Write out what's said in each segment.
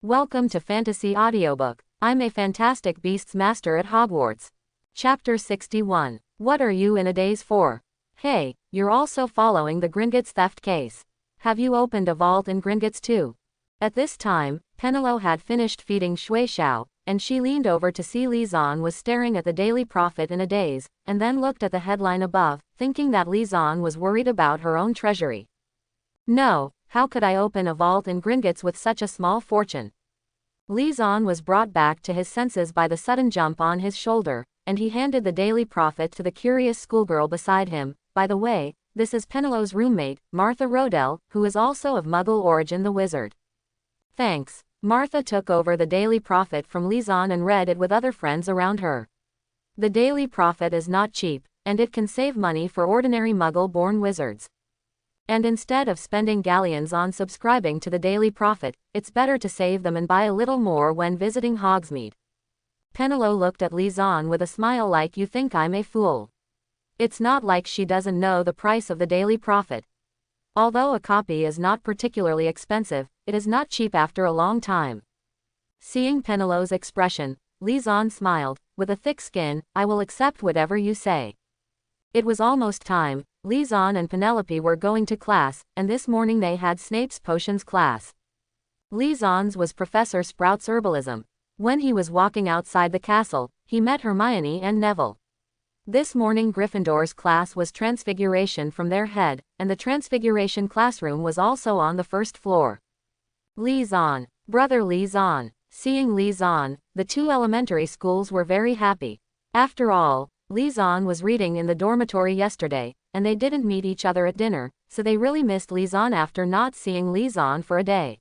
Welcome to Fantasy Audiobook. I'm a fantastic beasts master at Hogwarts. Chapter 61. What are you in a daze for? Hey, you're also following the Gringotts theft case. Have you opened a vault in Gringotts too? At this time, Penelope had finished feeding Shui Xiao, and she leaned over to see Li Zan was staring at the Daily Prophet in a daze, and then looked at the headline above, thinking that Li Zan was worried about her own treasury. No, how could I open a vault in Gringotts with such a small fortune? Li Zan was brought back to his senses by the sudden jump on his shoulder, and he handed the Daily Prophet to the curious schoolgirl beside him. By the way, this is Penelope's roommate, Martha Rodell, who is also of Muggle origin, the wizard. Thanks. Martha took over the Daily Prophet from Li Zan and read it with other friends around her. The Daily Prophet is not cheap, and it can save money for ordinary Muggle-born wizards. And instead of spending galleons on subscribing to the Daily Prophet, it's better to save them and buy a little more when visiting Hogsmeade. Penelope looked at Li Zan with a smile like, you think I'm a fool. It's not like she doesn't know the price of the Daily Prophet. Although a copy is not particularly expensive, it is not cheap after a long time. Seeing Penelope's expression, Li Zan smiled, with a thick skin, I will accept whatever you say. It was almost time. Li Zan and Penelope were going to class, and this morning they had Snape's potions class. Li Zan's was Professor Sprout's herbalism. When he was walking outside the castle, he met Hermione and Neville. This morning Gryffindor's class was Transfiguration from their head, and the Transfiguration classroom was also on the first floor. Li Zan, brother Li Zan. Seeing Li Zan, the two elementary schools were very happy. After all, Li Zan was reading in the dormitory yesterday, and they didn't meet each other at dinner, so they really missed Li Zan after not seeing Li Zan for a day.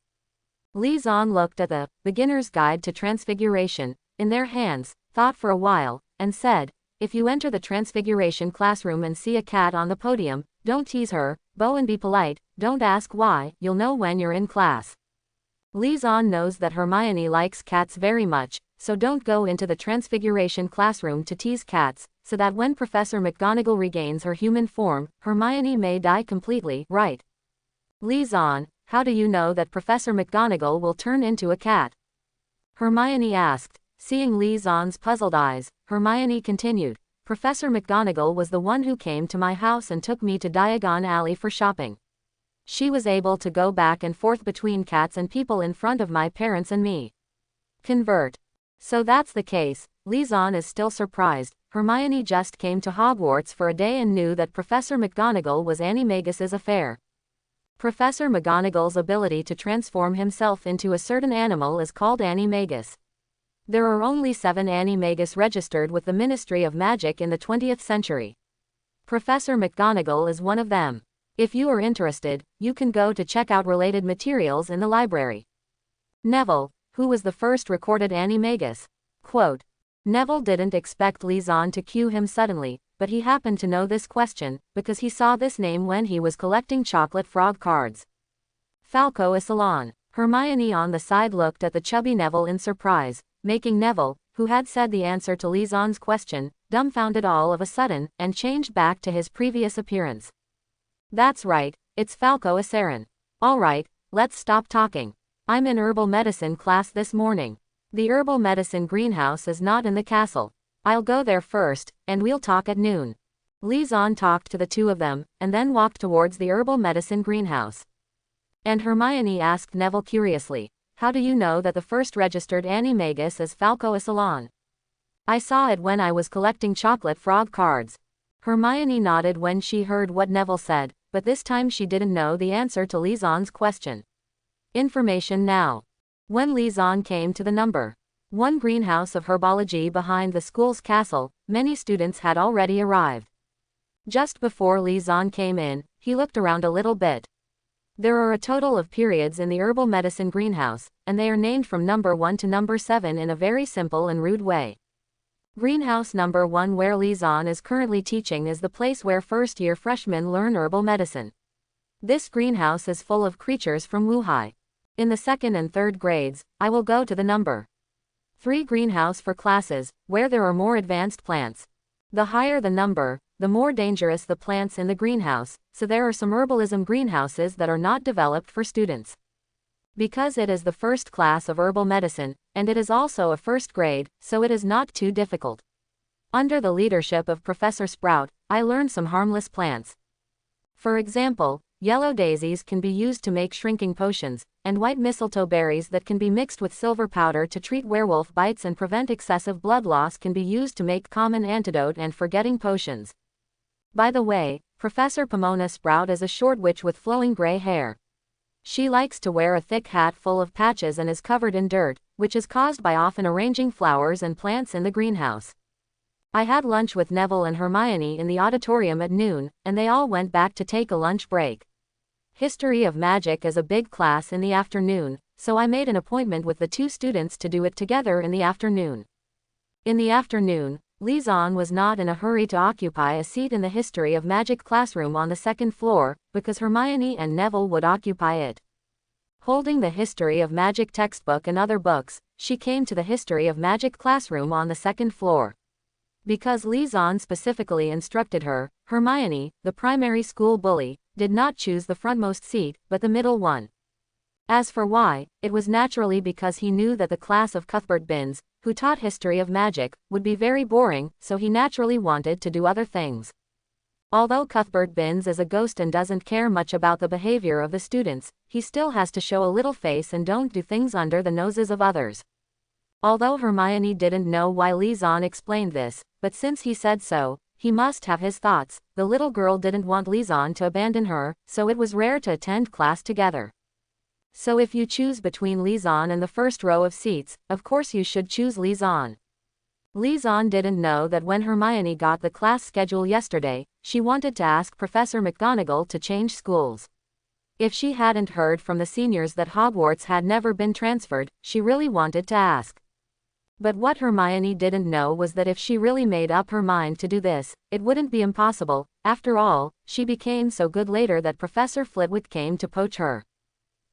Li Zan looked at the Beginner's Guide to Transfiguration in their hands, thought for a while, and said, if you enter the Transfiguration classroom and see a cat on the podium, don't tease her, bow and be polite, don't ask why, you'll know when you're in class. Li Zan knows that Hermione likes cats very much, so don't go into the Transfiguration classroom to tease cats, so that when Professor McGonagall regains her human form, Hermione may die completely, right? Li Zan, how do you know that Professor McGonagall will turn into a cat? Hermione asked. Seeing Li Zan's puzzled eyes, Hermione continued, Professor McGonagall was the one who came to my house and took me to Diagon Alley for shopping. She was able to go back and forth between cats and people in front of my parents and me. Convert. So that's the case. Li Zan is still surprised. Hermione just came to Hogwarts for a day and knew that Professor McGonagall was Animagus's affair. Professor McGonagall's ability to transform himself into a certain animal is called Animagus. There are only 7 Animagus registered with the Ministry of Magic in the 20th century. Professor McGonagall is one of them. If you are interested, you can go to check out related materials in the library. Neville, who was the first recorded Animagus? Quote. Neville didn't expect Li Zan to cue him suddenly, but he happened to know this question, because he saw this name when he was collecting chocolate frog cards. Falco Assalon. Hermione on the side looked at the chubby Neville in surprise, making Neville, who had said the answer to Li Zan's question, dumbfounded all of a sudden, and changed back to his previous appearance. That's right, it's Falco Assaron. Alright, let's stop talking. I'm in herbal medicine class this morning. The herbal medicine greenhouse is not in the castle. I'll go there first, and we'll talk at noon. Li Zan talked to the two of them, and then walked towards the herbal medicine greenhouse. And Hermione asked Neville curiously, how do you know that the first registered Animagus is Falco Assalon? I saw it when I was collecting chocolate frog cards. Hermione nodded when she heard what Neville said, but this time she didn't know the answer to Li Zan's question. Information now. When Li Zan came to the number 1 greenhouse of herbology behind the school's castle, many students had already arrived. Just before Li Zan came in, he looked around a little bit. There are a total of periods in the herbal medicine greenhouse, and they are named from number 1 to number 7 in a very simple and rude way. Greenhouse number 1, where Li Zan is currently teaching, is the place where first-year freshmen learn herbal medicine. This greenhouse is full of creatures from Wuhai. In the 2nd and 3rd grades, I will go to the number 3 greenhouse for classes, where there are more advanced plants. The higher the number, the more dangerous the plants in the greenhouse, so there are some herbalism greenhouses that are not developed for students. Because it is the first class of herbal medicine, and it is also a first grade, so it is not too difficult. Under the leadership of Professor Sprout, I learned some harmless plants. For example, yellow daisies can be used to make shrinking potions, and white mistletoe berries that can be mixed with silver powder to treat werewolf bites and prevent excessive blood loss can be used to make common antidote and forgetting potions. By the way, Professor Pomona Sprout is a short witch with flowing gray hair. She likes to wear a thick hat full of patches and is covered in dirt, which is caused by often arranging flowers and plants in the greenhouse. I had lunch with Neville and Hermione in the auditorium at noon, and they all went back to take a lunch break. History of Magic is a big class in the afternoon, so I made an appointment with the two students to do it together in the afternoon. In the afternoon, Lisan was not in a hurry to occupy a seat in the History of Magic classroom on the second floor, because Hermione and Neville would occupy it. Holding the History of Magic textbook and other books, she came to the History of Magic classroom on the second floor. Because Lisan specifically instructed her, Hermione, the primary school bully, did not choose the frontmost seat, but the middle one. As for why, it was naturally because he knew that the class of Cuthbert Binns, who taught History of Magic, would be very boring, so he naturally wanted to do other things. Although Cuthbert Binns is a ghost and doesn't care much about the behavior of the students, he still has to show a little face and don't do things under the noses of others. Although Hermione didn't know why Lisan explained this, but since he said so, he must have his thoughts. The little girl didn't want Lisan to abandon her, so it was rare to attend class together. So if you choose between Lisan and the first row of seats, of course you should choose Lisan. Lisan didn't know that when Hermione got the class schedule yesterday, she wanted to ask Professor McGonagall to change schools. If she hadn't heard from the seniors that Hogwarts had never been transferred, she really wanted to ask. But what Hermione didn't know was that if she really made up her mind to do this, it wouldn't be impossible. After all, she became so good later that Professor Flitwick came to poach her.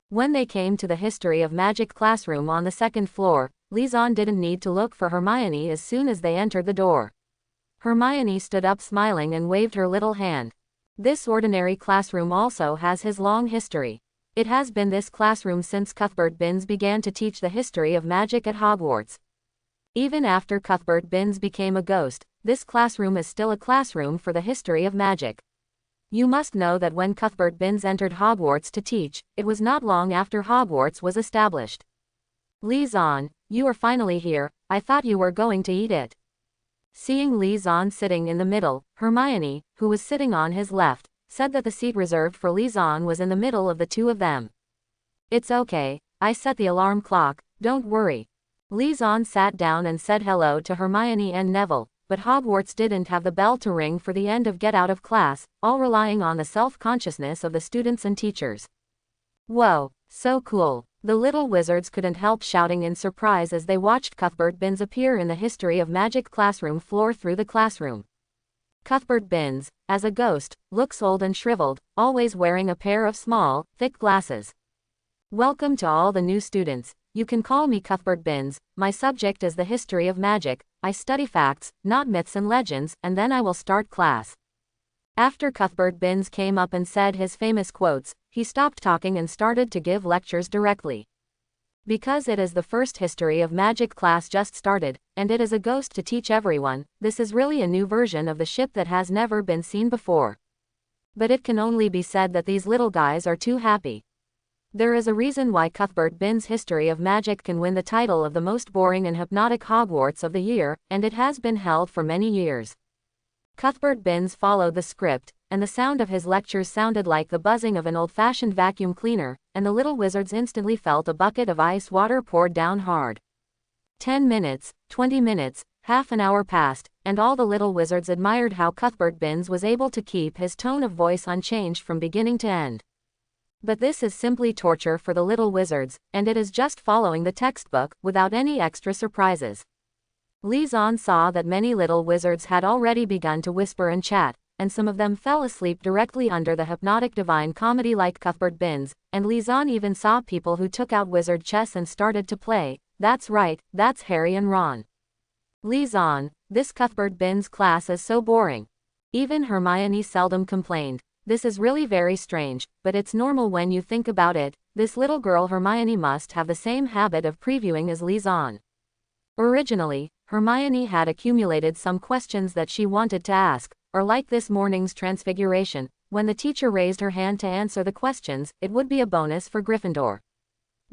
When they came to the History of Magic classroom on the second floor, Lisan didn't need to look for Hermione as soon as they entered the door. Hermione stood up smiling and waved her little hand. This ordinary classroom also has his long history. It has been this classroom since Cuthbert Binns began to teach the history of magic at Hogwarts. Even after Cuthbert Binns became a ghost, this classroom is still a classroom for the history of magic. You must know that when Cuthbert Binns entered Hogwarts to teach, it was not long after Hogwarts was established. Lisan, you are finally here, I thought you were going to eat it. Seeing Lisan sitting in the middle, Hermione, who was sitting on his left, said that the seat reserved for Lisan was in the middle of the two of them. It's okay, I set the alarm clock, don't worry. Lisan sat down and said hello to Hermione and Neville, but Hogwarts didn't have the bell to ring for the end of get out of class, all relying on the self-consciousness of the students and teachers. Whoa, so cool. The little wizards couldn't help shouting in surprise as they watched Cuthbert Binns appear in the History of Magic classroom floor through the classroom. Cuthbert Binns, as a ghost, looks old and shriveled, always wearing a pair of small, thick glasses. Welcome to all the new students. You can call me Cuthbert Binns, my subject is the history of magic, I study facts, not myths and legends, and then I will start class. After Cuthbert Binns came up and said his famous quotes, he stopped talking and started to give lectures directly. Because it is the first history of magic class just started, and it is a ghost to teach everyone, this is really a new version of the ship that has never been seen before. But it can only be said that these little guys are too happy. There is a reason why Cuthbert Binns' History of Magic can win the title of the most boring and hypnotic Hogwarts of the year, and it has been held for many years. Cuthbert Binns followed the script, and the sound of his lectures sounded like the buzzing of an old-fashioned vacuum cleaner, and the little wizards instantly felt a bucket of ice water poured down hard. 10 minutes, 20 minutes, half an hour passed, and all the little wizards admired how Cuthbert Binns was able to keep his tone of voice unchanged from beginning to end. But this is simply torture for the little wizards, and it is just following the textbook, without any extra surprises. Lisan saw that many little wizards had already begun to whisper and chat, and some of them fell asleep directly under the hypnotic divine comedy like Cuthbert Binns, and Lisan even saw people who took out wizard chess and started to play. That's right, that's Harry and Ron. Lisan, this Cuthbert Binns class is so boring. Even Hermione seldom complained. this is really very strange, but it's normal when you think about it. This little girl Hermione must have the same habit of previewing as Liaison. Originally, Hermione had accumulated some questions that she wanted to ask, or like this morning's transfiguration, when the teacher raised her hand to answer the questions, it would be a bonus for Gryffindor.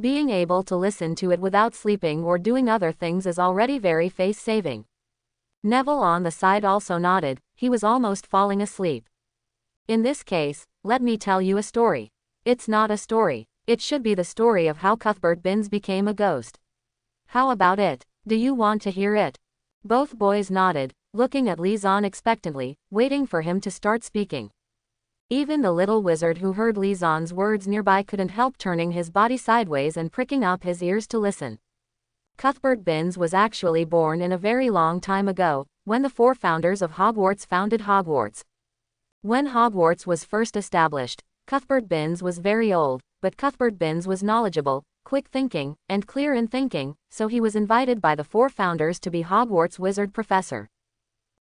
Being able to listen to it without sleeping or doing other things is already very face-saving. Neville on the side also nodded, he was almost falling asleep. In this case, let me tell you a story. It's not a story. It should be the story of how Cuthbert Binns became a ghost. How about it? Do you want to hear it? Both boys nodded, looking at Liaison expectantly, waiting for him to start speaking. Even the little wizard who heard Liaison's words nearby couldn't help turning his body sideways and pricking up his ears to listen. Cuthbert Binns was actually born in a very long time ago, when the 4 founders of Hogwarts founded Hogwarts. When Hogwarts was first established, Cuthbert Binns was very old, but Cuthbert Binns was knowledgeable, quick thinking, and clear in thinking, so he was invited by the 4 founders to be Hogwarts wizard professor.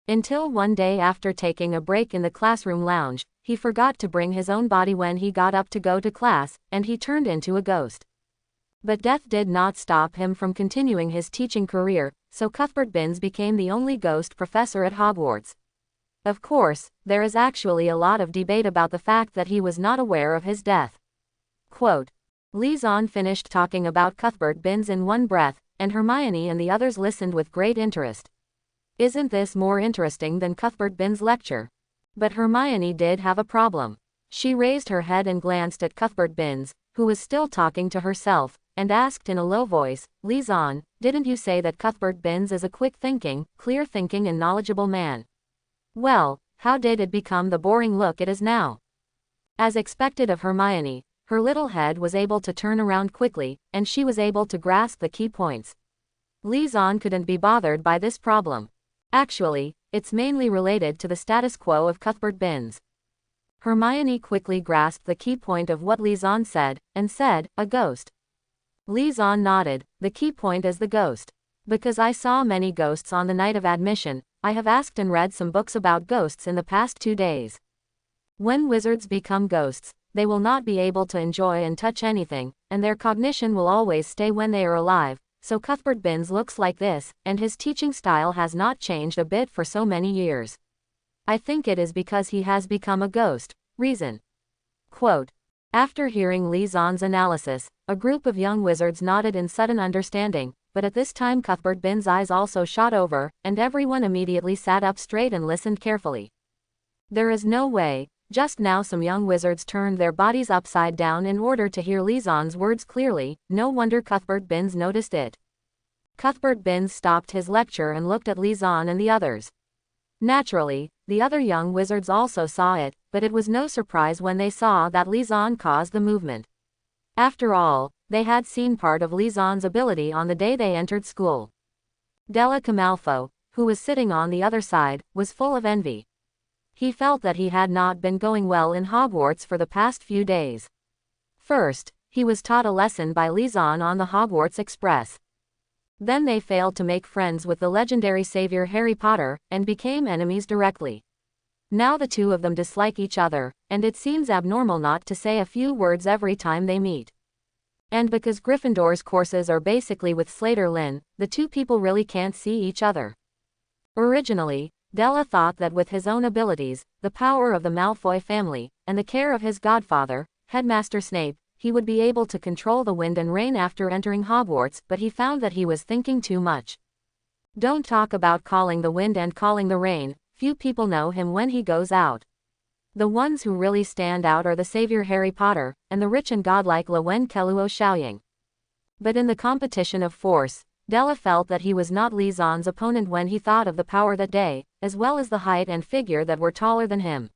Until one day after taking a break in the classroom lounge, he forgot to bring his own body when he got up to go to class, and he turned into a ghost. But death did not stop him from continuing his teaching career, so Cuthbert Binns became the only ghost professor at Hogwarts. Of course, there is actually a lot of debate about the fact that he was not aware of his death. Quote, Liaison finished talking about Cuthbert Binns in one breath, and Hermione and the others listened with great interest. Isn't this more interesting than Cuthbert Binns' lecture? But Hermione did have a problem. She raised her head and glanced at Cuthbert Binns, who was still talking to herself, and asked in a low voice, Liaison, didn't you say that Cuthbert Binns is a quick-thinking, clear-thinking and knowledgeable man? Well, how did it become the boring look it is now? As expected of Hermione, her little head was able to turn around quickly, and she was able to grasp the key points. Liaison couldn't be bothered by this problem. Actually, it's mainly related to the status quo of Cuthbert Binns. Hermione quickly grasped the key point of what Liaison said, and said, a ghost. Liaison nodded, the key point is the ghost. Because I saw many ghosts on the night of admission, I have asked and read some books about ghosts in the past 2 days. When wizards become ghosts, they will not be able to enjoy and touch anything, and their cognition will always stay when they are alive, so Cuthbert Binns looks like this, and his teaching style has not changed a bit for so many years. I think it is because he has become a ghost. Reason. Quote. After hearing Liaison's analysis, a group of young wizards nodded in sudden understanding, but at this time Cuthbert Binns' eyes also shot over, and everyone immediately sat up straight and listened carefully. There is no way. Just now some young wizards turned their bodies upside down in order to hear Liaison's words clearly, no wonder Cuthbert Binns noticed it. Cuthbert Binns stopped his lecture and looked at Liaison and the others. Naturally, the other young wizards also saw it, but it was no surprise when they saw that Liaison caused the movement. After all, they had seen part of Liaison's ability on the day they entered school. Della Camalfo, who was sitting on the other side, was full of envy. He felt that he had not been going well in Hogwarts for the past few days. First, he was taught a lesson by Liaison on the Hogwarts Express. Then they failed to make friends with the legendary savior Harry Potter, and became enemies directly. Now the two of them dislike each other, and it seems abnormal not to say a few words every time they meet. And because Gryffindor's courses are basically with Slater Lynn, the two people really can't see each other. Originally, Della thought that with his own abilities, the power of the Malfoy family, and the care of his godfather, Headmaster Snape, he would be able to control the wind and rain after entering Hogwarts, but he found that he was thinking too much. Don't talk about calling the wind and calling the rain, few people know him when he goes out. The ones who really stand out are the savior Harry Potter, and the rich and godlike Lowen Keluo Xiaoying. But in the competition of force, Della felt that he was not Liaison's opponent when he thought of the power that day, as well as the height and figure that were taller than him.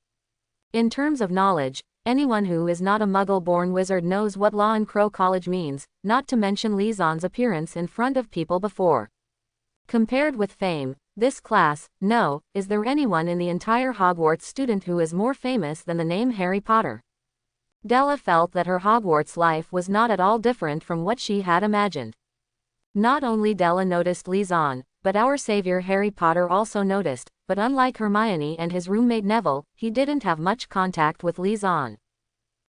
In terms of knowledge, anyone who is not a Muggle-born wizard knows what Law and Crow College means, not to mention Liaison's appearance in front of people before. Compared with fame, this class, no, is there anyone in the entire Hogwarts student who is more famous than the name Harry Potter? Della felt that her Hogwarts life was not at all different from what she had imagined. Not only Della noticed Liaison, but our savior Harry Potter also noticed, but unlike Hermione and his roommate Neville, he didn't have much contact with Lizanne.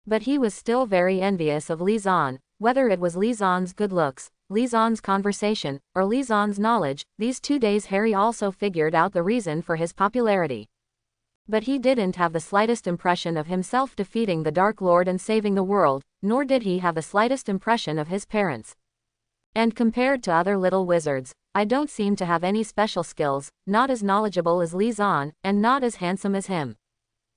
But he was still very envious of Lizanne, whether it was Lizanne's good looks, Lizanne's conversation, or Lizanne's knowledge. These 2 days Harry also figured out the reason for his popularity. But he didn't have the slightest impression of himself defeating the Dark Lord and saving the world, nor did he have the slightest impression of his parents. And compared to other little wizards, I don't seem to have any special skills, not as knowledgeable as Lizanne, and not as handsome as him.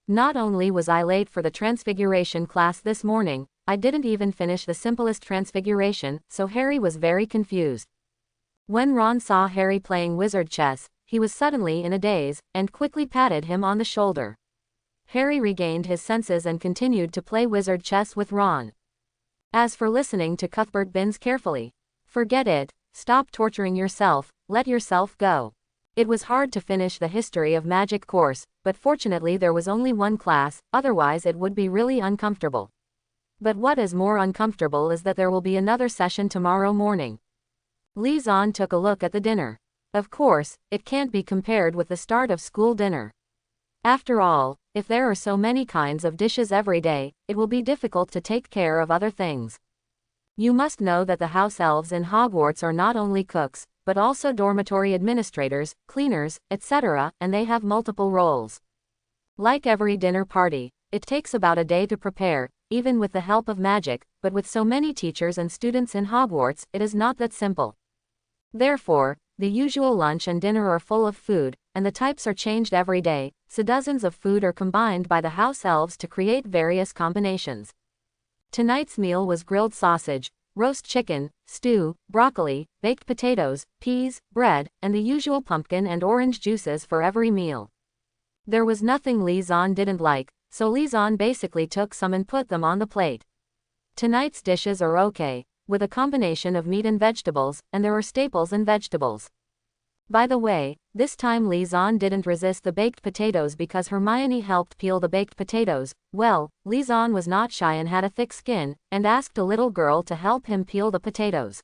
Not only was I late for the transfiguration class this morning, I didn't even finish the simplest transfiguration, so Harry was very confused. When Ron saw Harry playing wizard chess, he was suddenly in a daze, and quickly patted him on the shoulder. Harry regained his senses and continued to play wizard chess with Ron. As for listening to Cuthbert Binns carefully, forget it, stop torturing yourself, let yourself go. It was hard to finish the History of Magic course, but fortunately there was only one class, otherwise it would be really uncomfortable. But what is more uncomfortable is that there will be another session tomorrow morning. Lizanne took a look at the dinner. Of course, it can't be compared with the start of school dinner. After all, if there are so many kinds of dishes every day, it will be difficult to take care of other things. You must know that the house elves in Hogwarts are not only cooks, but also dormitory administrators, cleaners, etc., and they have multiple roles. Like every dinner party, it takes about a day to prepare, even with the help of magic, but with so many teachers and students in Hogwarts, it is not that simple. Therefore, the usual lunch and dinner are full of food, and the types are changed every day, so dozens of food are combined by the house elves to create various combinations. Tonight's meal was grilled sausage, roast chicken, stew, broccoli, baked potatoes, peas, bread, and the usual pumpkin and orange juices for every meal. There was nothing Lizanne didn't like, so Lizanne basically took some and put them on the plate. Tonight's dishes are okay, with a combination of meat and vegetables, and there are staples in vegetables. By the way, this time Lizanne didn't resist the baked potatoes because Hermione helped peel the baked potatoes. Well, Lizanne was not shy and had a thick skin, and asked a little girl to help him peel the potatoes.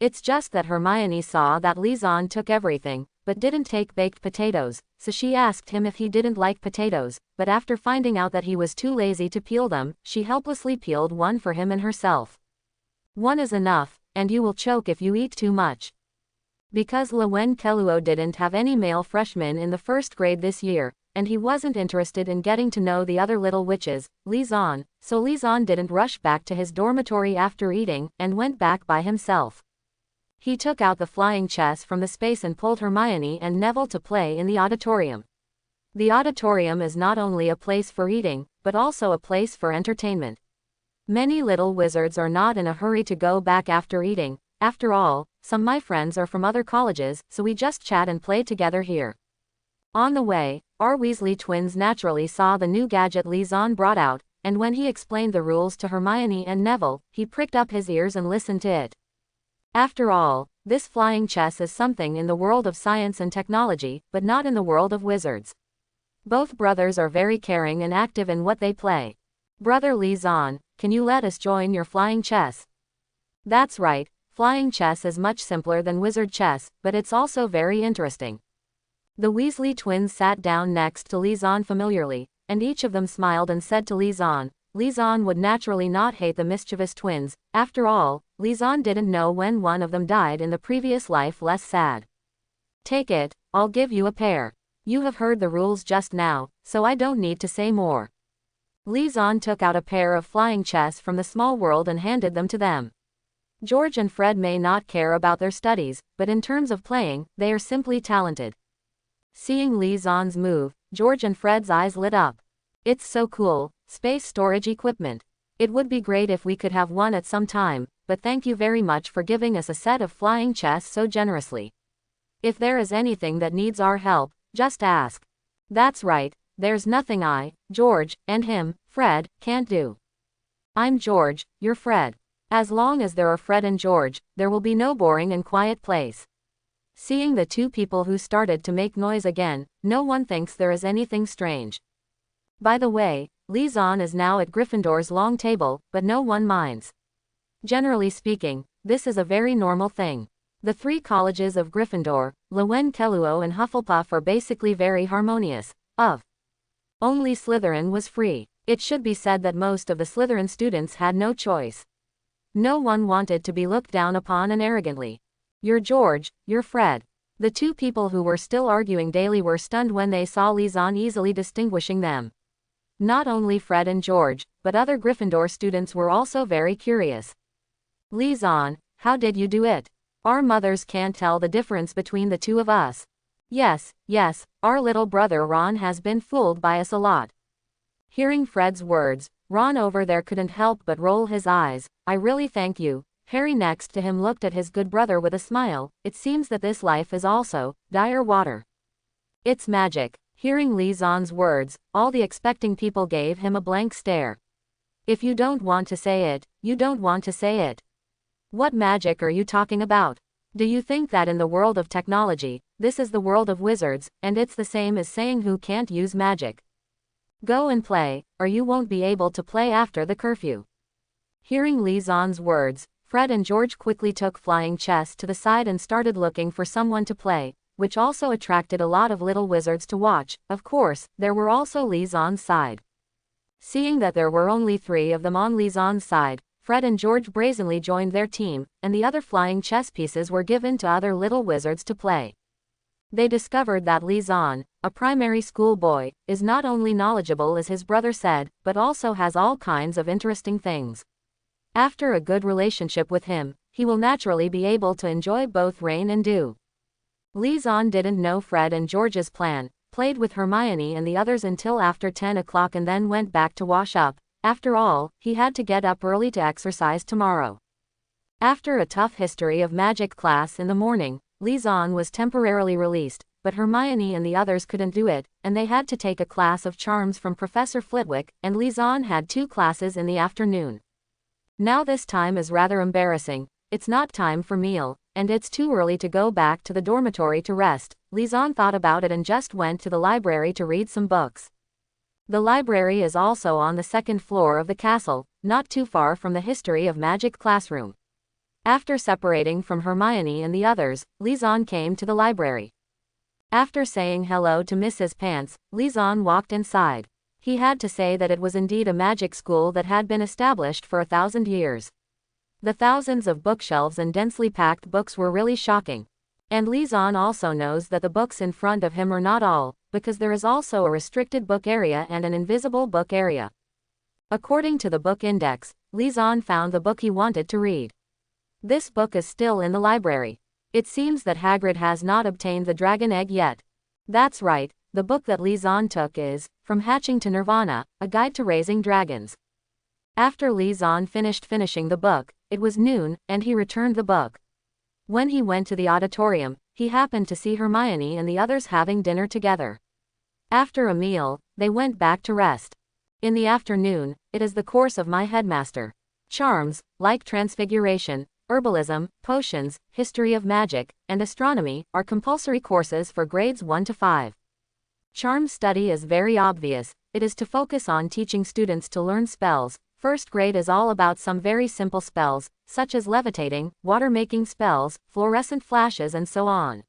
It's just that Hermione saw that Lizanne took everything, but didn't take baked potatoes, so she asked him if he didn't like potatoes, but after finding out that he was too lazy to peel them, she helplessly peeled one for him and herself. One is enough, and you will choke if you eat too much. Because Lawen Keluo didn't have any male freshmen in the first grade this year, and he wasn't interested in getting to know the other little witches, Lizanne, so Lizanne didn't rush back to his dormitory after eating, and went back by himself. He took out the flying chess from the space and pulled Hermione and Neville to play in the auditorium. The auditorium is not only a place for eating, but also a place for entertainment. Many little wizards are not in a hurry to go back after eating. After all, some of my friends are from other colleges, so we just chat and play together here. On the way, our Weasley twins naturally saw the new gadget Lizanne brought out, and when he explained the rules to Hermione and Neville, he pricked up his ears and listened to it. After all, this flying chess is something in the world of science and technology, but not in the world of wizards. Both brothers are very caring and active in what they play. Brother Lizanne, can you let us join your flying chess? That's right, flying chess is much simpler than wizard chess, but it's also very interesting. The Weasley twins sat down next to Lizanne familiarly, and each of them smiled and said to Lizanne, Lizanne would naturally not hate the mischievous twins. After all, Lizanne didn't know when one of them died in the previous life. Less sad. Take it, I'll give you a pair. You have heard the rules just now, so I don't need to say more. Lizanne took out a pair of flying chess from the small world and handed them to them. George and Fred may not care about their studies, but in terms of playing, they are simply talented. Seeing Lizanne's move, George and Fred's eyes lit up. It's so cool, space storage equipment. It would be great if we could have one at some time, but thank you very much for giving us a set of flying chess so generously. If there is anything that needs our help, just ask. That's right, there's nothing I, George, and him, Fred, can't do. I'm George, you're Fred. As long as there are Fred and George, there will be no boring and quiet place. Seeing the two people who started to make noise again, no one thinks there is anything strange. By the way, Lizanne is now at Gryffindor's long table, but no one minds. Generally speaking, this is a very normal thing. The three colleges of Gryffindor, Lowen-Keluo and Hufflepuff are basically very harmonious. Only Slytherin was free. It should be said that most of the Slytherin students had no choice. No one wanted to be looked down upon and arrogantly. You're George, you're Fred. The two people who were still arguing daily were stunned when they saw Lisan easily distinguishing them. Not only Fred and George, but other Gryffindor students were also very curious. Lisan, how did you do it? Our mothers can't tell the difference between the two of us. Yes, our little brother Ron has been fooled by us a lot. Hearing Fred's words, Ron over there couldn't help but roll his eyes. I really thank you. Harry next to him looked at his good brother with a smile. It seems that this life is also dire water. It's magic. Hearing Lisan's words, all the expecting people gave him a blank stare. If you don't want to say it, you don't want to say it. What magic are you talking about? Do you think that in the world of technology, this is the world of wizards, and it's the same as saying who can't use magic? Go and play, or you won't be able to play after the curfew. Hearing Lisan's words, Fred and George quickly took flying chess to the side and started looking for someone to play, which also attracted a lot of little wizards to watch. Of course, there were also Lisan's side. Seeing that there were only 3 of them on Lisan's side, Fred and George brazenly joined their team, and the other flying chess pieces were given to other little wizards to play. They discovered that Lisan, a primary school boy, is not only knowledgeable as his brother said, but also has all kinds of interesting things. After a good relationship with him, he will naturally be able to enjoy both rain and dew. Lisan didn't know Fred and George's plan, played with Hermione and the others until after 10 o'clock and then went back to wash up. After all, he had to get up early to exercise tomorrow. After a tough history of magic class in the morning, Lisan was temporarily released, but Hermione and the others couldn't do it, and they had to take a class of charms from Professor Flitwick, and Lisan had 2 classes in the afternoon. Now this time is rather embarrassing. It's not time for meal, and it's too early to go back to the dormitory to rest. Lisan thought about it and just went to the library to read some books. The library is also on the 2nd floor of the castle, not too far from the History of Magic classroom. After separating from Hermione and the others, Lisan came to the library. After saying hello to Mrs. Pants, Lisan walked inside. He had to say that it was indeed a magic school that had been established for 1,000 years. The thousands of bookshelves and densely packed books were really shocking. And Lisan also knows that the books in front of him are not all, because there is also a restricted book area and an invisible book area. According to the book index, Lisan found the book he wanted to read. This book is still in the library. It seems that Hagrid has not obtained the dragon egg yet. That's right, the book that Lisan took is From Hatching to Nirvana, A Guide to Raising Dragons. After Lisan finishing the book, it was noon, and he returned the book. When he went to the auditorium, he happened to see Hermione and the others having dinner together. After a meal, they went back to rest. In the afternoon, it is the course of my headmaster. Charms, like transfiguration, herbalism, potions, history of magic, and astronomy, are compulsory courses for grades 1 to 5. Charm study is very obvious. It is to focus on teaching students to learn spells. First grade is all about some very simple spells, such as levitating, water-making spells, fluorescent flashes and so on.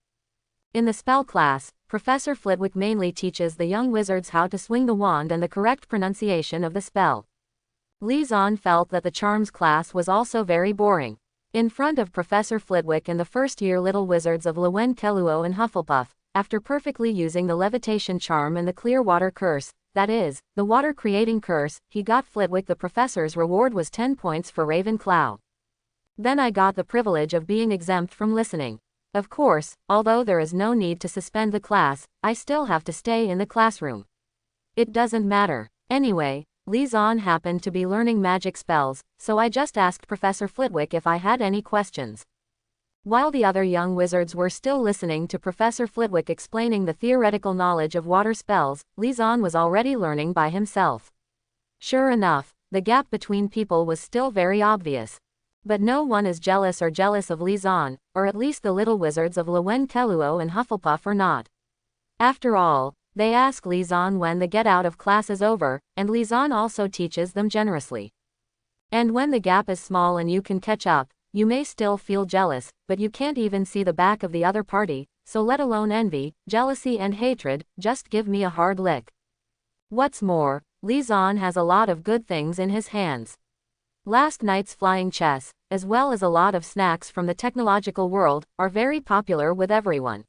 In the spell class, Professor Flitwick mainly teaches the young wizards how to swing the wand and the correct pronunciation of the spell. Lisan felt that the charms class was also very boring. In front of Professor Flitwick and the first-year little wizards of Lowen-Keluo and Hufflepuff, after perfectly using the levitation charm and the clear water curse, that is, the water-creating curse, he got Flitwick. The professor's reward was 10 points for Ravenclaw. Then I got the privilege of being exempt from listening. Of course, although there is no need to suspend the class, I still have to stay in the classroom. It doesn't matter. Anyway, Lisan happened to be learning magic spells, so I just asked Professor Flitwick if I had any questions. While the other young wizards were still listening to Professor Flitwick explaining the theoretical knowledge of water spells, Lisan was already learning by himself. Sure enough, the gap between people was still very obvious. But no one is jealous of Lisan, or at least the little wizards of Lowen-Keluo and Hufflepuff are not. After all, they ask Lisan when the get out of class is over, and Lisan also teaches them generously. And when the gap is small and you can catch up, you may still feel jealous, but you can't even see the back of the other party, so let alone envy, jealousy and hatred, just give me a hard lick. What's more, Lizon has a lot of good things in his hands. Last night's flying chess, as well as a lot of snacks from the technological world, are very popular with everyone.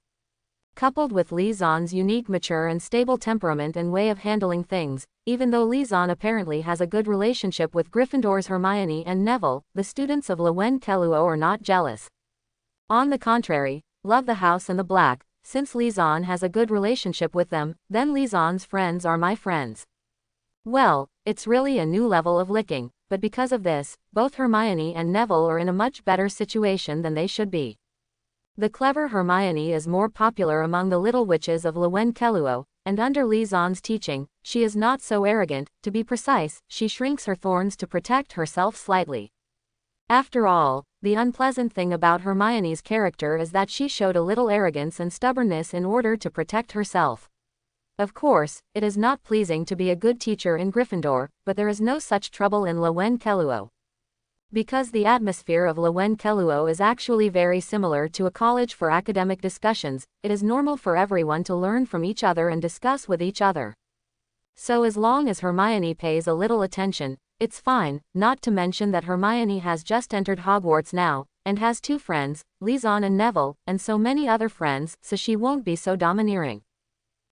Coupled with Lizon's unique, mature and stable temperament and way of handling things, even though Lizon apparently has a good relationship with Gryffindor's Hermione and Neville, the students of Lowen-Keluo are not jealous. On the contrary, love the house and the black. Since Lizon has a good relationship with them, then Lizon's friends are my friends. Well, it's really a new level of licking, but because of this, both Hermione and Neville are in a much better situation than they should be. The clever Hermione is more popular among the little witches of Lowen-Keluo, and under Lizon's teaching, she is not so arrogant. To be precise, she shrinks her thorns to protect herself slightly. After all, the unpleasant thing about Hermione's character is that she showed a little arrogance and stubbornness in order to protect herself. Of course, it is not pleasing to be a good teacher in Gryffindor, but there is no such trouble in Lowen-Keluo. Because the atmosphere of Lowen-Keluo is actually very similar to a college for academic discussions, it is normal for everyone to learn from each other and discuss with each other. So as long as Hermione pays a little attention, it's fine, not to mention that Hermione has just entered Hogwarts now, and has 2 friends, Lizon and Neville, and so many other friends, so she won't be so domineering.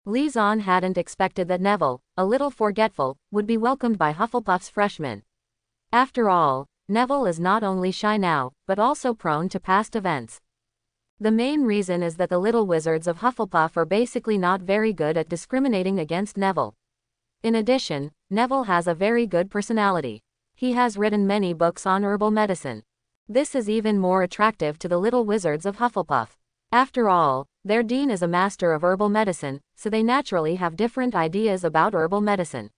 Lizon hadn't expected that Neville, a little forgetful, would be welcomed by Hufflepuff's freshmen. After all, Neville is not only shy now, but also prone to past events. The main reason is that the little wizards of Hufflepuff are basically not very good at discriminating against Neville. In addition, Neville has a very good personality. He has written many books on herbal medicine. This is even more attractive to the little wizards of Hufflepuff. After all, their dean is a master of herbal medicine, so they naturally have different ideas about herbal medicine.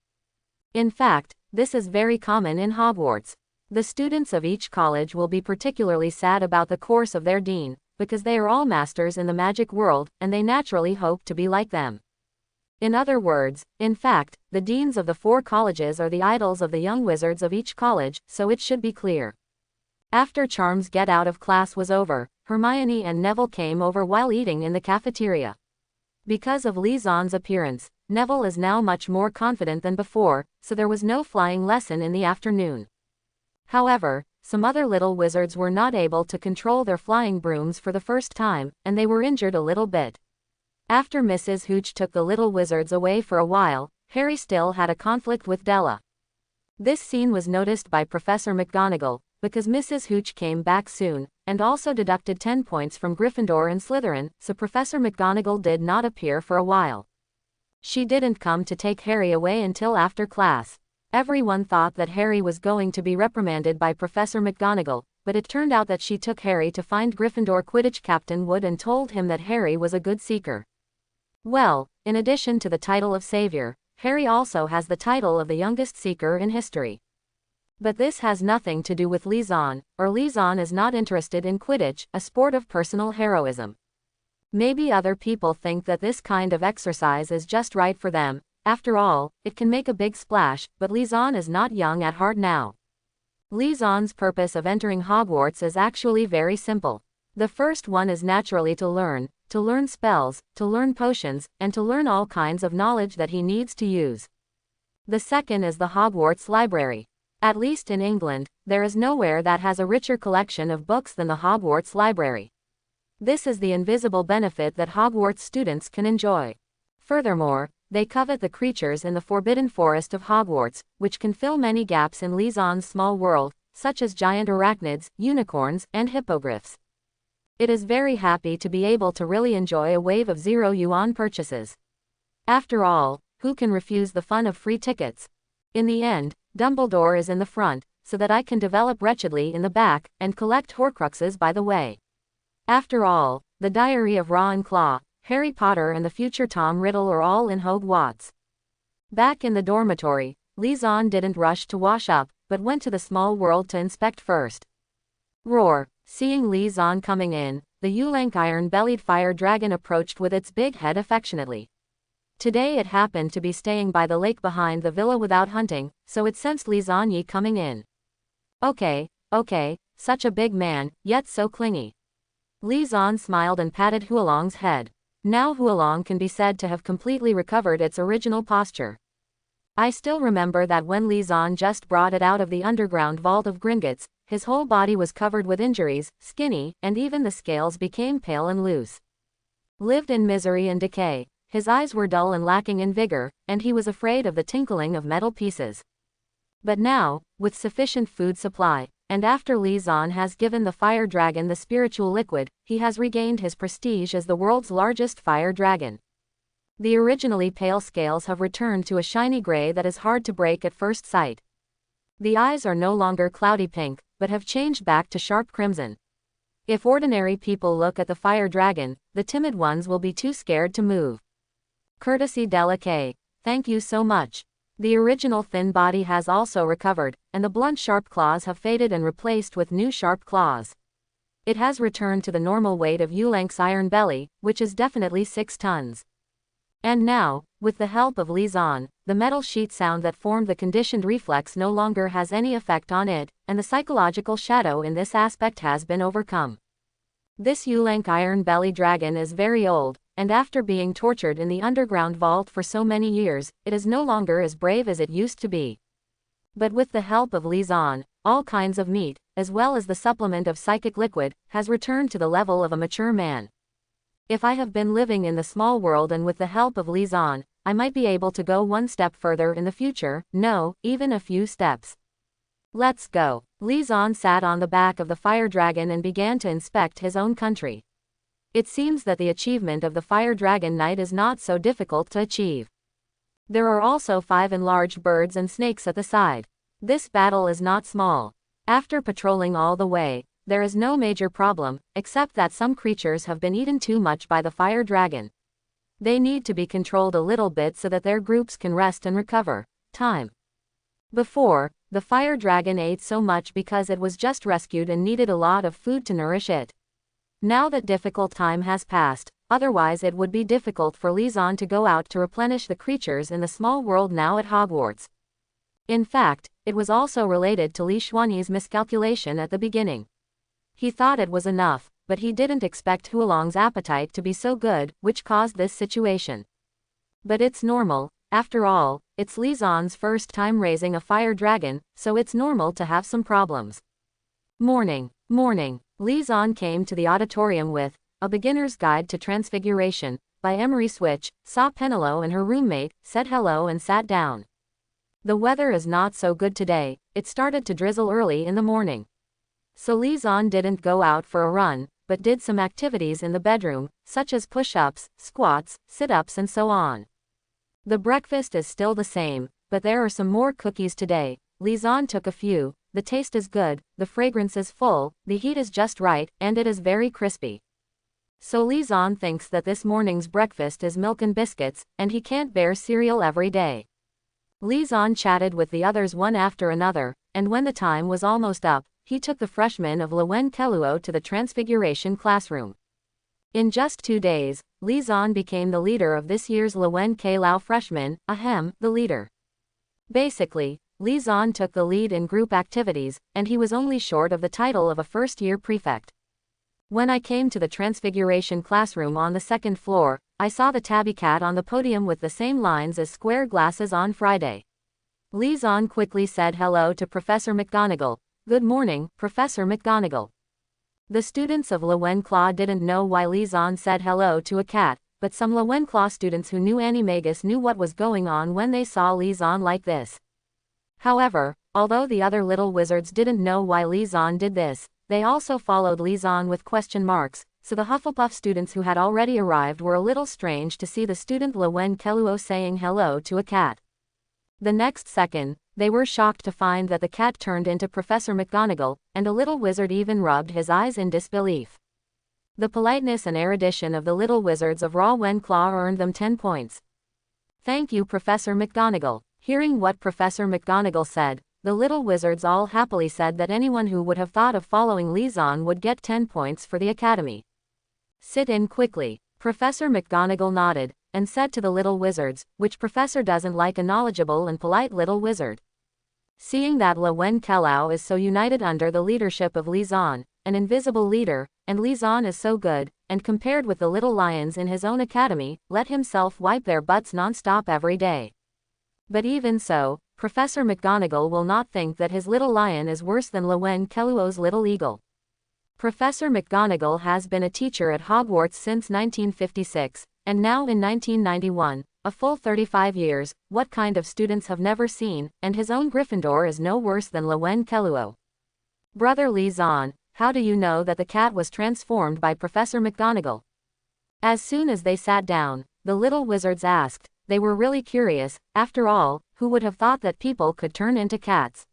In fact, this is very common in Hogwarts. The students of each college will be particularly sad about the course of their dean, because they are all masters in the magic world, and they naturally hope to be like them. In other words, in fact, the deans of the 4 colleges are the idols of the young wizards of each college, so it should be clear. After Charm's get out of class was over, Hermione and Neville came over while eating in the cafeteria. Because of Lizon's appearance, Neville is now much more confident than before, so there was no flying lesson in the afternoon. However, some other little wizards were not able to control their flying brooms for the first time, and they were injured a little bit. After Mrs. Hooch took the little wizards away for a while, Harry still had a conflict with Della. This scene was noticed by Professor McGonagall, because Mrs. Hooch came back soon, and also deducted 10 points from Gryffindor and Slytherin, so Professor McGonagall did not appear for a while. She didn't come to take Harry away until after class. Everyone thought that Harry was going to be reprimanded by Professor McGonagall, but it turned out that she took Harry to find Gryffindor Quidditch Captain Wood and told him that Harry was a good seeker. Well, in addition to the title of Savior, Harry also has the title of the youngest seeker in history. But this has nothing to do with Lizon, or Lizon is not interested in Quidditch, a sport of personal heroism. Maybe other people think that this kind of exercise is just right for them. After all, it can make a big splash, but Lizon is not young at heart now. Lizon's purpose of entering Hogwarts is actually very simple. The first one is naturally to learn spells, to learn potions, and to learn all kinds of knowledge that he needs to use. The second is the Hogwarts Library. At least in England, there is nowhere that has a richer collection of books than the Hogwarts Library. This is the invisible benefit that Hogwarts students can enjoy. Furthermore, they covet the creatures in the Forbidden Forest of Hogwarts, which can fill many gaps in Lizon's small world, such as giant arachnids, unicorns, and hippogriffs. It is very happy to be able to really enjoy a wave of 0 yuan purchases. After all, who can refuse the fun of free tickets? In the end, Dumbledore is in the front, so that I can develop wretchedly in the back, and collect Horcruxes by the way. After all, the Diary of Ravenclaw, Harry Potter and the future Tom Riddle are all in Hogwarts. Back in the dormitory, Lizon didn't rush to wash up, but went to the small world to inspect first. Roar! Seeing Lizon coming in, the Yuleng iron-bellied fire dragon approached with its big head affectionately. Today it happened to be staying by the lake behind the villa without hunting, so it sensed Lizon coming in. Okay, such a big man, yet so clingy. Li Zan smiled and patted Huolong's head. Now Huolong can be said to have completely recovered its original posture. I still remember that when Li Zan just brought it out of the underground vault of Gringotts, his whole body was covered with injuries, skinny, and even the scales became pale and loose. Lived in misery and decay. His eyes were dull and lacking in vigor, and he was afraid of the tinkling of metal pieces. But now, with sufficient food supply, and after Li Zan has given the fire dragon the spiritual liquid, he has regained his prestige as the world's largest fire dragon. The originally pale scales have returned to a shiny gray that is hard to break at first sight. The eyes are no longer cloudy pink, but have changed back to sharp crimson. If ordinary people look at the fire dragon, the timid ones will be too scared to move. Courtesy Delicate. Thank you so much. The original thin body has also recovered, and the blunt sharp claws have faded and replaced with new sharp claws. It has returned to the normal weight of Yulang's iron belly, which is definitely 6 tons. And now, with the help of Li Zan, the metal sheet sound that formed the conditioned reflex no longer has any effect on it, and the psychological shadow in this aspect has been overcome. This Yulang iron belly dragon is very old, and after being tortured in the underground vault for so many years, it is no longer as brave as it used to be. But with the help of Li Zan, all kinds of meat, as well as the supplement of psychic liquid, has returned to the level of a mature man. If I have been living in the small world and with the help of Li Zan, I might be able to go one step further in the future, no, even a few steps. Let's go. Li Zan sat on the back of the fire dragon and began to inspect his own country. It seems that the achievement of the Fire Dragon Knight is not so difficult to achieve. There are also 5 enlarged birds and snakes at the side. This battle is not small. After patrolling all the way, there is no major problem, except that some creatures have been eaten too much by the fire dragon. They need to be controlled a little bit so that their groups can rest and recover time. Before, the fire dragon ate so much because it was just rescued and needed a lot of food to nourish it. Now that difficult time has passed, otherwise it would be difficult for Li Zan to go out to replenish the creatures in the small world now at Hogwarts. In fact, it was also related to Li Xuanyi's miscalculation at the beginning. He thought it was enough, but he didn't expect Huolong's appetite to be so good, which caused this situation. But it's normal, after all, it's Li Zan's first time raising a fire dragon, so it's normal to have some problems. Morning. Li Zan came to the auditorium with A Beginner's Guide to Transfiguration by Emery Switch, saw Penelope and her roommate, said hello and sat down. The weather is not so good today, it started to drizzle early in the morning. So Li Zan didn't go out for a run, but did some activities in the bedroom, such as push-ups, squats, sit-ups and so on. The breakfast is still the same, but there are some more cookies today. Li Zan took a few. The taste is good, the fragrance is full, the heat is just right, and it is very crispy. So Li Zan thinks that this morning's breakfast is milk and biscuits, and he can't bear cereal every day. Li Zan chatted with the others one after another, and when the time was almost up, he took the freshmen of Luen Keluo to the Transfiguration classroom. In just 2 days, Li Zan became the leader of this year's Luen Kelao freshmen, the leader. Basically, Li Zan took the lead in group activities, and he was only short of the title of a first-year prefect. When I came to the Transfiguration classroom on the 2nd floor, I saw the tabby cat on the podium with the same lines as square glasses on Friday. Li Zan quickly said hello to Professor McGonagall. Good morning, Professor McGonagall. The students of Lovenclaw didn't know why Li Zan said hello to a cat, but some Lovenclaw students who knew Animagus knew what was going on when they saw Li Zan like this. However, although the other little wizards didn't know why Li Zan did this, they also followed Li Zan with question marks, so the Hufflepuff students who had already arrived were a little strange to see the student Luen Keluo saying hello to a cat. The next second, they were shocked to find that the cat turned into Professor McGonagall, and a little wizard even rubbed his eyes in disbelief. The politeness and erudition of the little wizards of Ravenclaw earned them 10 points. Thank you, Professor McGonagall. Hearing what Professor McGonagall said, the little wizards all happily said that anyone who would have thought of following Li Zan would get 10 points for the academy. Sit in quickly. Professor McGonagall nodded, and said to the little wizards, which professor doesn't like a knowledgeable and polite little wizard? Seeing that Kelao is so united under the leadership of Lizan, an invisible leader, and Lizan is so good, and compared with the little lions in his own academy, let himself wipe their butts non-stop every day. But even so, Professor McGonagall will not think that his little lion is worse than Keluo's little eagle. Professor McGonagall has been a teacher at Hogwarts since 1956, and now in 1991, a full 35 years, what kind of students have never seen, and his own Gryffindor is no worse than Keluo. Brother Lizan, how do you know that the cat was transformed by Professor McGonagall? As soon as they sat down, the little wizards asked. They were really curious. After all, who would have thought that people could turn into cats?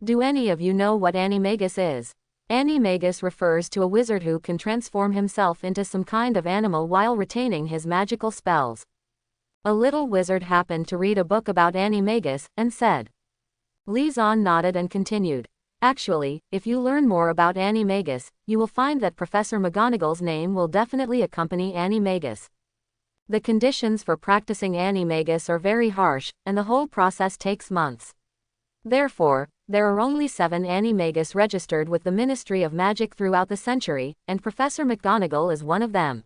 Do any of you know what animagus is? Animagus refers to a wizard who can transform himself into some kind of animal while retaining his magical spells. A little wizard happened to read a book about animagus, and said. Lizan nodded and continued. Actually, if you learn more about animagus, you will find that Professor McGonagall's name will definitely accompany animagus. The conditions for practicing animagus are very harsh, and the whole process takes months. Therefore, there are only 7 animagus registered with the Ministry of Magic throughout the century, and Professor McGonagall is one of them.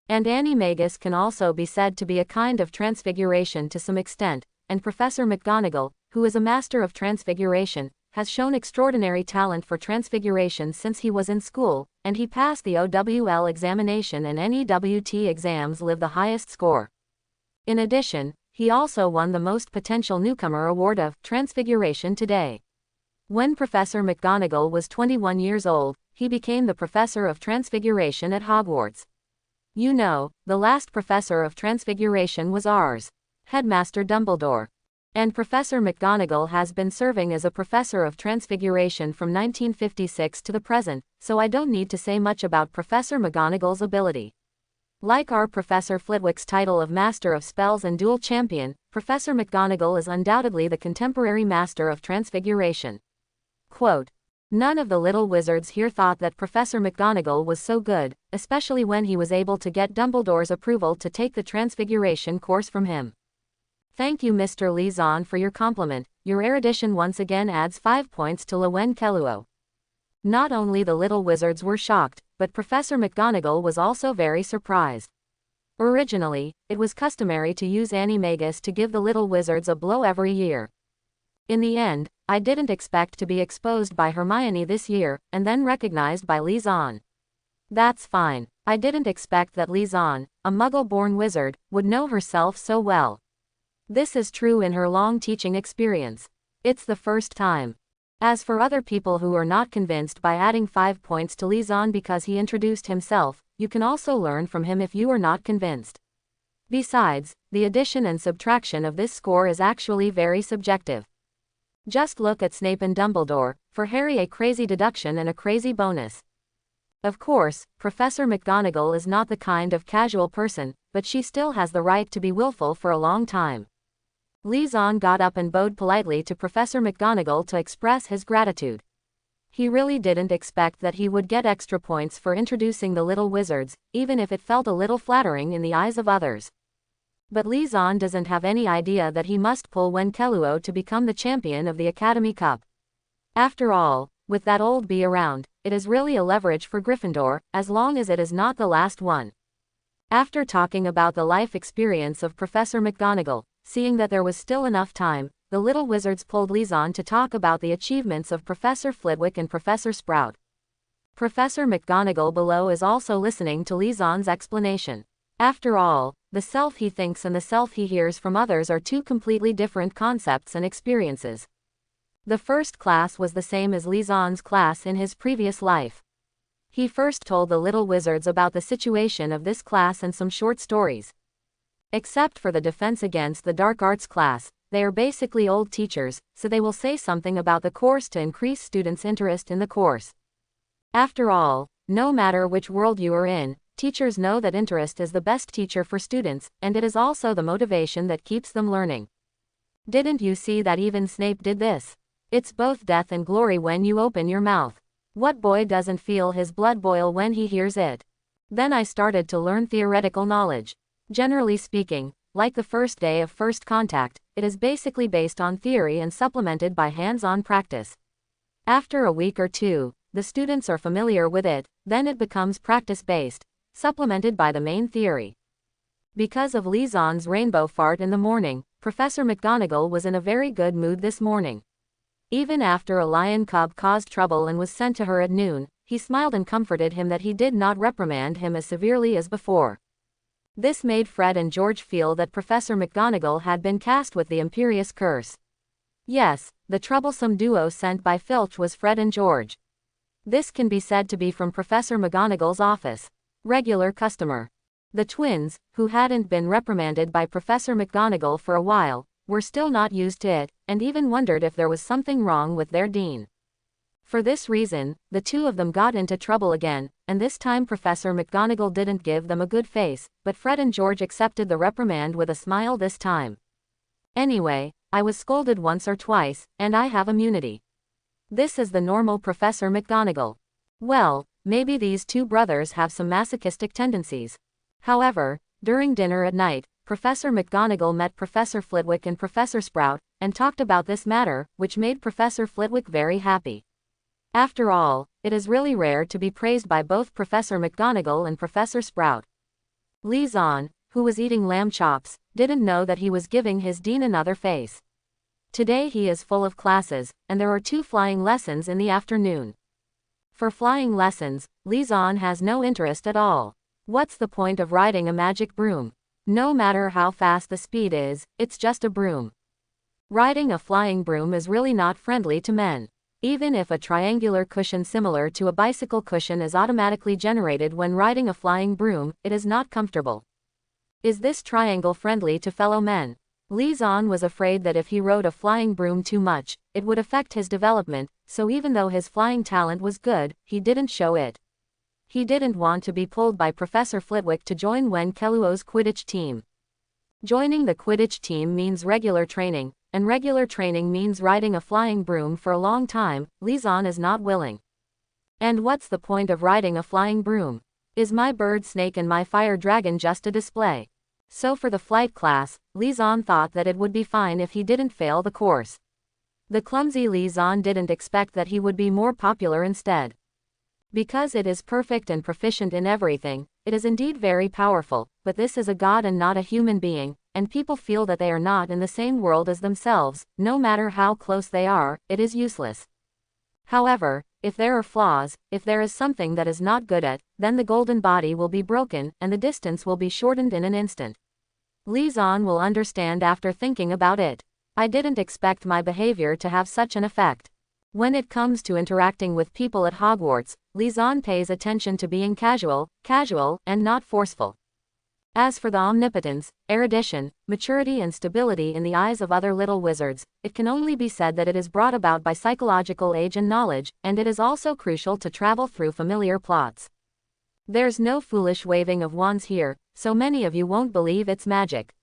And animagus can also be said to be a kind of transfiguration to some extent, and Professor McGonagall, who is a master of transfiguration, has shown extraordinary talent for transfiguration since he was in school, and he passed the OWL examination and NEWT exams with the highest score. In addition, he also won the Most Potential Newcomer Award of Transfiguration today. When Professor McGonagall was 21 years old, he became the Professor of Transfiguration at Hogwarts. You know, the last Professor of Transfiguration was ours, Headmaster Dumbledore. And Professor McGonagall has been serving as a Professor of Transfiguration from 1956 to the present, so I don't need to say much about Professor McGonagall's ability. Like our Professor Flitwick's title of Master of Spells and Dual Champion, Professor McGonagall is undoubtedly the contemporary Master of Transfiguration. Quote, none of the little wizards here thought that Professor McGonagall was so good, especially when he was able to get Dumbledore's approval to take the Transfiguration course from him. Thank you Mr. Lizan for your compliment. Your erudition once again adds 5 points to Keluo. Not only the little wizards were shocked, but Professor McGonagall was also very surprised. Originally, it was customary to use animagus to give the little wizards a blow every year. In the end, I didn't expect to be exposed by Hermione this year, and then recognized by Lizan. That's fine. I didn't expect that Lizan, a Muggle-born wizard, would know herself so well. This is true in her long teaching experience. It's the first time. As for other people who are not convinced by adding 5 points to Lizan because he introduced himself, you can also learn from him if you are not convinced. Besides, the addition and subtraction of this score is actually very subjective. Just look at Snape and Dumbledore, for Harry a crazy deduction and a crazy bonus. Of course, Professor McGonagall is not the kind of casual person, but she still has the right to be willful for a long time. Lizan got up and bowed politely to Professor McGonagall to express his gratitude. He really didn't expect that he would get extra points for introducing the little wizards, even if it felt a little flattering in the eyes of others. But Lizan doesn't have any idea that he must pull Keluo to become the champion of the Academy Cup. After all, with that old bee around, it is really a leverage for Gryffindor, as long as it is not the last one. After talking about the life experience of Professor McGonagall, seeing that there was still enough time, the little wizards pulled Lizan to talk about the achievements of Professor Flitwick and Professor Sprout. Professor McGonagall below is also listening to Lizan's explanation. After all, the self he thinks and the self he hears from others are two completely different concepts and experiences. The first class was the same as Lizan's class in his previous life. He first told the little wizards about the situation of this class and some short stories. Except for the Defense Against the Dark Arts class, they are basically old teachers, so they will say something about the course to increase students' interest in the course. After all, no matter which world you are in, teachers know that interest is the best teacher for students, and it is also the motivation that keeps them learning. Didn't you see that even Snape did this? It's both death and glory when you open your mouth. What boy doesn't feel his blood boil when he hears it? Then I started to learn theoretical knowledge. Generally speaking, like the first day of first contact, it is basically based on theory and supplemented by hands-on practice. After a week or two, the students are familiar with it, then it becomes practice-based, supplemented by the main theory. Because of Lisan's rainbow fart in the morning, Professor McGonagall was in a very good mood this morning. Even after a lion cub caused trouble and was sent to her at noon, he smiled and comforted him that he did not reprimand him as severely as before. This made Fred and George feel that Professor McGonagall had been cast with the imperious curse. Yes, the troublesome duo sent by Filch was Fred and George. This can be said to be from Professor McGonagall's office. Regular customer. The twins, who hadn't been reprimanded by Professor McGonagall for a while, were still not used to it, and even wondered if there was something wrong with their dean. For this reason, the two of them got into trouble again, and this time Professor McGonagall didn't give them a good face, but Fred and George accepted the reprimand with a smile this time. Anyway, I was scolded once or twice, and I have immunity. This is the normal Professor McGonagall. Well, maybe these two brothers have some masochistic tendencies. However, during dinner at night, Professor McGonagall met Professor Flitwick and Professor Sprout, and talked about this matter, which made Professor Flitwick very happy. After all, it is really rare to be praised by both Professor McGonagall and Professor Sprout. Lisan, who was eating lamb chops, didn't know that he was giving his dean another face. Today he is full of classes, and there are 2 flying lessons in the afternoon. For flying lessons, Lisan has no interest at all. What's the point of riding a magic broom? No matter how fast the speed is, it's just a broom. Riding a flying broom is really not friendly to men. Even if a triangular cushion similar to a bicycle cushion is automatically generated when riding a flying broom, it is not comfortable. Is this triangle friendly to fellow men? Lisan was afraid that if he rode a flying broom too much, it would affect his development, so even though his flying talent was good, he didn't show it. He didn't want to be pulled by Professor Flitwick to join Wen Keluo's Quidditch team. Joining the Quidditch team means regular training, and regular training means riding a flying broom for a long time. Lisan is not willing. And what's the point of riding a flying broom? Is my bird snake and my fire dragon just a display? So for the flight class, Lisan thought that it would be fine if he didn't fail the course. The clumsy Lisan didn't expect that he would be more popular instead. Because it is perfect and proficient in everything, it is indeed very powerful, but this is a god and not a human being, and people feel that they are not in the same world as themselves. No matter how close they are, it is useless. However, if there are flaws, if there is something that is not good at, then the golden body will be broken, and the distance will be shortened in an instant. Lisan will understand after thinking about it. I didn't expect my behavior to have such an effect. When it comes to interacting with people at Hogwarts, Lisan pays attention to being casual, and not forceful. As for the omnipotence, erudition, maturity and stability in the eyes of other little wizards, it can only be said that it is brought about by psychological age and knowledge, and it is also crucial to travel through familiar plots. There's no foolish waving of wands here, so many of you won't believe it's magic.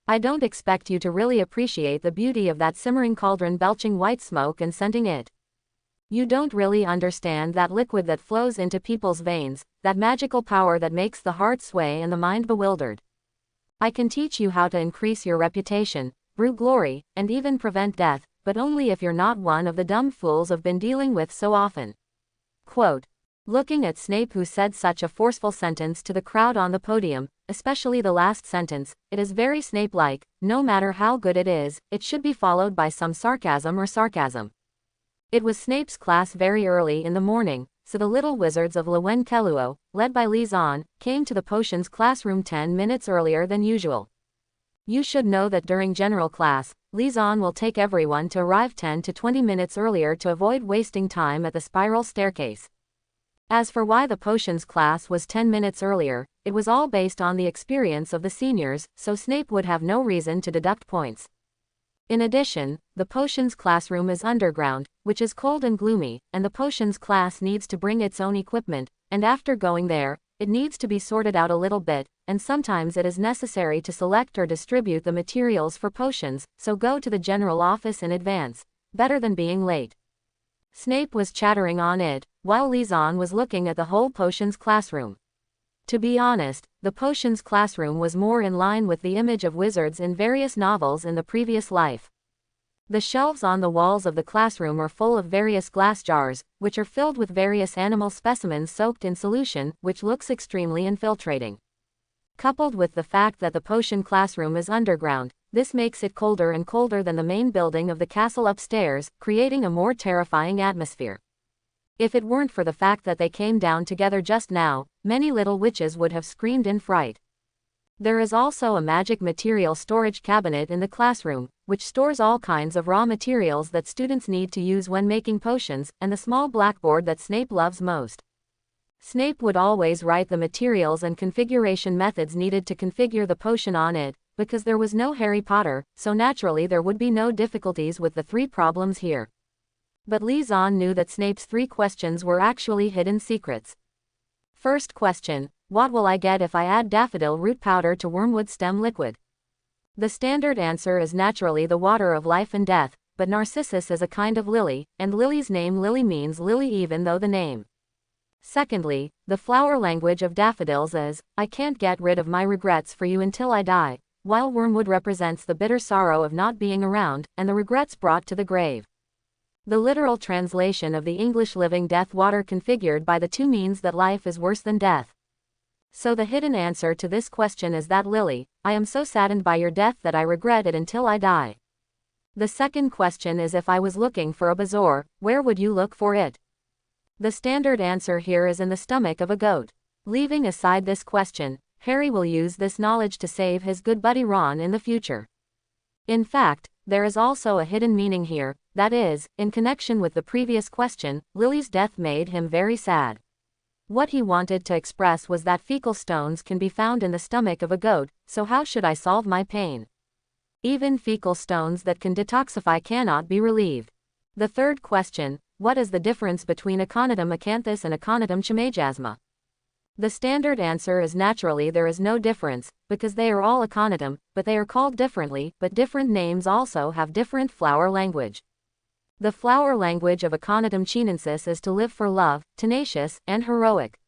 I don't expect you to really appreciate the beauty of that simmering cauldron belching white smoke and scenting it. You don't really understand that liquid that flows into people's veins, that magical power that makes the heart sway and the mind bewildered. I can teach you how to increase your reputation, brew glory, and even prevent death, but only if you're not one of the dumb fools I've been dealing with so often. Quote. Looking at Snape, who said such a forceful sentence to the crowd on the podium, especially the last sentence, it is very Snape-like. No matter how good it is, it should be followed by some sarcasm. It was Snape's class very early in the morning, so the little wizards of Wen Keluo, led by Lisan, came to the potions classroom 10 minutes earlier than usual. You should know that during general class, Lisan will take everyone to arrive 10 to 20 minutes earlier to avoid wasting time at the spiral staircase. As for why the potions class was 10 minutes earlier, it was all based on the experience of the seniors, so Snape would have no reason to deduct points. In addition, the potions classroom is underground, which is cold and gloomy, and the potions class needs to bring its own equipment, and after going there, it needs to be sorted out a little bit, and sometimes it is necessary to select or distribute the materials for potions, so go to the general office in advance. Better than being late. Snape was chattering on it, while Lisan was looking at the whole potions classroom. To be honest, the potions classroom was more in line with the image of wizards in various novels in the previous life. The shelves on the walls of the classroom are full of various glass jars, which are filled with various animal specimens soaked in solution, which looks extremely infiltrating. Coupled with the fact that the potion classroom is underground, this makes it colder and colder than the main building of the castle upstairs, creating a more terrifying atmosphere. If it weren't for the fact that they came down together just now, many little witches would have screamed in fright. There is also a magic material storage cabinet in the classroom, which stores all kinds of raw materials that students need to use when making potions, and the small blackboard that Snape loves most. Snape would always write the materials and configuration methods needed to configure the potion on it, because there was no Harry Potter, so naturally there would be no difficulties with the 3 problems here. But Lisan knew that Snape's 3 questions were actually hidden secrets. First question: what will I get if I add daffodil root powder to wormwood stem liquid? The standard answer is naturally the water of life and death, but Narcissus is a kind of lily, and Lily's name Lily means lily even though the name. Secondly, the flower language of daffodils is, I can't get rid of my regrets for you until I die, while wormwood represents the bitter sorrow of not being around, and the regrets brought to the grave. The literal translation of the English living death water configured by the 2 means that life is worse than death. So the hidden answer to this question is that lily, I am so saddened by your death that I regret it until I die. The second question is, if I was looking for a bezoar, where would you look for it? The standard answer here is in the stomach of a goat. Leaving aside this question, Harry will use this knowledge to save his good buddy Ron in the future. In fact, there is also a hidden meaning here, that is, in connection with the previous question, Lily's death made him very sad. What he wanted to express was that fecal stones can be found in the stomach of a goat, so how should I solve my pain? Even fecal stones that can detoxify cannot be relieved. The third question: what is the difference between Aconitum acanthus and Aconitum chimajasma? The standard answer is naturally there is no difference, because they are all Aconitum, but they are called differently, but different names also have different flower language. The flower language of Aconitum chinensis is to live for love, tenacious, and heroic.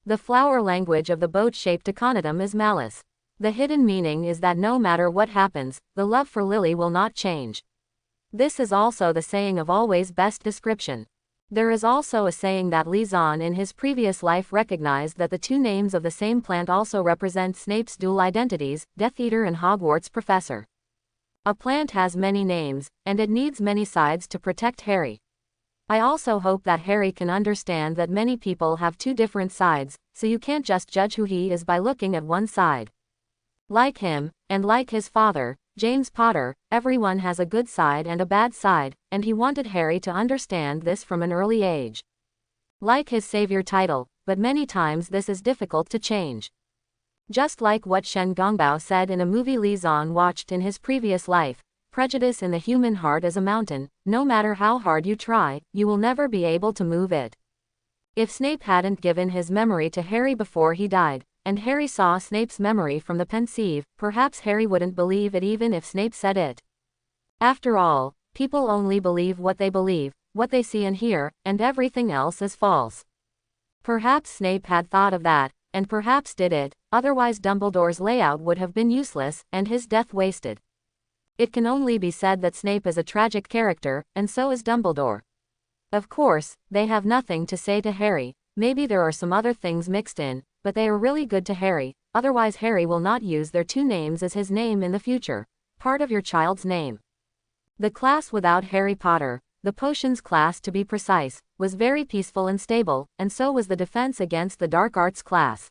The flower language of the boat-shaped Aconitum is malice. The hidden meaning is that no matter what happens, the love for Lily will not change. This is also the saying of always best description. There is also a saying that Lisan in his previous life recognized that the 2 names of the same plant also represent Snape's dual identities, Death Eater and Hogwarts professor. A plant has many names, and it needs many sides to protect Harry. I also hope that Harry can understand that many people have 2 different sides, so you can't just judge who he is by looking at one side. Like him, and like his father, James Potter, everyone has a good side and a bad side, and he wanted Harry to understand this from an early age. Like his savior title, but many times this is difficult to change. Just like what Shen Gongbao said in a movie Lisan watched in his previous life, prejudice in the human heart is a mountain, no matter how hard you try, you will never be able to move it. If Snape hadn't given his memory to Harry before he died, and Harry saw Snape's memory from the pensieve, perhaps Harry wouldn't believe it even if Snape said it. After all, people only believe, what they see and hear, and everything else is false. Perhaps Snape had thought of that, and perhaps did it, otherwise Dumbledore's layout would have been useless, and his death wasted. It can only be said that Snape is a tragic character, and so is Dumbledore. Of course, they have nothing to say to Harry, maybe there are some other things mixed in, but they are really good to Harry, otherwise Harry will not use their 2 names as his name in the future, part of your child's name. The class without Harry Potter, the potions class to be precise, was very peaceful and stable, and so was the defense against the dark arts class.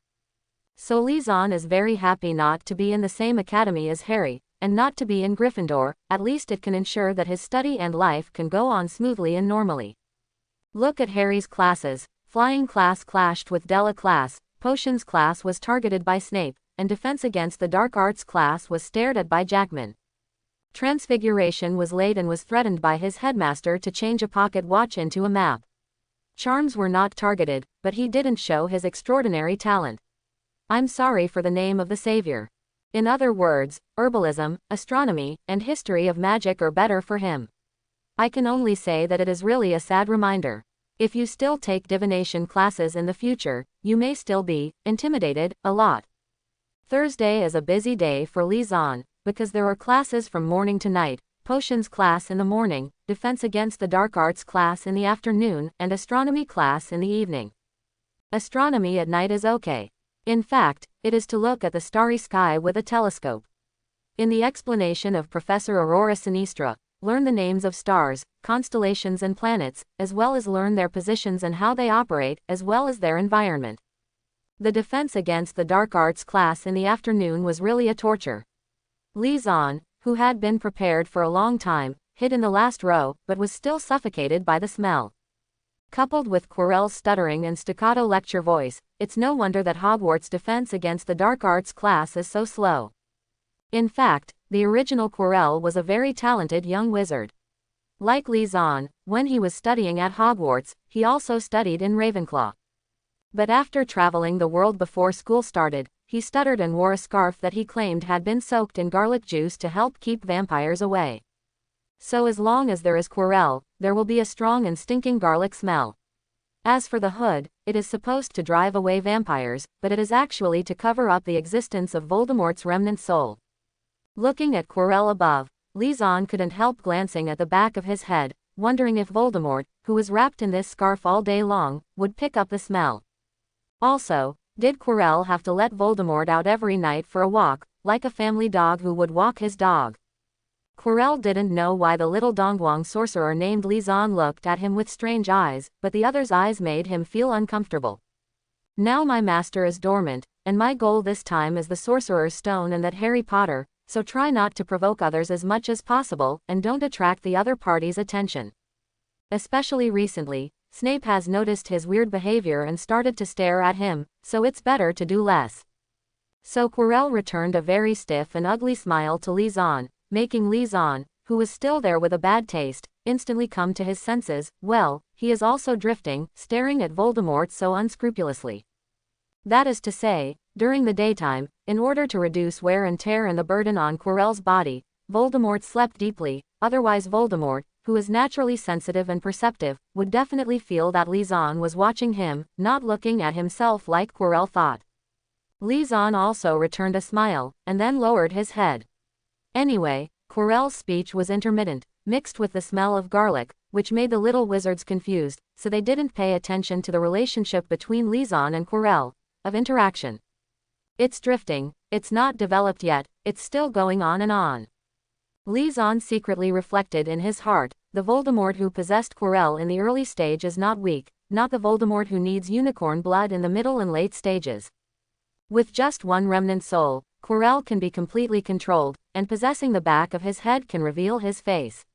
So Lisan is very happy not to be in the same academy as Harry, and not to be in Gryffindor, at least it can ensure that his study and life can go on smoothly and normally. Look at Harry's classes. Flying class clashed with Della class, Potions class was targeted by Snape, and Defense Against the Dark Arts class was stared at by Jackman. Transfiguration was late and was threatened by his headmaster to change a pocket watch into a map. Charms were not targeted, but he didn't show his extraordinary talent. I'm sorry for the name of the savior. In other words, herbalism, astronomy, and history of magic are better for him. I can only say that it is really a sad reminder. If you still take divination classes in the future, you may still be intimidated a lot. Thursday is a busy day for Li Zan, because there are classes from morning to night, potions class in the morning, defense against the dark arts class in the afternoon, and astronomy class in the evening. Astronomy at night is okay. In fact, it is to look at the starry sky with a telescope. In the explanation of Professor Aurora Sinistra, learn the names of stars, constellations and planets, as well as learn their positions and how they operate, as well as their environment. The defense against the dark arts class in the afternoon was really a torture. Li Zan, who had been prepared for a long time, hid in the last row, but was still suffocated by the smell. Coupled with Quirrell's stuttering and staccato lecture voice, it's no wonder that Hogwarts' defense against the dark arts class is so slow. In fact, the original Quirrell was a very talented young wizard. Like Li Zan, when he was studying at Hogwarts, he also studied in Ravenclaw. But after traveling the world before school started, he stuttered and wore a scarf that he claimed had been soaked in garlic juice to help keep vampires away. So as long as there is Quirrell, there will be a strong and stinking garlic smell. As for the hood, it is supposed to drive away vampires, but it is actually to cover up the existence of Voldemort's remnant soul. Looking at Quirrell above, Li Zan couldn't help glancing at the back of his head, wondering if Voldemort, who was wrapped in this scarf all day long, would pick up the smell. Also, did Quirrell have to let Voldemort out every night for a walk, like a family dog who would walk his dog? Quirrell didn't know why the little Dongwang sorcerer named Li Zan looked at him with strange eyes, but the other's eyes made him feel uncomfortable. Now my master is dormant, and my goal this time is the Sorcerer's Stone and that Harry Potter, so try not to provoke others as much as possible, and don't attract the other party's attention. Especially recently, Snape has noticed his weird behavior and started to stare at him, so it's better to do less. So Quirrell returned a very stiff and ugly smile to Li Zan, making Li Zan, who was still there with a bad taste, instantly come to his senses. Well, he is also drifting, staring at Voldemort so unscrupulously. That is to say, during the daytime, in order to reduce wear and tear and the burden on Quirrell's body, Voldemort slept deeply, otherwise Voldemort, who is naturally sensitive and perceptive, would definitely feel that Li Zan was watching him, not looking at himself like Quirrell thought. Li Zan also returned a smile, and then lowered his head. Anyway, Quirrell's speech was intermittent, mixed with the smell of garlic, which made the little wizards confused, so they didn't pay attention to the relationship between Li Zan and Quirrell, of interaction. It's drifting, it's not developed yet, it's still going on and on. Li Zan secretly reflected in his heart, the Voldemort who possessed Quirrell in the early stage is not weak, not the Voldemort who needs unicorn blood in the middle and late stages. With just one remnant soul, Quirrell can be completely controlled, and possessing the back of his head can reveal his face.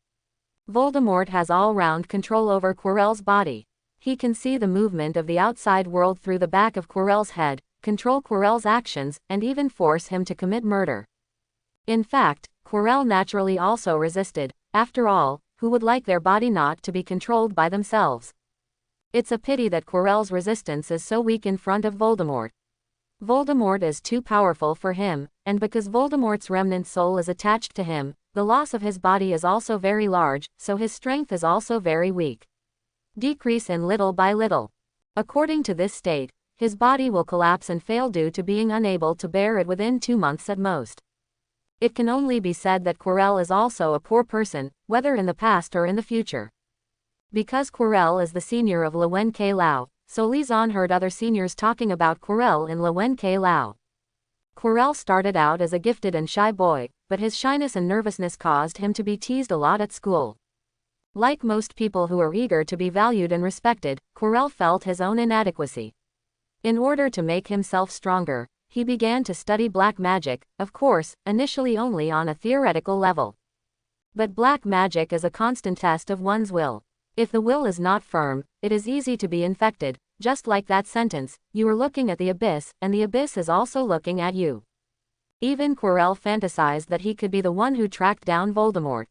Voldemort has all-round control over Quirrell's body. He can see the movement of the outside world through the back of Quirrell's head, control Quirrell's actions, and even force him to commit murder. In fact, Quirrell naturally also resisted. After all, who would like their body not to be controlled by themselves? It's a pity that Quirrell's resistance is so weak in front of Voldemort. Voldemort is too powerful for him, and because Voldemort's remnant soul is attached to him, the loss of his body is also very large, so his strength is also very weak. Decrease in little by little. According to this state, his body will collapse and fail due to being unable to bear it within 2 months at most. It can only be said that Quirrell is also a poor person, whether in the past or in the future. Because Quirrell is the senior of Luen K. Lao, so Li Zan heard other seniors talking about Quirrell in Luen K. Lao. Quirrell started out as a gifted and shy boy, but his shyness and nervousness caused him to be teased a lot at school. Like most people who are eager to be valued and respected, Quirrell felt his own inadequacy. In order to make himself stronger, he began to study black magic, of course, initially only on a theoretical level. But black magic is a constant test of one's will. If the will is not firm, it is easy to be infected, just like that sentence, you are looking at the abyss, and the abyss is also looking at you. Even Quirrell fantasized that he could be the one who tracked down Voldemort.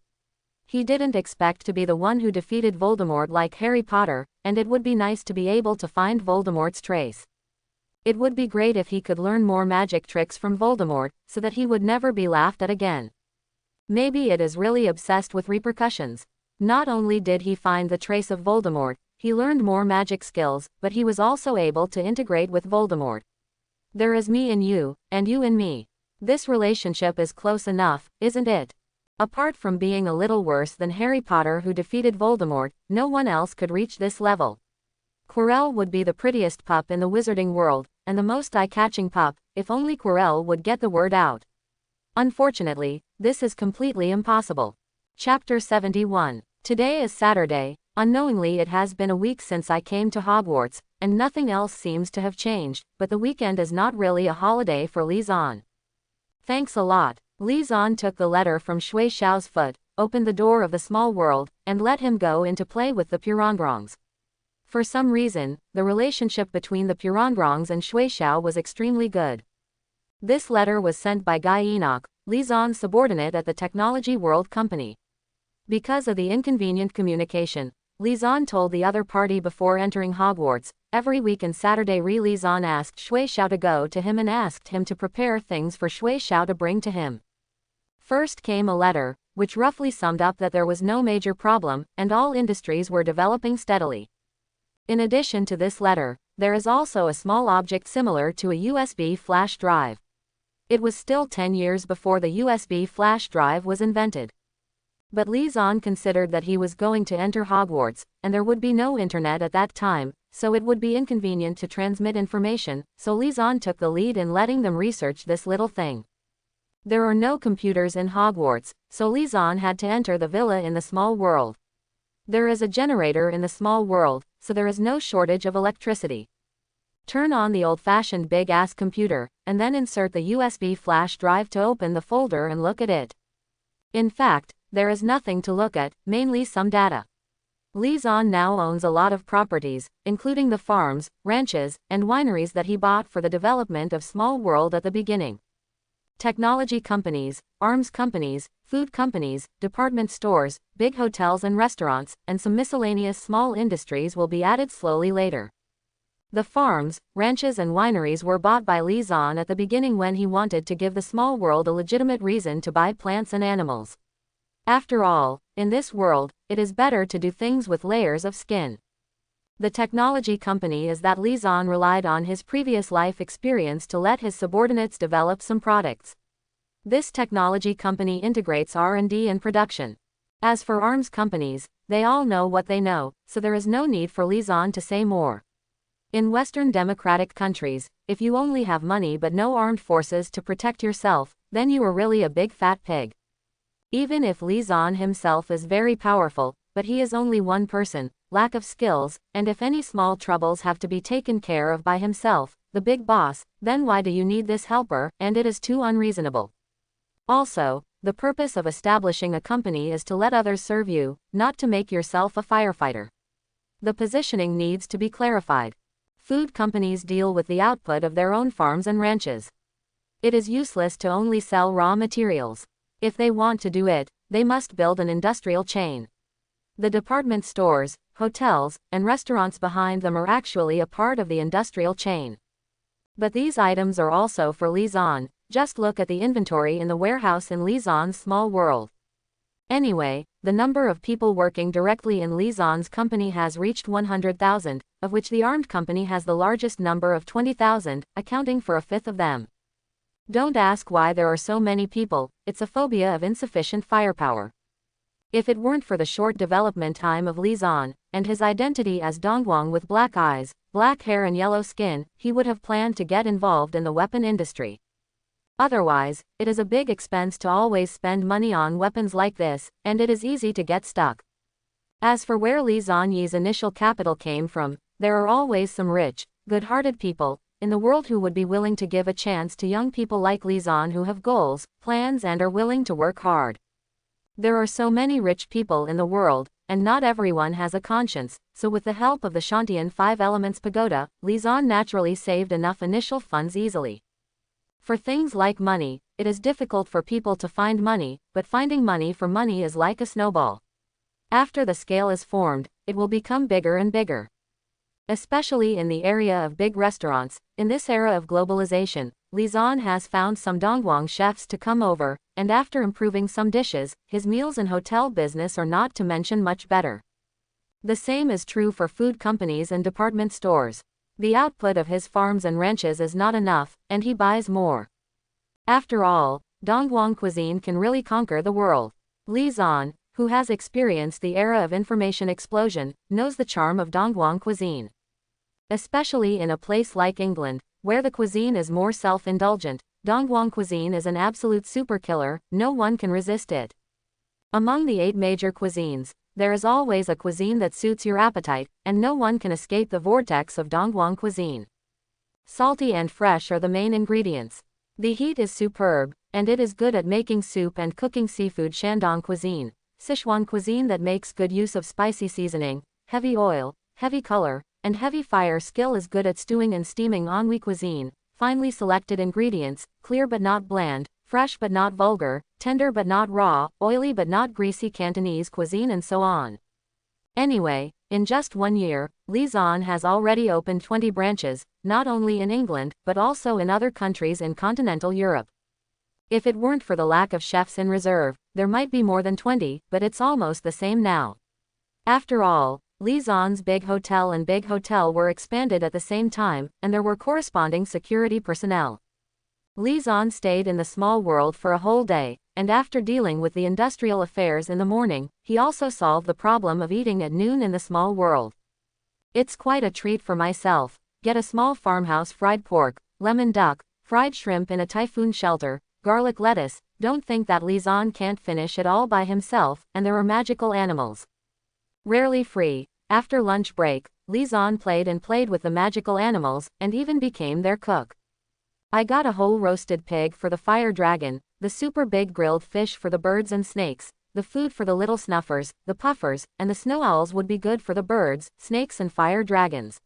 He didn't expect to be the one who defeated Voldemort like Harry Potter, and it would be nice to be able to find Voldemort's trace. It would be great if he could learn more magic tricks from Voldemort, so that he would never be laughed at again. Maybe it is really obsessed with repercussions. Not only did he find the trace of Voldemort, He learned more magic skills, but he was also able to integrate with Voldemort. There is me in you, and you in me. This relationship is close enough, isn't it? Apart from being a little worse than Harry Potter who defeated Voldemort, no one else could reach this level. Quirrell would be the prettiest pup in the wizarding world, and the most eye-catching pup, if only Quirrell would get the word out. Unfortunately, this is completely impossible. Chapter 71. Today is Saturday. Unknowingly it has been a week since I came to Hogwarts, and nothing else seems to have changed, but the weekend is not really a holiday for Li Zan. Thanks a lot. Li Zan took the letter from Shui Xiao's foot, opened the door of the small world, and let him go into play with the Purongrongs. For some reason, the relationship between the Purongrongs and Shui Xiao was extremely good. This letter was sent by Guy Enoch, Li Zan's subordinate at the Technology World Company. Because of the inconvenient communication, Li Zan told the other party before entering Hogwarts. Every week and Saturday Li Zan asked Shui Xiao to go to him and asked him to prepare things for Shui Xiao to bring to him. First came a letter, which roughly summed up that there was no major problem, and all industries were developing steadily. In addition to this letter, there is also a small object similar to a USB flash drive. It was still 10 years before the USB flash drive was invented. But Li Zan considered that he was going to enter Hogwarts, and there would be no internet at that time, so it would be inconvenient to transmit information, so Li Zan took the lead in letting them research this little thing. There are no computers in Hogwarts, so Li Zan had to enter the villa in the small world. There is a generator in the small world, so there is no shortage of electricity. Turn on the old-fashioned big-ass computer, and then insert the USB flash drive to open the folder and look at it. In fact, there is nothing to look at, mainly some data. Li Zan now owns a lot of properties, including the farms, ranches, and wineries that he bought for the development of Small World at the beginning. Technology companies, arms companies, food companies, department stores, big hotels and restaurants, and some miscellaneous small industries will be added slowly later. The farms, ranches and wineries were bought by Li Zan at the beginning when he wanted to give the small world a legitimate reason to buy plants and animals. After all, in this world, it is better to do things with layers of skin. The technology company is that Li Zan relied on his previous life experience to let his subordinates develop some products. This technology company integrates R&D and production. As for arms companies, they all know what they know, so there is no need for Li Zan to say more. In Western democratic countries, if you only have money but no armed forces to protect yourself, then you are really a big fat pig. Even if Li Zan himself is very powerful, but he is only one person, lack of skills, and if any small troubles have to be taken care of by himself, the big boss, then why do you need this helper, and it is too unreasonable. Also, the purpose of establishing a company is to let others serve you, not to make yourself a firefighter. The positioning needs to be clarified. Food companies deal with the output of their own farms and ranches. It is useless to only sell raw materials. If they want to do it, they must build an industrial chain. The department stores, hotels, and restaurants behind them are actually a part of the industrial chain. But these items are also for Li Zan. Just look at the inventory in the warehouse in Li Zan's small world. Anyway, the number of people working directly in Li Zan's company has reached 100,000, of which the armed company has the largest number of 20,000, accounting for a fifth of them. Don't ask why there are so many people, it's a phobia of insufficient firepower. If it weren't for the short development time of Li Zan, and his identity as Dongguang with black eyes, black hair and yellow skin, he would have planned to get involved in the weapon industry. Otherwise, it is a big expense to always spend money on weapons like this, and it is easy to get stuck. As for where Li Zanyi's initial capital came from, there are always some rich, good-hearted people in the world who would be willing to give a chance to young people like Li Zan who have goals, plans and are willing to work hard. There are so many rich people in the world, and not everyone has a conscience, so with the help of the Shantian 5 Elements Pagoda, Li Zan naturally saved enough initial funds easily. For things like money, it is difficult for people to find money, but finding money for money is like a snowball. After the scale is formed, it will become bigger and bigger. Especially in the area of big restaurants, in this era of globalization, Li Zan has found some Dongguang chefs to come over, and after improving some dishes, his meals and hotel business are not to mention much better. The same is true for food companies and department stores. The output of his farms and ranches is not enough, and he buys more. After all, Dongguan cuisine can really conquer the world. Li Zan, who has experienced the era of information explosion, knows the charm of Dongguan cuisine. Especially in a place like England, where the cuisine is more self-indulgent, Dongguan cuisine is an absolute super killer, no one can resist it. Among the 8 major cuisines, there is always a cuisine that suits your appetite, and no one can escape the vortex of Dongguan cuisine. Salty and fresh are the main ingredients. The heat is superb, and it is good at making soup and cooking seafood. Shandong cuisine, Sichuan cuisine that makes good use of spicy seasoning, heavy oil, heavy color, and heavy fire skill is good at stewing and steaming. Anhui cuisine, finely selected ingredients, clear but not bland, fresh but not vulgar, tender but not raw, oily but not greasy. Cantonese cuisine, and so on. Anyway, in just 1 year, Li Zan has already opened 20 branches, not only in England, but also in other countries in continental Europe. If it weren't for the lack of chefs in reserve, there might be more than 20, but it's almost the same now. After all, Li Zan's big hotel and big hotel were expanded at the same time, and there were corresponding security personnel. Li Zan stayed in the small world for a whole day, and after dealing with the industrial affairs in the morning, he also solved the problem of eating at noon in the small world. It's quite a treat for myself. Get a small farmhouse fried pork, lemon duck, fried shrimp in a typhoon shelter, garlic lettuce. Don't think that Li Zan can't finish it all by himself, and there are magical animals. Rarely free. After lunch break, Li Zan played and played with the magical animals, and even became their cook. I got a whole roasted pig for the fire dragon, the super big grilled fish for the birds and snakes, the food for the little snuffers, the puffers, and the snow owls would be good for the birds, snakes and fire dragons.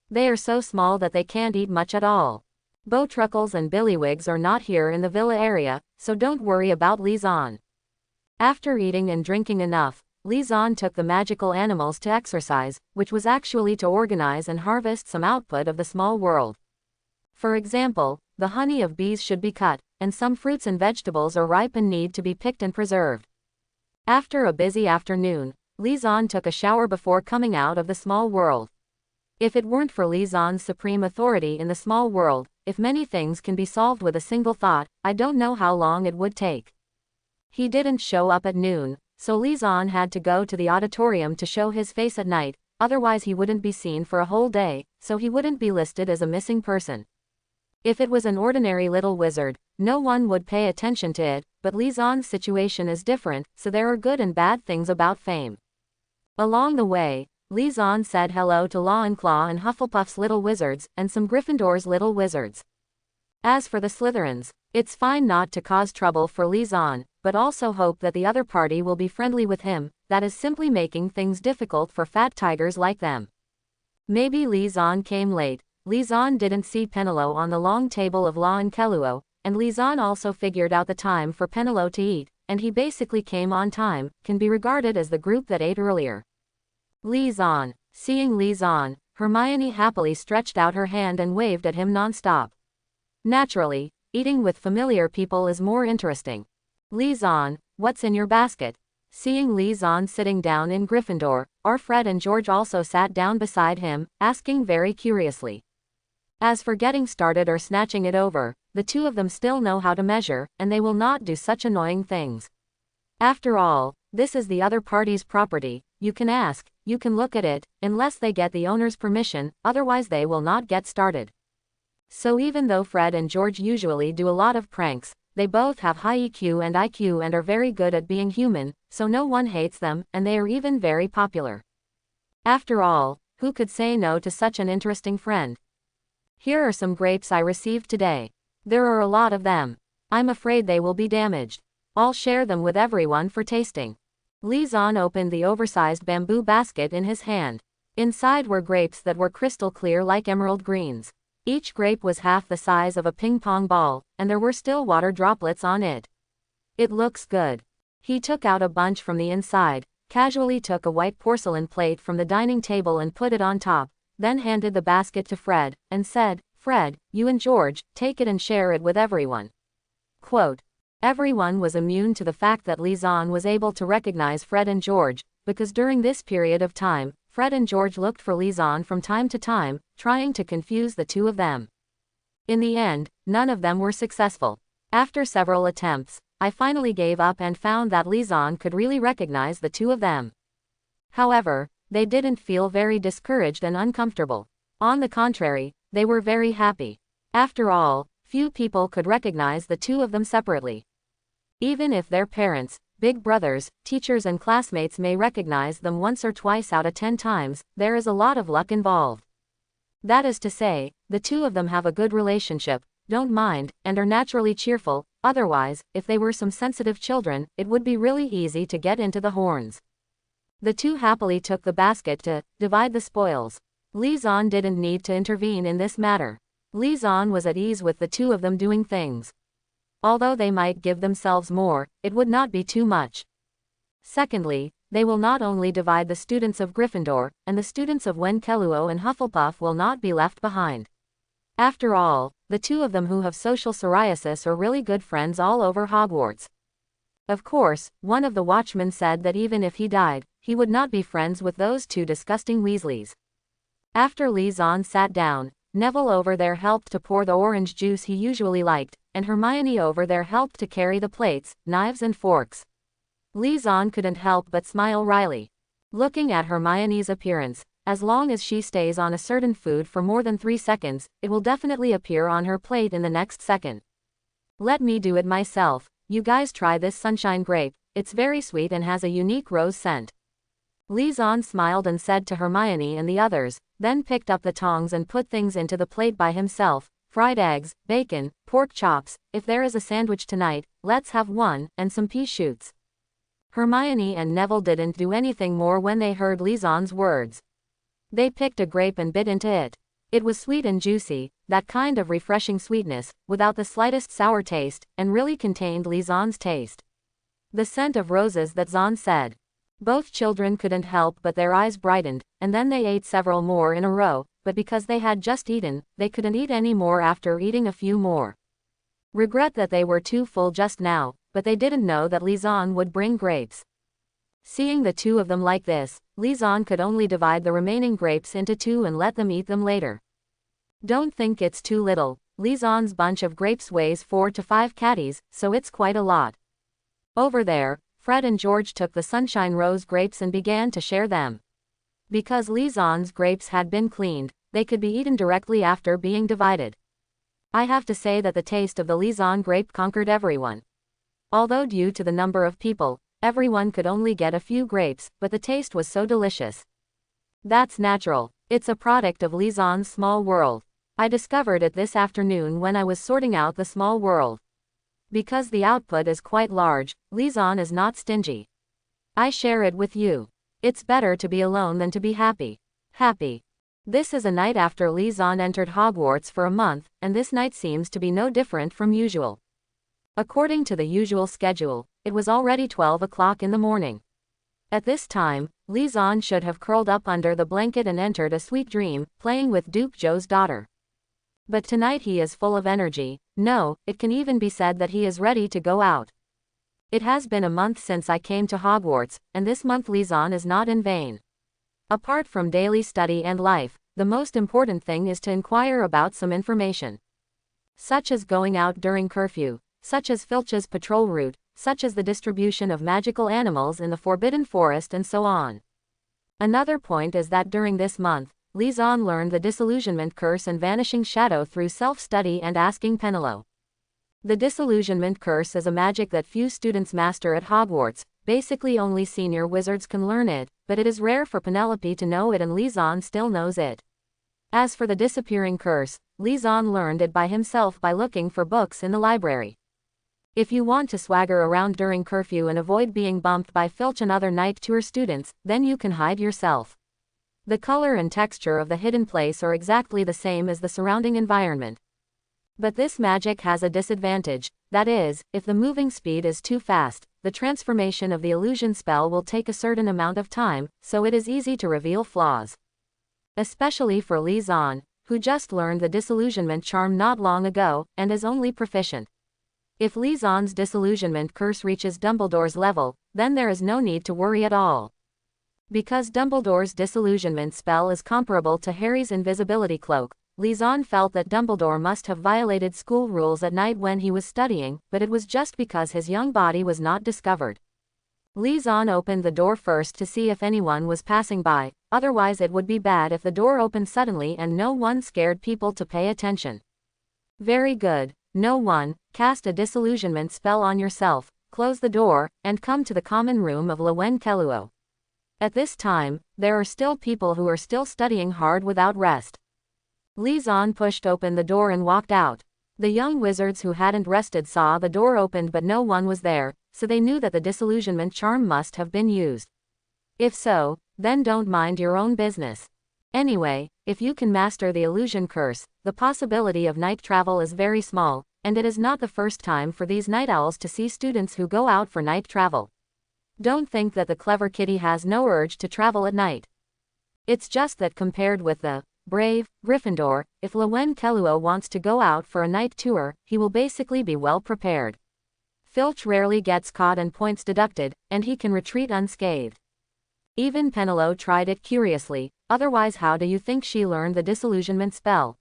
They are so small that they can't eat much at all. Bowtruckles and billywigs are not here in the villa area, so don't worry about Li Zan. After eating and drinking enough, Li Zan took the magical animals to exercise, which was actually to organize and harvest some output of the small world. For example, the honey of bees should be cut, and some fruits and vegetables are ripe and need to be picked and preserved. After a busy afternoon, Li Zan took a shower before coming out of the small world. If it weren't for Li Zan's supreme authority in the small world, if many things can be solved with a single thought, I don't know how long it would take. He didn't show up at noon, so Li Zan had to go to the auditorium to show his face at night, otherwise he wouldn't be seen for a whole day, so he wouldn't be listed as a missing person. If it was an ordinary little wizard, no one would pay attention to it, but Li Zan's situation is different, so there are good and bad things about fame. Along the way, Li Zan said hello to Ravenclaw and Hufflepuff's little wizards, and some Gryffindor's little wizards. As for the Slytherins, it's fine not to cause trouble for Li Zan, but also hope that the other party will be friendly with him. That is simply making things difficult for fat tigers like them. Maybe Li Zan came late. Li Zan didn't see Penelo on the long table of Law and Keluo, and Li Zan also figured out the time for Penelo to eat, and he basically came on time, can be regarded as the group that ate earlier. Li Zan. Seeing Li Zan, Hermione happily stretched out her hand and waved at him non-stop. Naturally, eating with familiar people is more interesting. Li Zan, what's in your basket? Seeing Li Zan sitting down in Gryffindor, Fred and George also sat down beside him, asking very curiously. As for getting started or snatching it over, the two of them still know how to measure, and they will not do such annoying things. After all, this is the other party's property. You can ask, you can look at it, unless they get the owner's permission, otherwise they will not get started. So even though Fred and George usually do a lot of pranks, they both have high EQ and IQ and are very good at being human, so no one hates them, and they are even very popular. After all, who could say no to such an interesting friend? Here are some grapes I received today. There are a lot of them. I'm afraid they will be damaged. I'll share them with everyone for tasting. Li Zan opened the oversized bamboo basket in his hand. Inside were grapes that were crystal clear like emerald greens. Each grape was half the size of a ping-pong ball, and there were still water droplets on it. It looks good. He took out a bunch from the inside, casually took a white porcelain plate from the dining table and put it on top, then handed the basket to Fred, and said, "Fred, you and George, take it and share it with everyone." Quote. Everyone was immune to the fact that Li Zan was able to recognize Fred and George, because during this period of time, Fred and George looked for Liaison from time to time, trying to confuse the two of them. In the end, none of them were successful. After several attempts, I finally gave up and found that Liaison could really recognize the two of them. However, they didn't feel very discouraged and uncomfortable. On the contrary, they were very happy. After all, few people could recognize the two of them separately. Even if their parents, big brothers, teachers and classmates may recognize them once or twice out of 10 times, there is a lot of luck involved. That is to say, the two of them have a good relationship, don't mind, and are naturally cheerful. Otherwise, if they were some sensitive children, it would be really easy to get into the horns. The two happily took the basket to divide the spoils. Liaison didn't need to intervene in this matter. Liaison was at ease with the two of them doing things. Although they might give themselves more, it would not be too much. Secondly, they will not only divide the students of Gryffindor, and the students of Wenkeluo and Hufflepuff will not be left behind. After all, the two of them who have social psoriasis are really good friends all over Hogwarts. Of course, one of the watchmen said that even if he died, he would not be friends with those two disgusting Weasleys. After Liaison sat down, Neville over there helped to pour the orange juice he usually liked, and Hermione over there helped to carry the plates, knives and forks. Liaison couldn't help but smile wryly. Looking at Hermione's appearance, as long as she stays on a certain food for more than 3 seconds, it will definitely appear on her plate in the next second. Let me do it myself. You guys try this sunshine grape, it's very sweet and has a unique rose scent. Liaison smiled and said to Hermione and the others, then picked up the tongs and put things into the plate by himself. Fried eggs, bacon, pork chops, if there is a sandwich tonight, let's have one, and some pea shoots. Hermione and Neville didn't do anything more when they heard Liaison's words. They picked a grape and bit into it. It was sweet and juicy, that kind of refreshing sweetness, without the slightest sour taste, and really contained Liaison's taste. The scent of roses that Zahn said. Both children couldn't help but their eyes brightened, and then they ate several more in a row, but because they had just eaten, they couldn't eat any more after eating a few more. Regret that they were too full just now, but they didn't know that Liaison would bring grapes. Seeing the two of them like this, Liaison could only divide the remaining grapes into 2 and let them eat them later. Don't think it's too little. Liaison's bunch of grapes weighs 4 to 5 catties, so it's quite a lot. Over there, Fred and George took the sunshine rose grapes and began to share them. Because Liaison's grapes had been cleaned, they could be eaten directly after being divided. I have to say that the taste of the Liaison grape conquered everyone. Although due to the number of people, everyone could only get a few grapes, but the taste was so delicious. That's natural. It's a product of Liaison's small world. I discovered it this afternoon when I was sorting out the small world. Because the output is quite large, Liaison is not stingy. I share it with you. It's better to be alone than to be happy. Happy. This is a night after Liaison entered Hogwarts for a month, and this night seems to be no different from usual. According to the usual schedule, it was already 12 o'clock in the morning. At this time, Liaison should have curled up under the blanket and entered a sweet dream, playing with Duke Joe's daughter. But tonight he is full of energy. No, it can even be said that he is ready to go out. It has been a month since I came to Hogwarts, and this month Liaison is not in vain. Apart from daily study and life, the most important thing is to inquire about some information. Such as going out during curfew, such as Filch's patrol route, such as the distribution of magical animals in the Forbidden Forest and so on. Another point is that during this month, Liaison learned the disillusionment curse and vanishing shadow through self-study and asking Penelope. The disillusionment curse is a magic that few students master at Hogwarts. Basically only senior wizards can learn it, but it is rare for Penelope to know it and Liaison still knows it. As for the disappearing curse, Liaison learned it by himself by looking for books in the library. If you want to swagger around during curfew and avoid being bumped by Filch and other night tour students, then you can hide yourself. The color and texture of the hidden place are exactly the same as the surrounding environment. But this magic has a disadvantage, that is, if the moving speed is too fast, the transformation of the illusion spell will take a certain amount of time, so it is easy to reveal flaws. Especially for Liaison, who just learned the disillusionment charm not long ago, and is only proficient. If Liaison's disillusionment curse reaches Dumbledore's level, then there is no need to worry at all. Because Dumbledore's disillusionment spell is comparable to Harry's invisibility cloak, Lizanne felt that Dumbledore must have violated school rules at night when he was studying, but it was just because his young body was not discovered. Lizanne opened the door first to see if anyone was passing by, otherwise it would be bad if the door opened suddenly and no one scared people to pay attention. Very good. No one. Cast a disillusionment spell on yourself, close the door, and come to the common room of Lewen Keluo. At this time, there are still people who are still studying hard without rest. Lizanne pushed open the door and walked out. The young wizards who hadn't rested saw the door opened but no one was there, so they knew that the disillusionment charm must have been used. If so, then don't mind your own business. Anyway, if you can master the illusion curse, the possibility of night travel is very small, and it is not the first time for these night owls to see students who go out for night travel. Don't think that the clever kitty has no urge to travel at night. It's just that compared with the brave Gryffindor, if Lewen Keluo wants to go out for a night tour, he will basically be well prepared. Filch rarely gets caught and points deducted, and he can retreat unscathed. Even Penelope tried it curiously, otherwise how do you think she learned the disillusionment spell?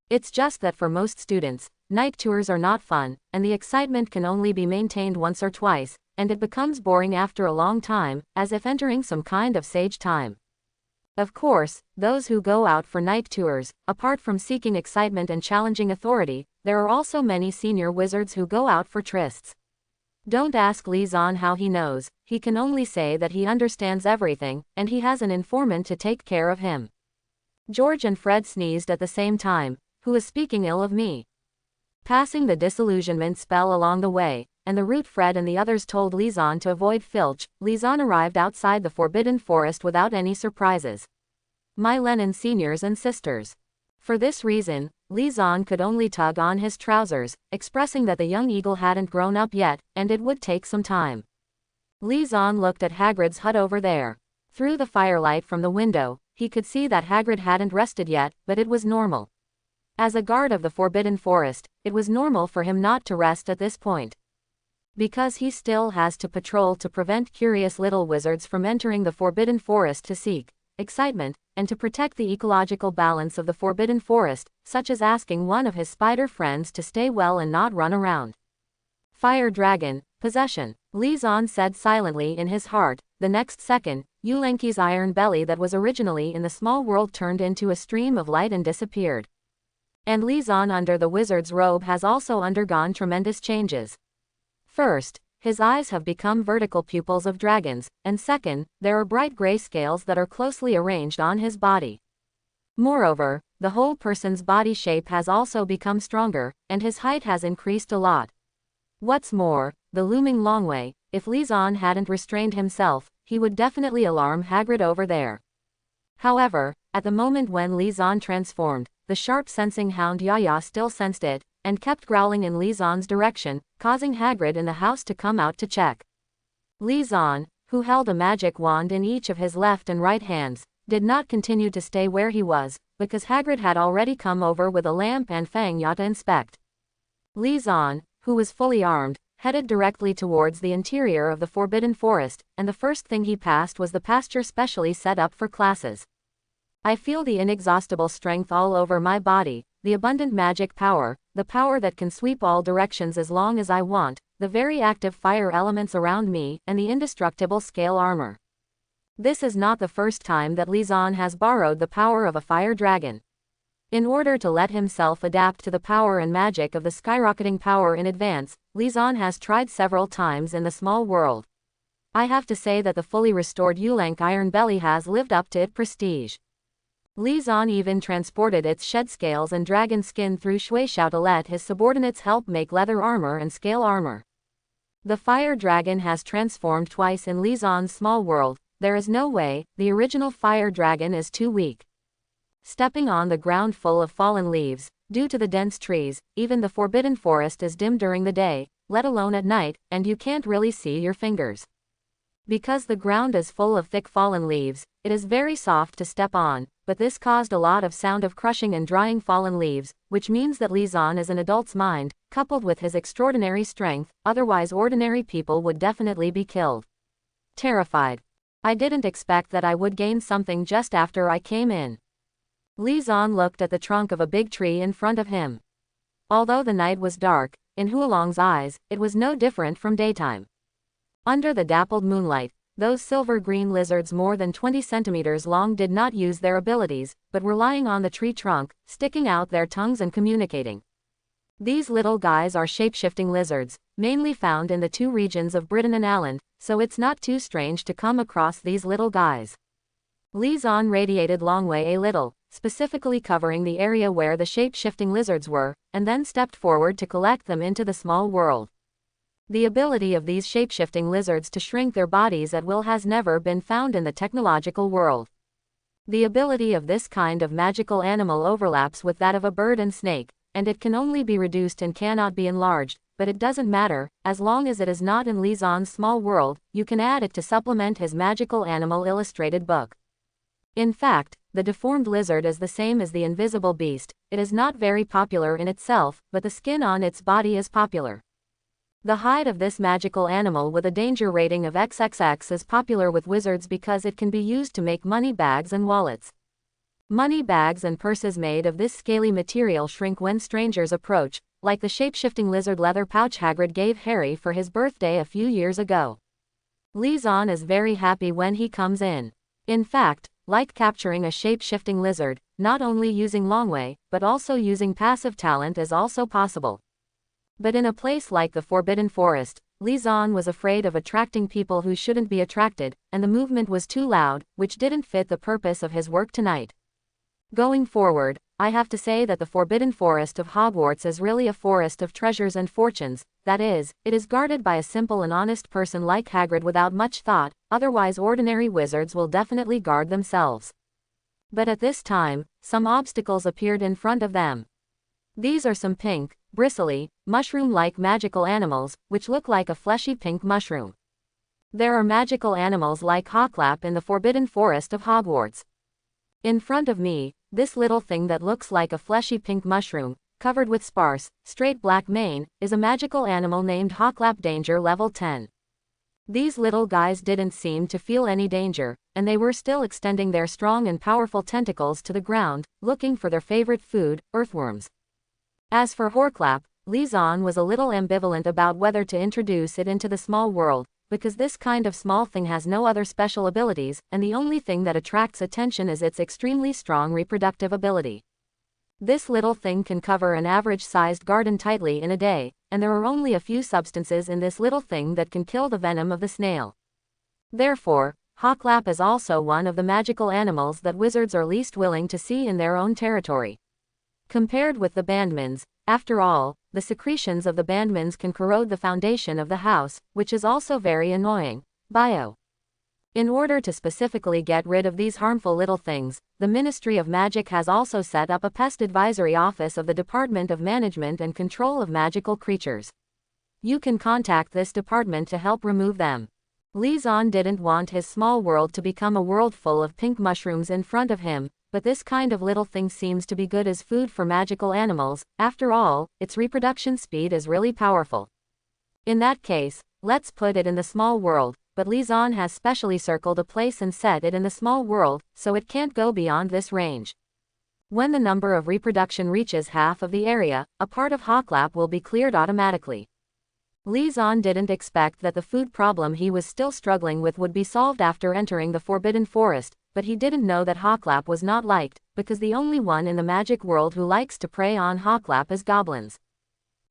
It's just that for most students, night tours are not fun, and the excitement can only be maintained once or twice, and it becomes boring after a long time, as if entering some kind of sage time. Of course, those who go out for night tours, apart from seeking excitement and challenging authority, there are also many senior wizards who go out for trysts. Don't ask Lizanne how he knows, he can only say that he understands everything, and he has an informant to take care of him. George and Fred sneezed at the same time. Who is speaking ill of me? Passing the disillusionment spell along the way, and the route Fred and the others told Lizanne to avoid Filch, Lizanne arrived outside the Forbidden Forest without any surprises. My Lennon seniors and sisters. For this reason, Lizanne could only tug on his trousers, expressing that the young eagle hadn't grown up yet, and it would take some time. Lizanne looked at Hagrid's hut over there. Through the firelight from the window, he could see that Hagrid hadn't rested yet, but it was normal. As a guard of the Forbidden Forest, it was normal for him not to rest at this point. Because he still has to patrol to prevent curious little wizards from entering the Forbidden Forest to seek excitement, and to protect the ecological balance of the Forbidden Forest, such as asking one of his spider friends to stay well and not run around. Fire Dragon, Possession, Lizanne said silently in his heart. The next second, Yulenki's iron belly that was originally in the small world turned into a stream of light and disappeared. And Lizanne under the wizard's robe has also undergone tremendous changes. First, his eyes have become vertical pupils of dragons, and second, there are bright gray scales that are closely arranged on his body. Moreover, the whole person's body shape has also become stronger, and his height has increased a lot. What's more, the looming Longway, if Lizanne hadn't restrained himself, he would definitely alarm Hagrid over there. However, at the moment when Lizanne transformed, the sharp-sensing hound Yaya still sensed it, and kept growling in Lizanne's direction, causing Hagrid in the house to come out to check. Lizanne, who held a magic wand in each of his left and right hands, did not continue to stay where he was, because Hagrid had already come over with a lamp and Fangya to inspect. Lizanne, who was fully armed, headed directly towards the interior of the Forbidden Forest, and the first thing he passed was the pasture specially set up for classes. I feel the inexhaustible strength all over my body, the abundant magic power, the power that can sweep all directions as long as I want, the very active fire elements around me, and the indestructible scale armor. This is not the first time that Lizanne has borrowed the power of a fire dragon. In order to let himself adapt to the power and magic of the skyrocketing power in advance, Lizanne has tried several times in the small world. I have to say that the fully restored Yulenk Iron Belly has lived up to its prestige. Lizanne even transported its shed scales and dragon skin through Shueisha to let his subordinates help make leather armor and scale armor. The fire dragon has transformed twice in Lizanne's small world. There is no way, the original fire dragon is too weak. Stepping on the ground full of fallen leaves, due to the dense trees, even the Forbidden Forest is dim during the day, let alone at night, and you can't really see your fingers. Because the ground is full of thick fallen leaves, it is very soft to step on, but this caused a lot of sound of crushing and drying fallen leaves, which means that Lizanne is an adult's mind, coupled with his extraordinary strength, otherwise ordinary people would definitely be killed. Terrified. I didn't expect that I would gain something just after I came in. Li Zan looked at the trunk of a big tree in front of him. Although the night was dark, in Huolong's eyes, it was no different from daytime. Under the dappled moonlight, those silver-green lizards more than 20 centimeters long did not use their abilities, but were lying on the tree trunk, sticking out their tongues and communicating. These little guys are shape-shifting lizards, mainly found in the two regions of Britain and Åland, so it's not too strange to come across these little guys. Li Zan radiated Longwei a little, specifically covering the area where the shape-shifting lizards were, and then stepped forward to collect them into the small world. The ability of these shape-shifting lizards to shrink their bodies at will has never been found in the technological world. The ability of this kind of magical animal overlaps with that of a bird and snake, and it can only be reduced and cannot be enlarged, but it doesn't matter, as long as it is not in Li Zan's small world, you can add it to supplement his magical animal illustrated book. In fact, the deformed lizard is the same as the invisible beast. It is not very popular in itself, but the skin on its body is popular. The hide of this magical animal with a danger rating of XXX is popular with wizards because it can be used to make money bags and wallets. Money bags and purses made of this scaly material shrink when strangers approach, like the shape-shifting lizard leather pouch Hagrid gave Harry for his birthday a few years ago. Li Zan is very happy when he comes in. In fact, like capturing a shape-shifting lizard, not only using Longwei, but also using passive talent is also possible. But in a place like the Forbidden Forest, Li Zan was afraid of attracting people who shouldn't be attracted, and the movement was too loud, which didn't fit the purpose of his work tonight. Going forward, I have to say that the Forbidden Forest of Hogwarts is really a forest of treasures and fortunes. That is, it is guarded by a simple and honest person like Hagrid without much thought, otherwise ordinary wizards will definitely guard themselves. But at this time, some obstacles appeared in front of them. These are some pink, bristly, mushroom-like magical animals, which look like a fleshy pink mushroom. There are magical animals like Hawklap in the Forbidden Forest of Hogwarts. In front of me, this little thing that looks like a fleshy pink mushroom, covered with sparse, straight black mane, is a magical animal named Hawklap Danger Level 10. These little guys didn't seem to feel any danger, and they were still extending their strong and powerful tentacles to the ground, looking for their favorite food, earthworms. As for Hawklap, Li Zan was a little ambivalent about whether to introduce it into the small world, because this kind of small thing has no other special abilities, and the only thing that attracts attention is its extremely strong reproductive ability. This little thing can cover an average-sized garden tightly in a day, and there are only a few substances in this little thing that can kill the venom of the snail. Therefore, Hawklap is also one of the magical animals that wizards are least willing to see in their own territory. Compared with the bandmans, after all, the secretions of the bandmans can corrode the foundation of the house, which is also very annoying. Bio. In order to specifically get rid of these harmful little things, the Ministry of Magic has also set up a pest advisory office of the Department of Management and Control of Magical Creatures. You can contact this department to help remove them. Li Zan didn't want his small world to become a world full of pink mushrooms in front of him, but this kind of little thing seems to be good as food for magical animals. After all, its reproduction speed is really powerful. In that case, let's put it in the small world, but Li Zan has specially circled a place and set it in the small world, so it can't go beyond this range. When the number of reproduction reaches half of the area, a part of Hawklap will be cleared automatically. Li Zan didn't expect that the food problem he was still struggling with would be solved after entering the Forbidden Forest, but he didn't know that Hawklap was not liked, because the only one in the magic world who likes to prey on Hawklap is goblins.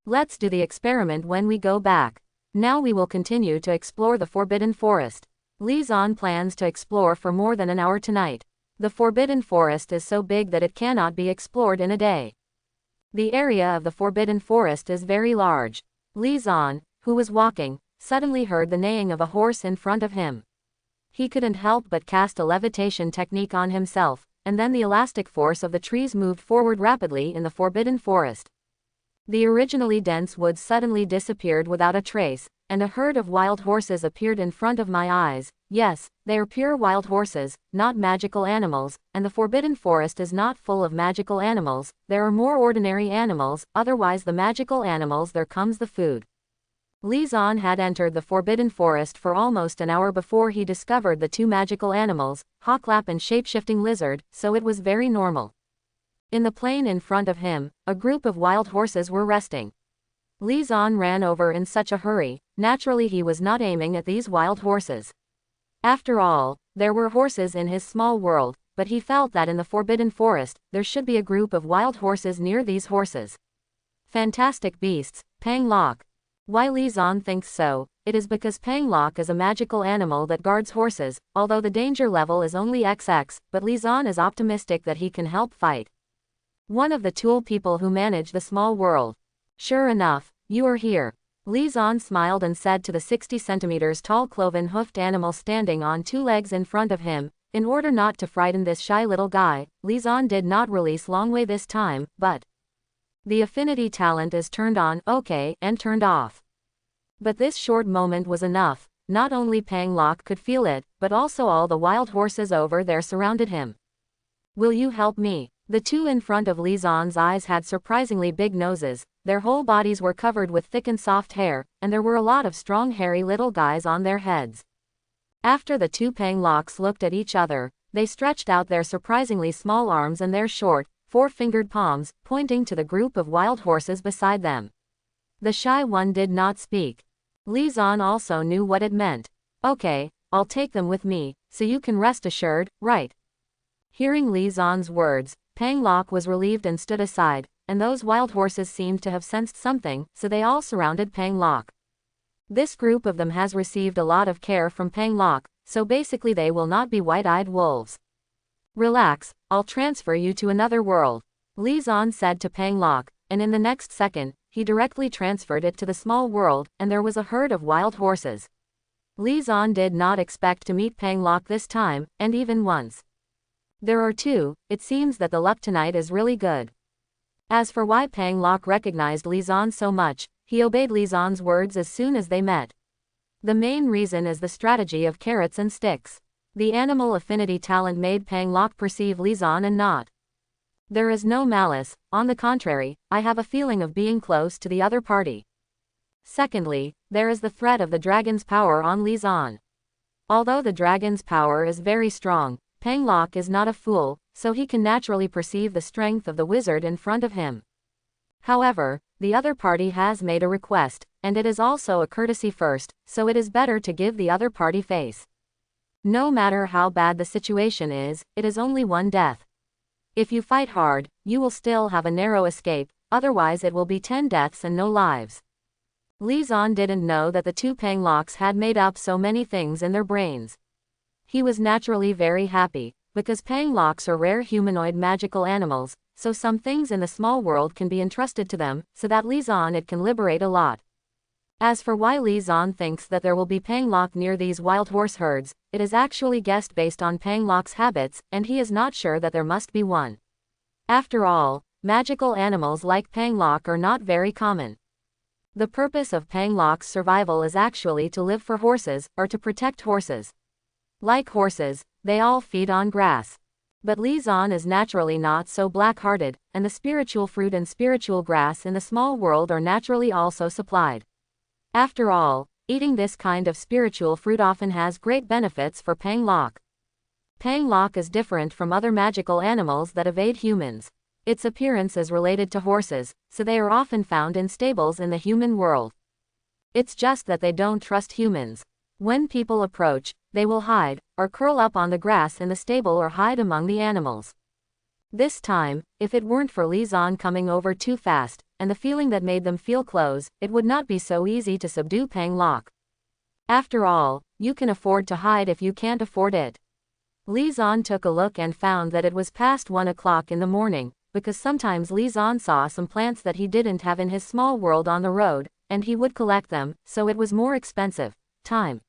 Let's do the experiment when we go back. Now we will continue to explore the Forbidden Forest. Li Zan plans to explore for more than an hour tonight. The Forbidden Forest is so big that it cannot be explored in a day. The area of the Forbidden Forest is very large. Li Zan, who was walking, suddenly heard the neighing of a horse in front of him. He couldn't help but cast a levitation technique on himself, and then the elastic force of the trees moved forward rapidly in the Forbidden Forest. The originally dense woods suddenly disappeared without a trace, and a herd of wild horses appeared in front of my eyes. Yes, they are pure wild horses, not magical animals, and the Forbidden Forest is not full of magical animals. There are more ordinary animals, otherwise the magical animals. There comes the food. Li Zan had entered the Forbidden Forest for almost an hour before he discovered the two magical animals, Hawklap and shape-shifting lizard, so it was very normal. In the plain in front of him, a group of wild horses were resting. Li Zan ran over in such a hurry. Naturally he was not aiming at these wild horses. After all, there were horses in his small world, but he felt that in the Forbidden Forest, there should be a group of wild horses near these horses. Fantastic beasts, Pang Lok. Why Li Zan thinks so, it is because Pang Lok is a magical animal that guards horses, although the danger level is only XX, but Li Zan is optimistic that he can help fight. One of the tool people who manage the small world. Sure enough, you are here. Li Zan smiled and said to the 60 centimeters tall cloven-hoofed animal standing on two legs in front of him. In order not to frighten this shy little guy, Li Zan did not release Longwei this time, but the affinity talent is turned on, okay, and turned off. But this short moment was enough. Not only Pang Lok could feel it, but also all the wild horses over there surrounded him. Will you help me? The two in front of Li Zan's eyes had surprisingly big noses, their whole bodies were covered with thick and soft hair, and there were a lot of strong hairy little guys on their heads. After the two Pang Loks looked at each other, they stretched out their surprisingly small arms and their short, four-fingered palms, pointing to the group of wild horses beside them. The shy one did not speak. Li Zan also knew what it meant. Okay, I'll take them with me, so you can rest assured, right? Hearing Li Zan's words, Pang Lok was relieved and stood aside, and those wild horses seemed to have sensed something, so they all surrounded Pang Lok. This group of them has received a lot of care from Pang Lok, so basically they will not be white-eyed wolves. Relax, I'll transfer you to another world, Li Zan said to Pang Lok, and in the next second, he directly transferred it to the small world, and there was a herd of wild horses. Li Zan did not expect to meet Pang Lok this time, and even once. There are two. It seems that the luck tonight is really good. As for why Pang Lok recognized Li Zan so much, he obeyed Li Zan's words as soon as they met. The main reason is the strategy of carrots and sticks. The animal affinity talent made Pang Lok perceive Li Zan and not. There is no malice, on the contrary, I have a feeling of being close to the other party. Secondly, there is the threat of the dragon's power on Li Zan. Although the dragon's power is very strong, Pang Lok is not a fool, so he can naturally perceive the strength of the wizard in front of him. However, the other party has made a request, and it is also a courtesy first, so it is better to give the other party face. No matter how bad the situation is, it is only one death. If you fight hard, you will still have a narrow escape, otherwise it will be 10 deaths and no lives. Li Zan didn't know that the two Pang Loks had made up so many things in their brains. He was naturally very happy, because Pang Loks are rare humanoid magical animals, so some things in the small world can be entrusted to them, so that Li Zan it can liberate a lot. As for why Li Zan thinks that there will be Pang Lok near these wild horse herds, it is actually guessed based on Pang Lok's habits, and he is not sure that there must be one. After all, magical animals like Pang Lok are not very common. The purpose of Pang Lok's survival is actually to live for horses, or to protect horses. Like horses, they all feed on grass. But Li Zan is naturally not so black-hearted, and the spiritual fruit and spiritual grass in the small world are naturally also supplied. After all, eating this kind of spiritual fruit often has great benefits for Pang Lok. Pang Lok is different from other magical animals that evade humans. Its appearance is related to horses, so they are often found in stables in the human world. It's just that they don't trust humans. When people approach, they will hide, or curl up on the grass in the stable or hide among the animals. This time, if it weren't for Li Zan coming over too fast, and the feeling that made them feel close, it would not be so easy to subdue Pang Lok. After all, you can afford to hide if you can't afford it. Li Zan took a look and found that it was past 1 o'clock in the morning, because sometimes Li Zan saw some plants that he didn't have in his small world on the road, and he would collect them, so it was more expensive. Time.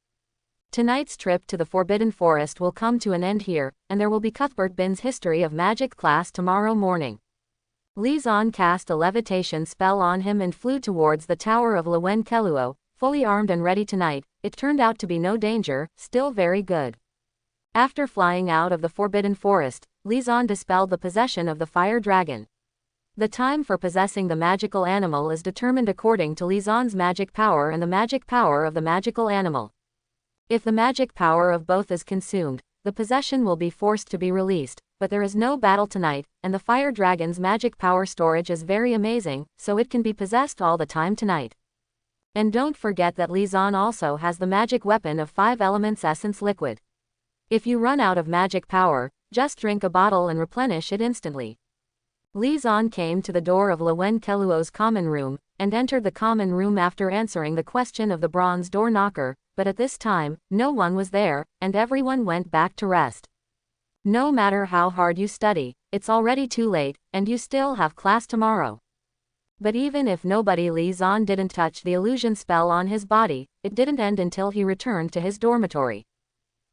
Tonight's trip to the Forbidden Forest will come to an end here, and there will be Cuthbert Bin's History of Magic class tomorrow morning. Li Zan cast a levitation spell on him and flew towards the Tower of Luen Keluo, fully armed and ready tonight. It turned out to be no danger, still very good. After flying out of the Forbidden Forest, Li Zan dispelled the possession of the fire dragon. The time for possessing the magical animal is determined according to Lizon's magic power and the magic power of the magical animal. If the magic power of both is consumed, the possession will be forced to be released, but there is no battle tonight, and the fire dragon's magic power storage is very amazing, so it can be possessed all the time tonight. And don't forget that Lizon also has the magic weapon of 5 elements essence liquid. If you run out of magic power, just drink a bottle and replenish it instantly. Lizon came to the door of Lowen Keluo's common room, and entered the common room after answering the question of the bronze door knocker, but at this time, no one was there, and everyone went back to rest. No matter how hard you study, it's already too late, and you still have class tomorrow. But even if nobody, Lizon didn't touch the illusion spell on his body, it didn't end until he returned to his dormitory.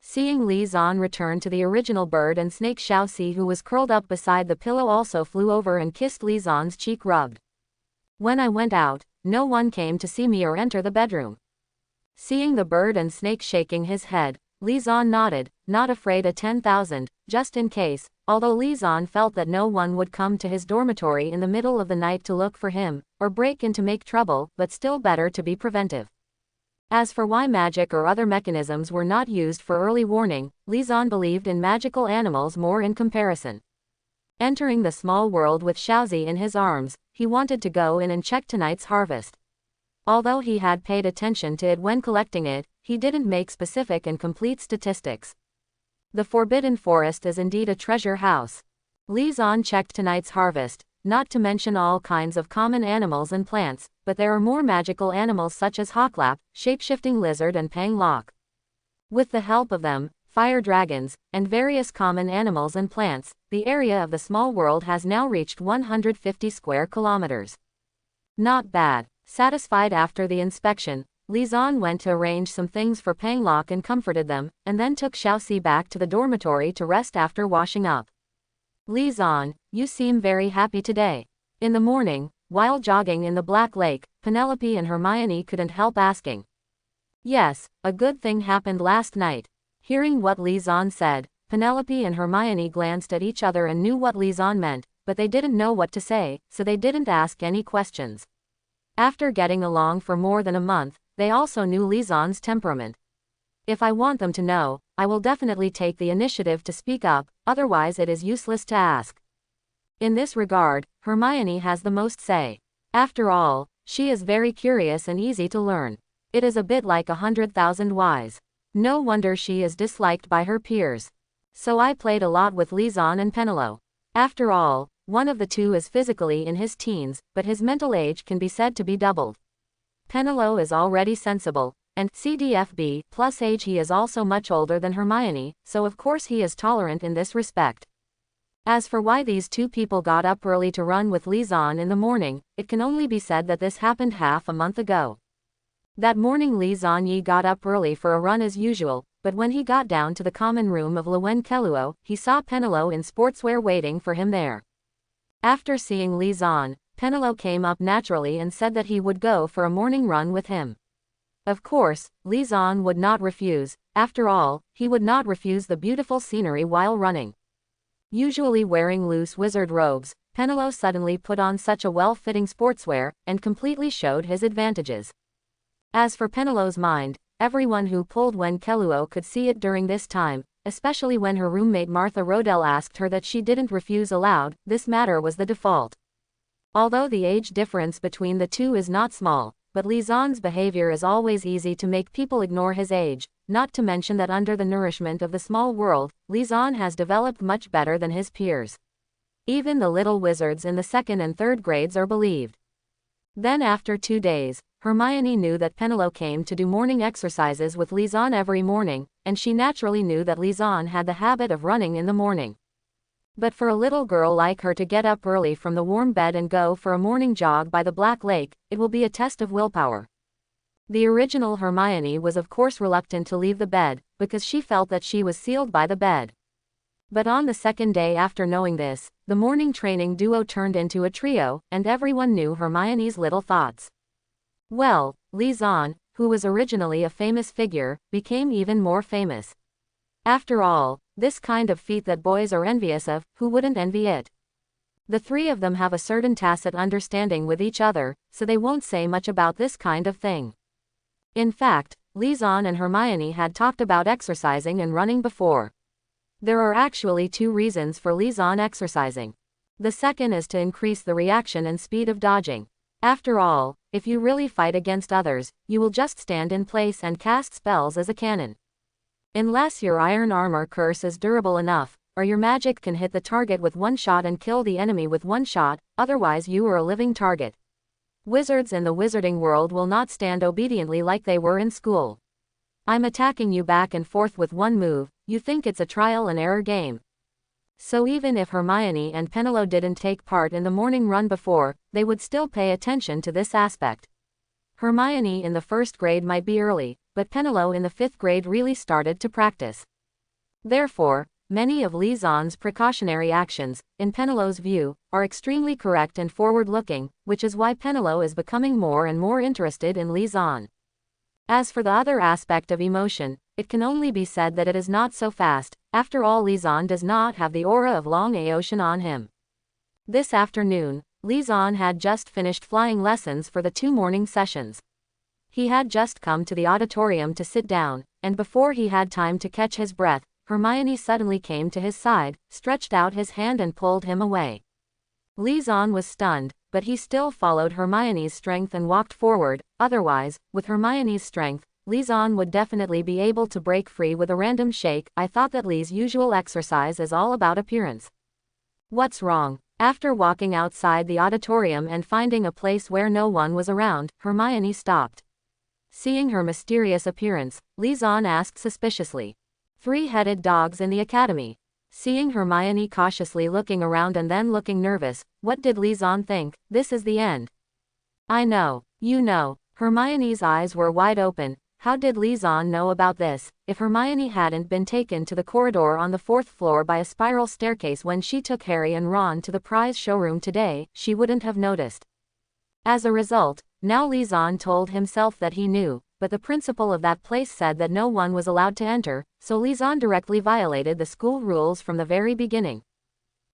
Seeing Lizon return to the original bird and snake, Xiaoxi, who was curled up beside the pillow, also flew over and kissed Lizon's cheek, rubbed. When I went out, no one came to see me or enter the bedroom. Seeing the bird and snake shaking his head, Lizon nodded, not afraid of 10,000, just in case, although Lizon felt that no one would come to his dormitory in the middle of the night to look for him, or break in to make trouble, but still better to be preventive. As for why magic or other mechanisms were not used for early warning, Lizon believed in magical animals more in comparison. Entering the small world with Xiaoxi in his arms, he wanted to go in and check tonight's harvest. Although he had paid attention to it when collecting it, he didn't make specific and complete statistics. The Forbidden Forest is indeed a treasure house. Lizon checked tonight's harvest, not to mention all kinds of common animals and plants, but there are more magical animals such as Hawklap, shapeshifting lizard, and Panglok. With the help of them, fire dragons, and various common animals and plants, the area of the small world has now reached 150 square kilometers. Not bad. Satisfied after the inspection, Lizon went to arrange some things for Panglok and comforted them, and then took Xiaoxi back to the dormitory to rest after washing up. Lizon, you seem very happy today. In the morning, while jogging in the Black Lake, Penelope and Hermione couldn't help asking. Yes, a good thing happened last night. Hearing what Lizon said, Penelope and Hermione glanced at each other and knew what Lizon meant, but they didn't know what to say, so they didn't ask any questions. After getting along for more than a month, they also knew Lizon's temperament. If I want them to know, I will definitely take the initiative to speak up, otherwise it is useless to ask. In this regard, Hermione has the most say. After all, she is very curious and easy to learn. It is a bit like 100,000 whys. No wonder she is disliked by her peers. So I played a lot with Lizon and Penelope. After all, one of the two is physically in his teens, but his mental age can be said to be doubled. Penelope is already sensible, and CDFB plus age, he is also much older than Hermione, so of course he is tolerant in this respect. As for why these two people got up early to run with Lizon in the morning, it can only be said that this happened half a month ago. That morning Lizon got up early for a run as usual, but when he got down to the common room of Lowen Keluo, he saw Penelope in sportswear waiting for him there. After seeing Lizon, Penelope came up naturally and said that he would go for a morning run with him. Of course, Lizon would not refuse. After all, he would not refuse the beautiful scenery while running. Usually wearing loose wizard robes, Penelope suddenly put on such a well-fitting sportswear, and completely showed his advantages. As for Penelope's mind, everyone who pulled Wen Keluo could see it during this time, especially when her roommate Martha Rodell asked her that she didn't refuse aloud. This matter was the default. Although the age difference between the two is not small, but Lizon's behavior is always easy to make people ignore his age, not to mention that under the nourishment of the small world, Lizon has developed much better than his peers. Even the little wizards in the 2nd and 3rd grades are believed. Then after 2 days, Hermione knew that Penelope came to do morning exercises with Lizon every morning, and she naturally knew that Lizon had the habit of running in the morning. But for a little girl like her to get up early from the warm bed and go for a morning jog by the Black Lake, it will be a test of willpower. The original Hermione was of course reluctant to leave the bed, because she felt that she was sealed by the bed. But on the 2nd day after knowing this, the morning training duo turned into a trio, and everyone knew Hermione's little thoughts. Well, Lizon, who was originally a famous figure, became even more famous. After all, this kind of feat that boys are envious of, who wouldn't envy it? The three of them have a certain tacit understanding with each other, so they won't say much about this kind of thing. In fact, Lisan and Hermione had talked about exercising and running before. There are actually two reasons for Lisan exercising. The second is to increase the reaction and speed of dodging. After all, if you really fight against others, you will just stand in place and cast spells as a cannon. Unless your iron armor curse is durable enough, or your magic can hit the target with one shot and kill the enemy with one shot, otherwise you are a living target. Wizards in the wizarding world will not stand obediently like they were in school. I'm attacking you back and forth with one move, you think it's a trial and error game. So even if Hermione and Penelope didn't take part in the morning run before, they would still pay attention to this aspect. Hermione in the 1st grade might be early, but Penelope in the 5th grade really started to practice. Therefore, many of Lisan's precautionary actions, in Penelope's view, are extremely correct and forward-looking, which is why Penelope is becoming more and more interested in Lisan. As for the other aspect of emotion, it can only be said that it is not so fast. After all, Lisan does not have the aura of long Aocean on him. This afternoon, Lisan had just finished flying lessons for the 2 morning sessions. He had just come to the auditorium to sit down, and before he had time to catch his breath, Hermione suddenly came to his side, stretched out his hand and pulled him away. Lisan was stunned, but he still followed Hermione's strength and walked forward. Otherwise, with Hermione's strength, Lisan would definitely be able to break free with a random shake. I thought that Lee's usual exercise is all about appearance. What's wrong? After walking outside the auditorium and finding a place where no one was around, Hermione stopped. Seeing her mysterious appearance, Lisan asked suspiciously. 3-headed dogs in the academy. Seeing Hermione cautiously looking around and then looking nervous, what did Lisan think? This is the end. I know. You know. Hermione's eyes were wide open. How did Lisan know about this? If Hermione hadn't been taken to the corridor on the 4th floor by a spiral staircase when she took Harry and Ron to the prize showroom today, she wouldn't have noticed. As a result, now Lisan told himself that he knew, but the principal of that place said that no one was allowed to enter, so Lisan directly violated the school rules from the very beginning.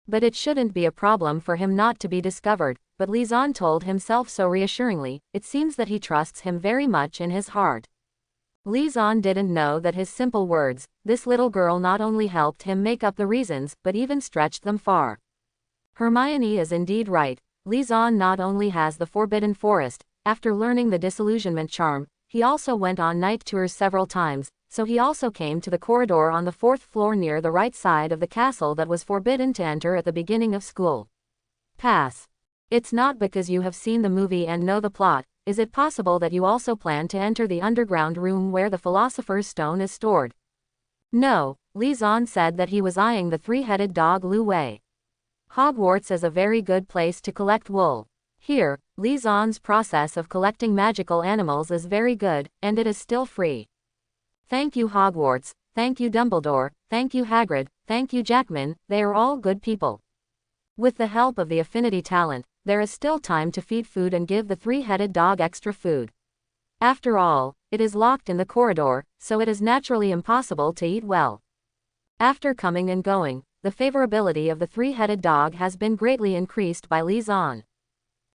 But it shouldn't be a problem for him not to be discovered, but Lisan told himself so reassuringly. It seems that he trusts him very much in his heart. Lisan didn't know that his simple words, this little girl, not only helped him make up the reasons, but even stretched them far. Hermione is indeed right. Lisan not only has the Forbidden Forest, after learning the disillusionment charm, he also went on night tours several times, so he also came to the corridor on the 4th floor near the right side of the castle that was forbidden to enter at the beginning of school. Pass. It's not because you have seen the movie and know the plot. Is it possible that you also plan to enter the underground room where the Philosopher's Stone is stored? No, Lisan said that he was eyeing the 3-headed dog Lu Wei. Hogwarts is a very good place to collect wool. Here, Lisan's process of collecting magical animals is very good, and it is still free. Thank you Hogwarts, thank you Dumbledore, thank you Hagrid, thank you Jackman, they are all good people. With the help of the affinity talent, there is still time to feed food and give the 3-headed dog extra food. After all, it is locked in the corridor, so it is naturally impossible to eat well. After coming and going, the favorability of the 3-headed dog has been greatly increased by Lisan.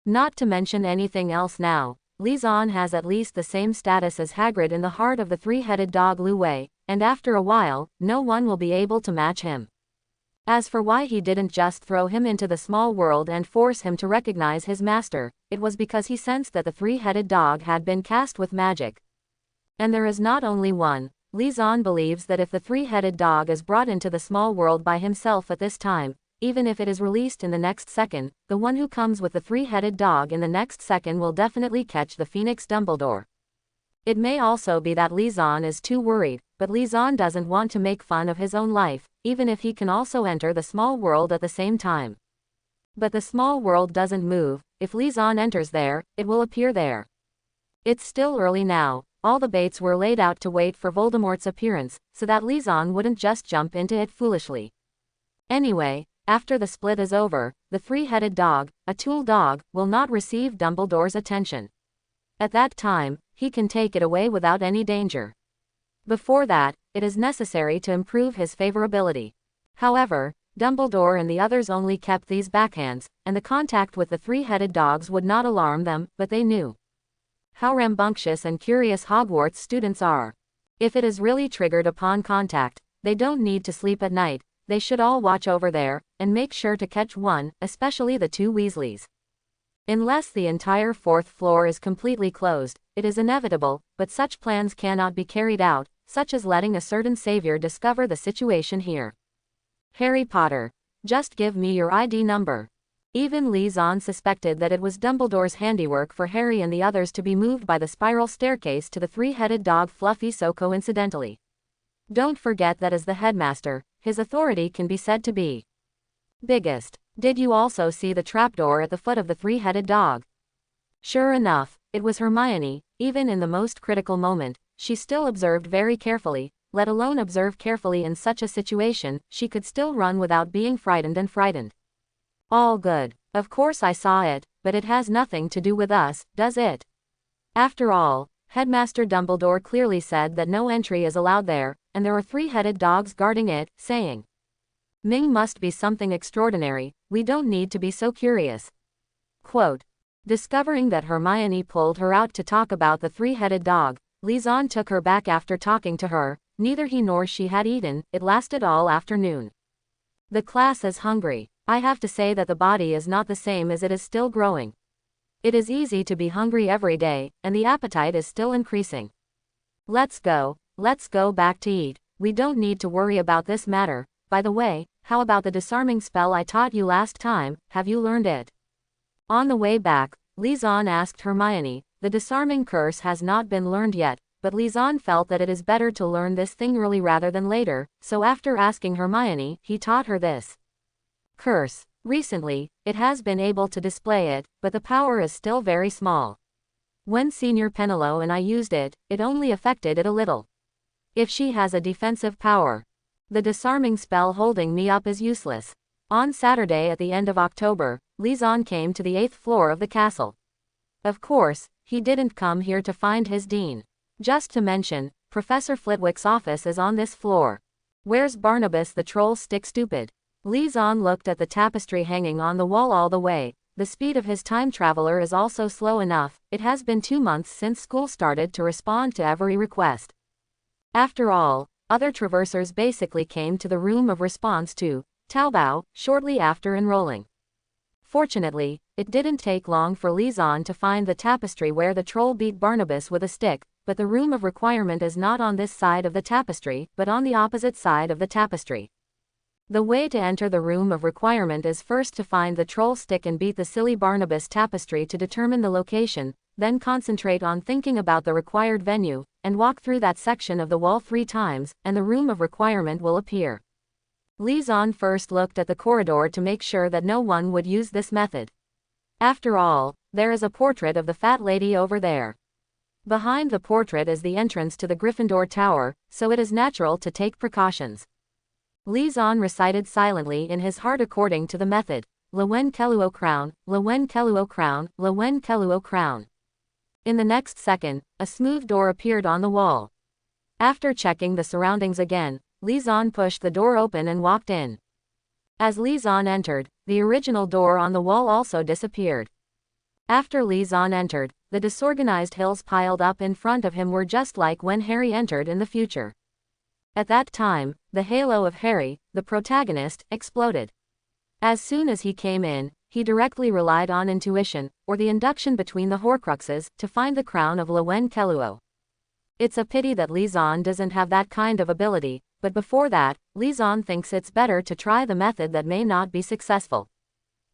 Not to mention anything else now, Lisan has at least the same status as Hagrid in the heart of the 3-headed dog Lu Wei, and after a while, no one will be able to match him. As for why he didn't just throw him into the small world and force him to recognize his master, it was because he sensed that the 3-headed dog had been cast with magic. And there is not only one. Lisan believes that if the 3-headed dog is brought into the small world by himself at this time, even if it is released in the next second, the one who comes with the 3-headed dog in the next second will definitely catch the Phoenix Dumbledore. It may also be that Lisan is too worried, but Lisan doesn't want to make fun of his own life, even if he can also enter the small world at the same time. But the small world doesn't move. If Lisan enters there, it will appear there. It's still early now. All the baits were laid out to wait for Voldemort's appearance, so that Lisan wouldn't just jump into it foolishly. Anyway, after the split is over, the 3-headed dog, a tool dog, will not receive Dumbledore's attention. At that time, he can take it away without any danger. Before that, it is necessary to improve his favorability. However, Dumbledore and the others only kept these backhands, and the contact with the three-headed dogs would not alarm them, but they knew how rambunctious and curious Hogwarts students are. If it is really triggered upon contact, they don't need to sleep at night. They should all watch over there, and make sure to catch one, especially the two Weasleys. Unless the entire fourth floor is completely closed, it is inevitable, but such plans cannot be carried out, such as letting a certain savior discover the situation here. Harry Potter, just give me your ID number. Even Liaison suspected that it was Dumbledore's handiwork for Harry and the others to be moved by the spiral staircase to the three-headed dog Fluffy so coincidentally. Don't forget that as the headmaster, his authority can be said to be biggest. Did you also see the trapdoor at the foot of the three-headed dog? Sure enough, it was Hermione. Even in the most critical moment, she still observed very carefully, let alone observe carefully in such a situation, she could still run without being frightened. All good. Of course I saw it, but it has nothing to do with us, does it? After all, Headmaster Dumbledore clearly said that no entry is allowed there, and there are three-headed dogs guarding it, saying, Ming must be something extraordinary, we don't need to be so curious. Quote. Discovering that Hermione pulled her out to talk about the three-headed dog, Liaison took her back after talking to her. Neither he nor she had eaten, it lasted all afternoon. The class is hungry. I have to say that the body is not the same as it is still growing. It is easy to be hungry every day, and the appetite is still increasing. Let's go back to eat. We don't need to worry about this matter. By the way, how about the disarming spell I taught you last time, have you learned it? On the way back, Liaison asked Hermione. The disarming curse has not been learned yet, but Liaison felt that it is better to learn this thing early rather than later, so after asking Hermione, he taught her this curse. Recently, it has been able to display it, but the power is still very small. When Senior Penelo and I used it, it only affected it a little. If she has a defensive power, the disarming spell holding me up is useless. On Saturday at the end of October, Liaison came to the 8th floor of the castle. Of course, he didn't come here to find his dean. Just to mention, Professor Flitwick's office is on this floor. Where's Barnabas the troll stick stupid? Liaison looked at the tapestry hanging on the wall all the way. The speed of his time traveler is also slow enough. It has been 2 months since school started to respond to every request. After all, other traversers basically came to the room of response to Taobao shortly after enrolling. Fortunately, it didn't take long for Liaison to find the tapestry where the troll beat Barnabas with a stick, but the room of requirement is not on this side of the tapestry, but on the opposite side of the tapestry. The way to enter the room of requirement is first to find the troll stick and beat the silly Barnabas tapestry to determine the location, then concentrate on thinking about the required venue, and walk through that section of the wall 3 times, and the room of requirement will appear. Liaison first looked at the corridor to make sure that no one would use this method. After all, there is a portrait of the fat lady over there. Behind the portrait is the entrance to the Gryffindor Tower, so it is natural to take precautions. Liaison recited silently in his heart according to the method. Lewen Keluo crown, Lewen Keluo crown, Lewen Keluo crown. In the next second, a smooth door appeared on the wall. After checking the surroundings again, Liaison pushed the door open and walked in. As Liaison entered, the original door on the wall also disappeared. After Liaison entered, the disorganized hills piled up in front of him were just like when Harry entered in the future. At that time, the halo of Harry, the protagonist, exploded. As soon as he came in, he directly relied on intuition, or the induction between the Horcruxes, to find the crown of Lewen Keluo. It's a pity that Liaison doesn't have that kind of ability, but before that, Liaison thinks it's better to try the method that may not be successful.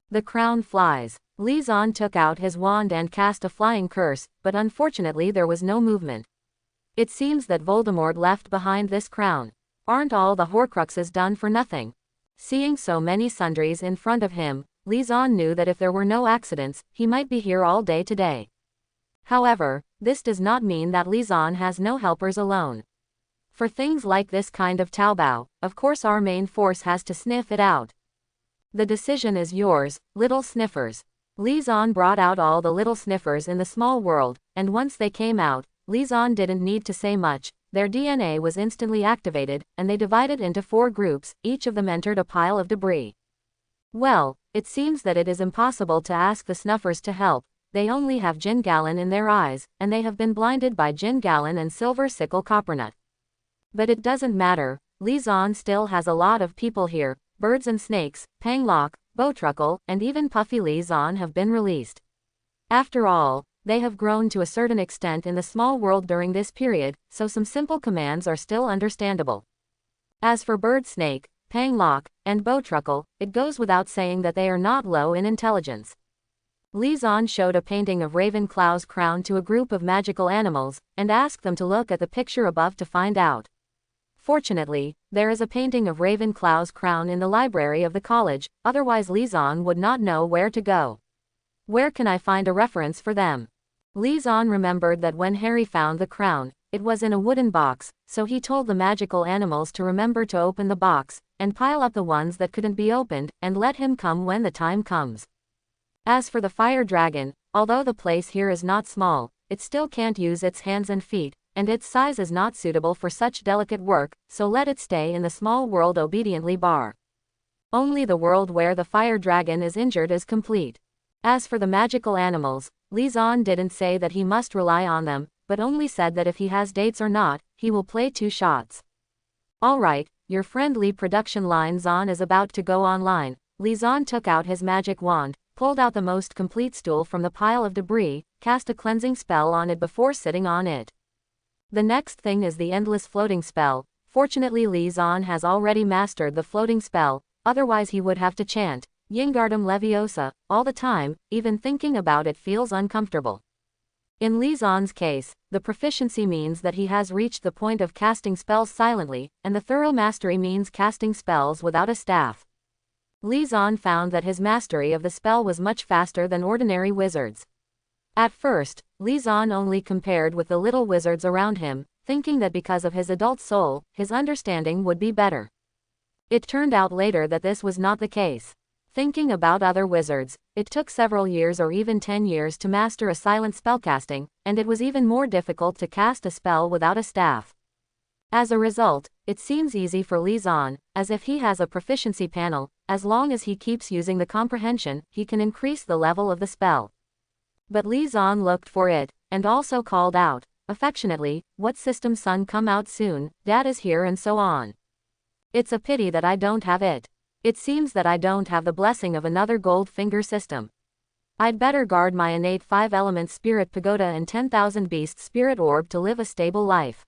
The crown flies. Liaison took out his wand and cast a flying curse, but unfortunately there was no movement. It seems that Voldemort left behind this crown. Aren't all the Horcruxes done for nothing? Seeing so many sundries in front of him, Liaison knew that if there were no accidents, he might be here all day today. However, this does not mean that Liaison has no helpers alone. For things like this kind of Taobao, of course our main force has to sniff it out. The decision is yours, little sniffers. Liaison brought out all the little sniffers in the small world, and once they came out, Liaison didn't need to say much. their DNA was instantly activated, and they divided into 4 groups, each of them entered a pile of debris. Well, it seems that it is impossible to ask the snuffers to help. They only have gin gallon in their eyes, and they have been blinded by gin gallon and silver sickle coppernut. But it doesn't matter, Lizon still has a lot of people here. Birds and snakes, Panglock, Bowtruckle, and even Puffy Lizon have been released. After all, they have grown to a certain extent in the small world during this period, so some simple commands are still understandable. As for Bird Snake, Panglock, and Bowtruckle, it goes without saying that they are not low in intelligence. Lizon showed a painting of Ravenclaw's crown to a group of magical animals, and asked them to look at the picture above to find out. Fortunately, there is a painting of Ravenclaw's crown in the library of the college, otherwise Lizon would not know where to go. Where can I find a reference for them? Lizon remembered that when Harry found the crown, it was in a wooden box, so he told the magical animals to remember to open the box, and pile up the ones that couldn't be opened, and let him come when the time comes. As for the fire dragon, although the place here is not small, it still can't use its hands and feet, and its size is not suitable for such delicate work, so let it stay in the small world obediently bar. Only the world where the fire dragon is injured is complete. As for the magical animals, Lizon didn't say that he must rely on them, but only said that if he has dates or not, he will play 2 shots. Alright, your friendly production line Zon is about to go online. Lizon took out his magic wand, pulled out the most complete stool from the pile of debris, cast a cleansing spell on it before sitting on it. The next thing is the endless floating spell. Fortunately Lizon has already mastered the floating spell, otherwise he would have to chant Yingardum Leviosa all the time. Even thinking about it feels uncomfortable. In Lizon's case, the proficiency means that he has reached the point of casting spells silently, and the thorough mastery means casting spells without a staff. Lizon found that his mastery of the spell was much faster than ordinary wizards. At first, Lizon only compared with the little wizards around him, thinking that because of his adult soul, his understanding would be better. It turned out later that this was not the case. Thinking about other wizards, it took several years or even 10 years to master a silent spellcasting, and it was even more difficult to cast a spell without a staff. As a result, it seems easy for Lizon, as if he has a proficiency panel. As long as he keeps using the comprehension, he can increase the level of the spell. But Lizon looked for it, and also called out, affectionately, "What system son come out soon, dad is here," and so on. It's a pity that I don't have it. It seems that I don't have the blessing of another gold finger system. I'd better guard my innate 5-element spirit pagoda and 10,000 beast spirit orb to live a stable life.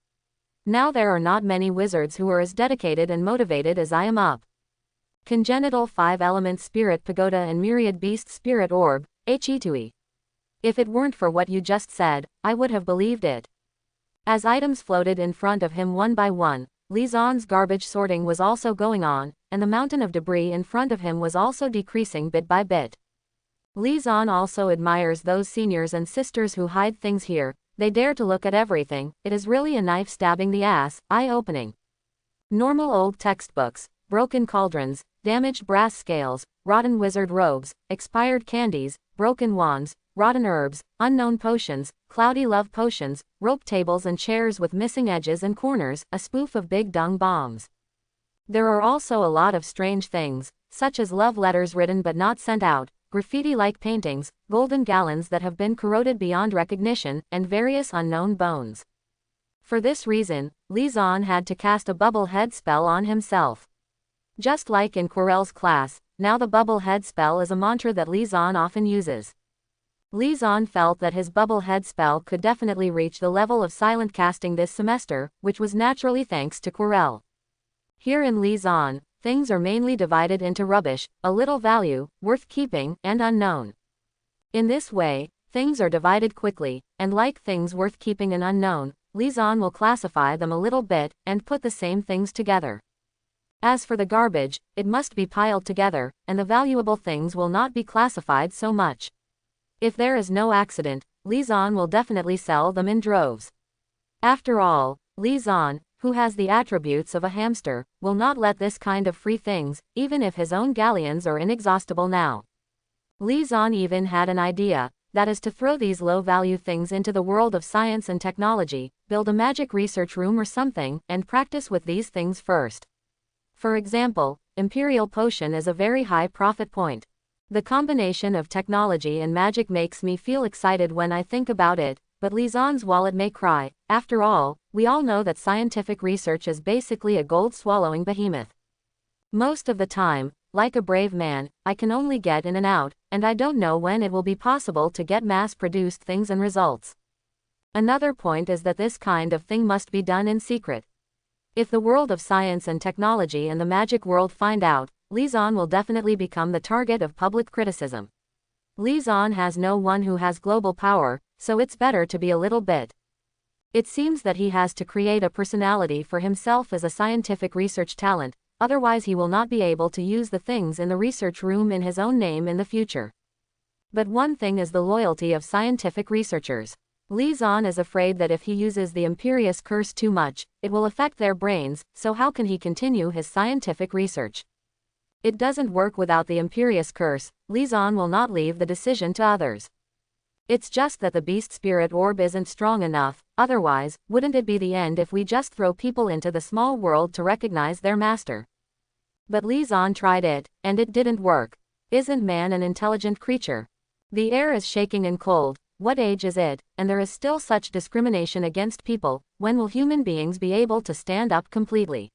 Now there are not many wizards who are as dedicated and motivated as I am up. Congenital 5-element spirit pagoda and myriad beast spirit orb, He2E. If it weren't for what you just said, I would have believed it. As items floated in front of him one by one, Lizon's garbage sorting was also going on, and the mountain of debris in front of him was also decreasing bit by bit. Lizon also admires those seniors and sisters who hide things here. They dare to look at everything. It is really a knife stabbing the ass, eye-opening. Normal old textbooks, broken cauldrons, damaged brass scales, rotten wizard robes, expired candies, broken wands, rotten herbs, unknown potions, cloudy love potions, rope tables and chairs with missing edges and corners, a spoof of big dung bombs. There are also a lot of strange things, such as love letters written but not sent out, graffiti-like paintings, golden gallons that have been corroded beyond recognition, and various unknown bones. For this reason, Lizon had to cast a bubble head spell on himself. Just like in Quirrell's class, now the bubble head spell is a mantra that Lizon often uses. Lizon felt that his bubble head spell could definitely reach the level of silent casting this semester, which was naturally thanks to Quirrell. Here in Lizon, things are mainly divided into rubbish, a little value, worth keeping, and unknown. In this way, things are divided quickly, and like things worth keeping and unknown, Lizon will classify them a little bit, and put the same things together. As for the garbage, it must be piled together, and the valuable things will not be classified so much. If there is no accident, Lizon will definitely sell them in droves. After all, Lizon, who has the attributes of a hamster, will not let this kind of free things, even if his own galleons are inexhaustible now. Lizon even had an idea. that is to throw these low-value things into the world of science and technology, build a magic research room or something, and practice with these things first. For example, Imperial Potion is a very high profit point. The combination of technology and magic makes me feel excited when I think about it, but Lizan's wallet may cry. After all, we all know that scientific research is basically a gold-swallowing behemoth. Most of the time, like a brave man, I can only get in and out, and I don't know when it will be possible to get mass-produced things and results. Another point is that this kind of thing must be done in secret. If the world of science and technology and the magic world find out, Lizan will definitely become the target of public criticism. Lizan has no one who has global power, so it's better to be a little bit. It seems that he has to create a personality for himself as a scientific research talent, otherwise he will not be able to use the things in the research room in his own name in the future. But one thing is the loyalty of scientific researchers. Lizan is afraid that if he uses the Imperious Curse too much, it will affect their brains, so how can he continue his scientific research? It doesn't work without the Imperious Curse. Lizan will not leave the decision to others. It's just that the Beast Spirit Orb isn't strong enough, otherwise, wouldn't it be the end if we just throw people into the small world to recognize their master? But Lizan tried it, and it didn't work. Isn't man an intelligent creature? The air is shaking and cold. What age is it, and there is still such discrimination against people? When will human beings be able to stand up completely?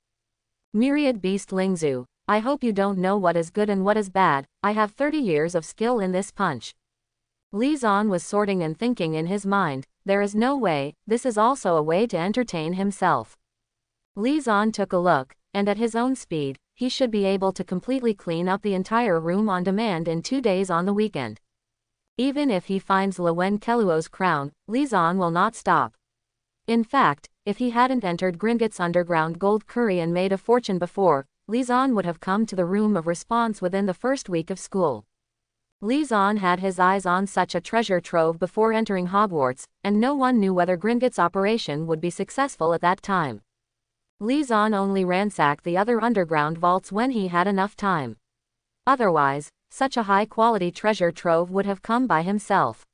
Myriad Beast Lingzu, I hope you don't know what is good and what is bad. I have 30 years of skill in this punch. Lizan was sorting and thinking in his mind, there is no way, this is also a way to entertain himself. Lizan took a look, and at his own speed, he should be able to completely clean up the entire room on demand in 2 days on the weekend. Even if he finds Lowen Keluo's crown, Lizan will not stop. In fact, if he hadn't entered Gringot's underground gold curry and made a fortune before, Lizan would have come to the room of response within the first week of school. Lizan had his eyes on such a treasure trove before entering Hogwarts, and no one knew whether Gringot's operation would be successful at that time. Lizan only ransacked the other underground vaults when he had enough time. Otherwise, such a high-quality treasure trove would have come by himself.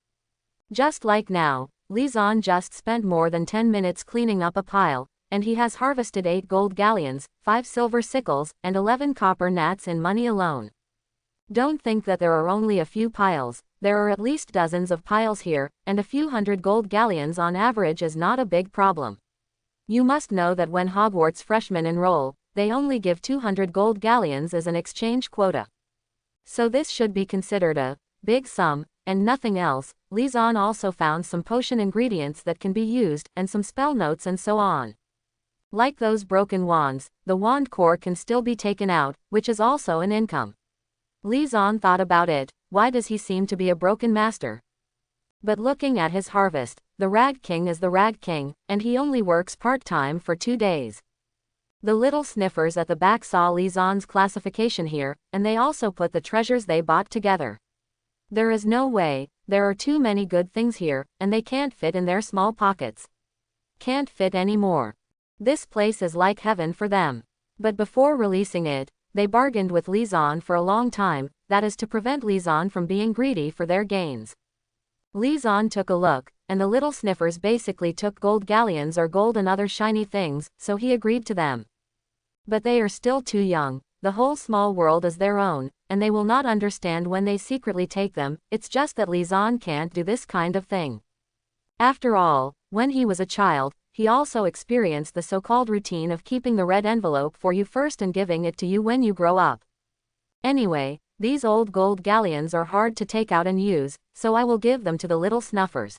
Just like now, Lizan just spent more than 10 minutes cleaning up a pile, and he has harvested 8 gold galleons, 5 silver sickles, and 11 copper gnats in money alone. Don't think that there are only a few piles, there are at least dozens of piles here, and a few hundred gold galleons on average is not a big problem. You must know that when Hogwarts freshmen enroll, they only give 200 gold galleons as an exchange quota. So this should be considered a big sum, and nothing else. Lizan also found some potion ingredients that can be used, and some spell notes and so on. Like those broken wands, the wand core can still be taken out, which is also an income. Lizan thought about it, why does he seem to be a broken master? But looking at his harvest, the Rag King is the Rag King, and he only works part-time for 2 days. The little sniffers at the back saw Lizan's classification here, and they also put the treasures they bought together. There is no way, there are too many good things here, and they can't fit in their small pockets. Can't fit anymore. This place is like heaven for them. But before releasing it, they bargained with Lizan for a long time, that is to prevent Lizan from being greedy for their gains. Lizan took a look, and the little sniffers basically took gold galleons or gold and other shiny things, so he agreed to them. But they are still too young, the whole small world is their own, and they will not understand when they secretly take them. It's just that Lizan can't do this kind of thing. After all, when he was a child, he also experienced the so-called routine of keeping the red envelope for you first and giving it to you when you grow up. Anyway, these old gold galleons are hard to take out and use, so I will give them to the little snuffers.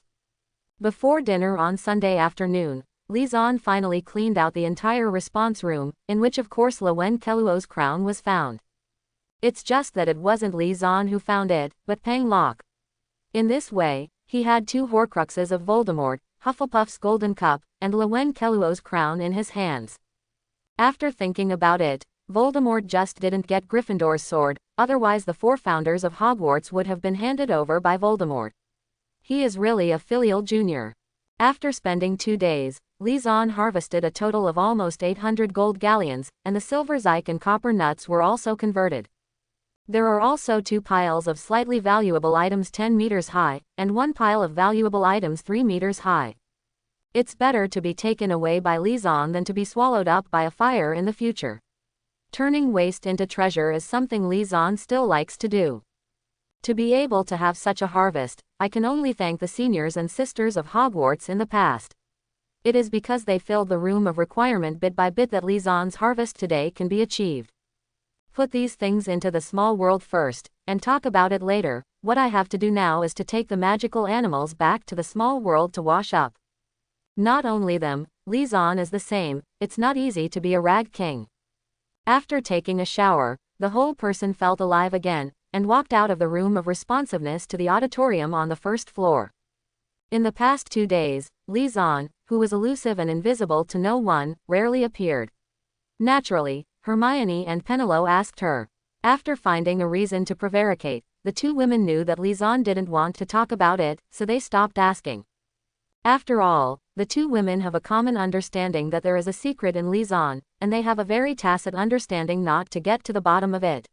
Before dinner on Sunday afternoon, Lizan finally cleaned out the entire response room, in which of course Lowen Keluo's crown was found. It's just that it wasn't Lizan who found it, but Peng Locke. In this way, he had 2 Horcruxes of Voldemort, Hufflepuff's golden cup, and Lowen Keluo's crown in his hands. After thinking about it, Voldemort just didn't get Gryffindor's sword, otherwise the 4 founders of Hogwarts would have been handed over by Voldemort. He is really a filial junior. After spending 2 days, Lizan harvested a total of almost 800 gold galleons, and the silver zyke and copper nuts were also converted. There are also 2 piles of slightly valuable items 10 meters high, and 1 pile of valuable items 3 meters high. It's better to be taken away by Lizon than to be swallowed up by a fire in the future. Turning waste into treasure is something Lizon still likes to do. To be able to have such a harvest, I can only thank the seniors and sisters of Hogwarts in the past. It is because they filled the room of requirement bit by bit that Lizon's harvest today can be achieved. Put these things into the small world first, and talk about it later. What I have to do now is to take the magical animals back to the small world to wash up. Not only them, Lizon is the same. It's not easy to be a rag king. After taking a shower, the whole person felt alive again, and walked out of the room of responsiveness to the auditorium on the first floor. In the past 2 days, Lizon, who was elusive and invisible to no one, rarely appeared. Naturally, Hermione and Penelope asked her. After finding a reason to prevaricate, the 2 women knew that Lizon didn't want to talk about it, so they stopped asking. After all, the 2 women have a common understanding that there is a secret in Lizon, and they have a very tacit understanding not to get to the bottom of it.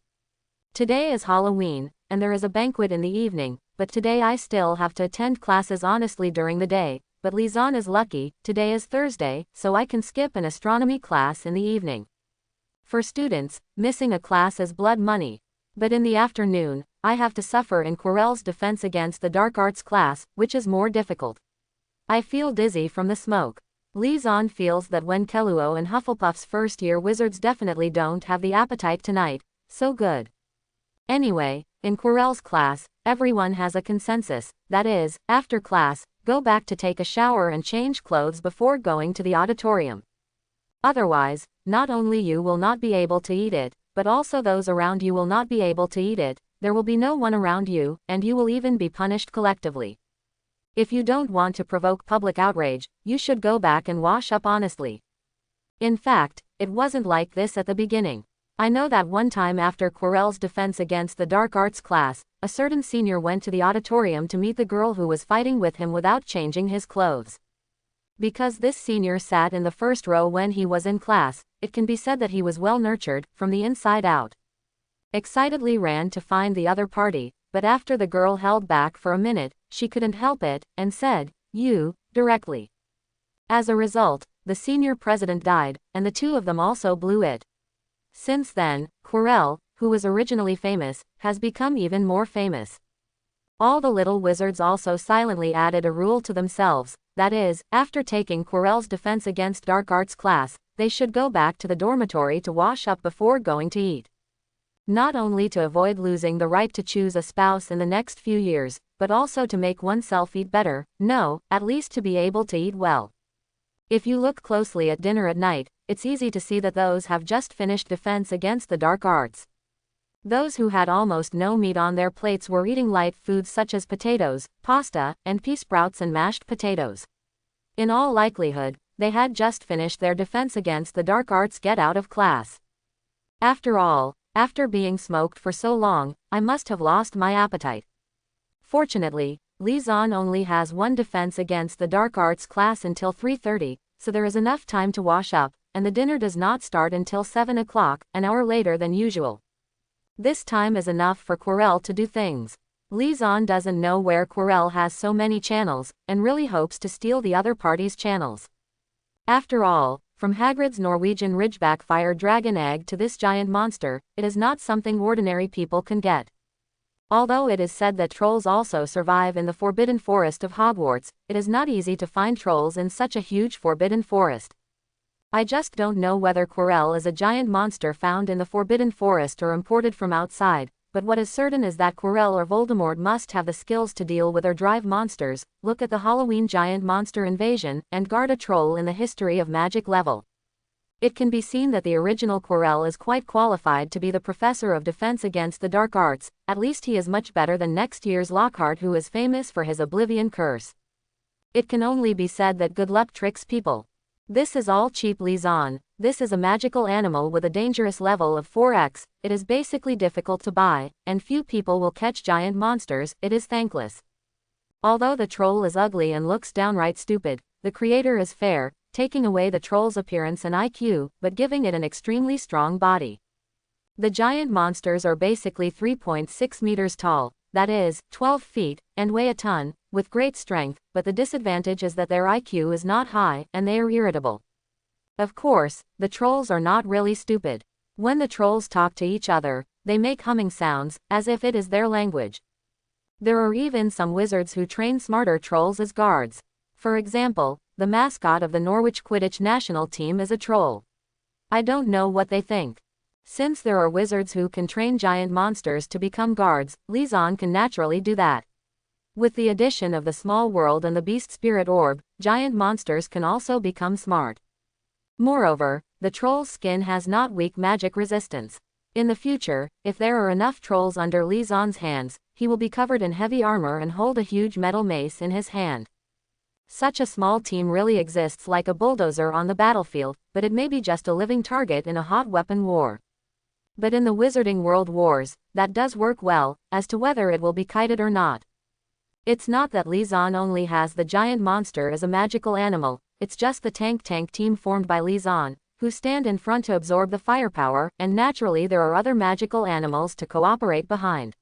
Today is Halloween, and there is a banquet in the evening, but today I still have to attend classes honestly during the day, but Lizon is lucky, today is Thursday, so I can skip an astronomy class in the evening. For students, missing a class is blood money. But in the afternoon, I have to suffer in Quirrell's defense against the dark arts class, which is more difficult. I feel dizzy from the smoke. Lizon feels that when Keluo and Hufflepuff's first-year wizards definitely don't have the appetite tonight, so good. Anyway, in Quirrell's class, everyone has a consensus, that is, after class, go back to take a shower and change clothes before going to the auditorium. Otherwise, not only you will not be able to eat it, but also those around you will not be able to eat it, there will be no one around you, and you will even be punished collectively. If you don't want to provoke public outrage, you should go back and wash up honestly. In fact, it wasn't like this at the beginning. I know that one time after Quirrell's defense against the dark arts class, a certain senior went to the auditorium to meet the girl who was fighting with him without changing his clothes. Because this senior sat in the first row when he was in class, it can be said that he was well nurtured, from the inside out. Excitedly ran to find the other party, but after the girl held back for a minute, she couldn't help it, and said, "You," directly. As a result, the senior president died, and the 2 of them also blew it. Since then, Quirrell, who was originally famous, has become even more famous. All the little wizards also silently added a rule to themselves, that is, after taking Quirrell's defense against dark arts class, they should go back to the dormitory to wash up before going to eat. Not only to avoid losing the right to choose a spouse in the next few years, but also to make oneself eat better, no, at least to be able to eat well. If you look closely at dinner at night, it's easy to see that those have just finished defense against the dark arts. Those who had almost no meat on their plates were eating light foods such as potatoes, pasta, and pea sprouts and mashed potatoes. In all likelihood, they had just finished their defense against the dark arts get out of class. After all, after being smoked for so long, I must have lost my appetite. Fortunately, Lizon only has 1 defense against the dark arts class until 3:30, so there is enough time to wash up, and the dinner does not start until 7 o'clock, an hour later than usual. This time is enough for Quirrell to do things. Lizon doesn't know where Quirrell has so many channels, and really hopes to steal the other party's channels. After all, from Hagrid's Norwegian Ridgeback fire dragon egg to this giant monster, it is not something ordinary people can get. Although it is said that trolls also survive in the Forbidden Forest of Hogwarts, it is not easy to find trolls in such a huge forbidden forest. I just don't know whether Quirrell is a giant monster found in the Forbidden Forest or imported from outside, but what is certain is that Quirrell or Voldemort must have the skills to deal with or drive monsters. Look at the Halloween giant monster invasion, and guard a troll in the history of magic level. It can be seen that the original Quirrell is quite qualified to be the professor of defense against the dark arts, at least he is much better than next year's Lockhart, who is famous for his oblivion curse. It can only be said that good luck tricks people. This is all cheap Lizon. This is a magical animal with a dangerous level of 4x, it is basically difficult to buy, and few people will catch giant monsters, it is thankless. Although the troll is ugly and looks downright stupid, the creator is fair, taking away the troll's appearance and IQ, but giving it an extremely strong body. The giant monsters are basically 3.6 meters tall, that is, 12 feet, and weigh a ton, with great strength, but the disadvantage is that their IQ is not high, and they are irritable. Of course, the trolls are not really stupid. When the trolls talk to each other, they make humming sounds, as if it is their language. There are even some wizards who train smarter trolls as guards. For example, the mascot of the Norwich Quidditch national team is a troll. I don't know what they think. Since there are wizards who can train giant monsters to become guards, Lisan can naturally do that. With the addition of the small world and the beast spirit orb, giant monsters can also become smart. Moreover, the troll's skin has not weak magic resistance. In the future, if there are enough trolls under Lisan's hands, he will be covered in heavy armor and hold a huge metal mace in his hand. Such a small team really exists like a bulldozer on the battlefield, but it may be just a living target in a hot weapon war. But in the Wizarding World Wars, that does work well, as to whether it will be kited or not. It's not that Lisan only has the giant monster as a magical animal, it's just the tank team formed by Lisan, who stand in front to absorb the firepower, and naturally there are other magical animals to cooperate behind.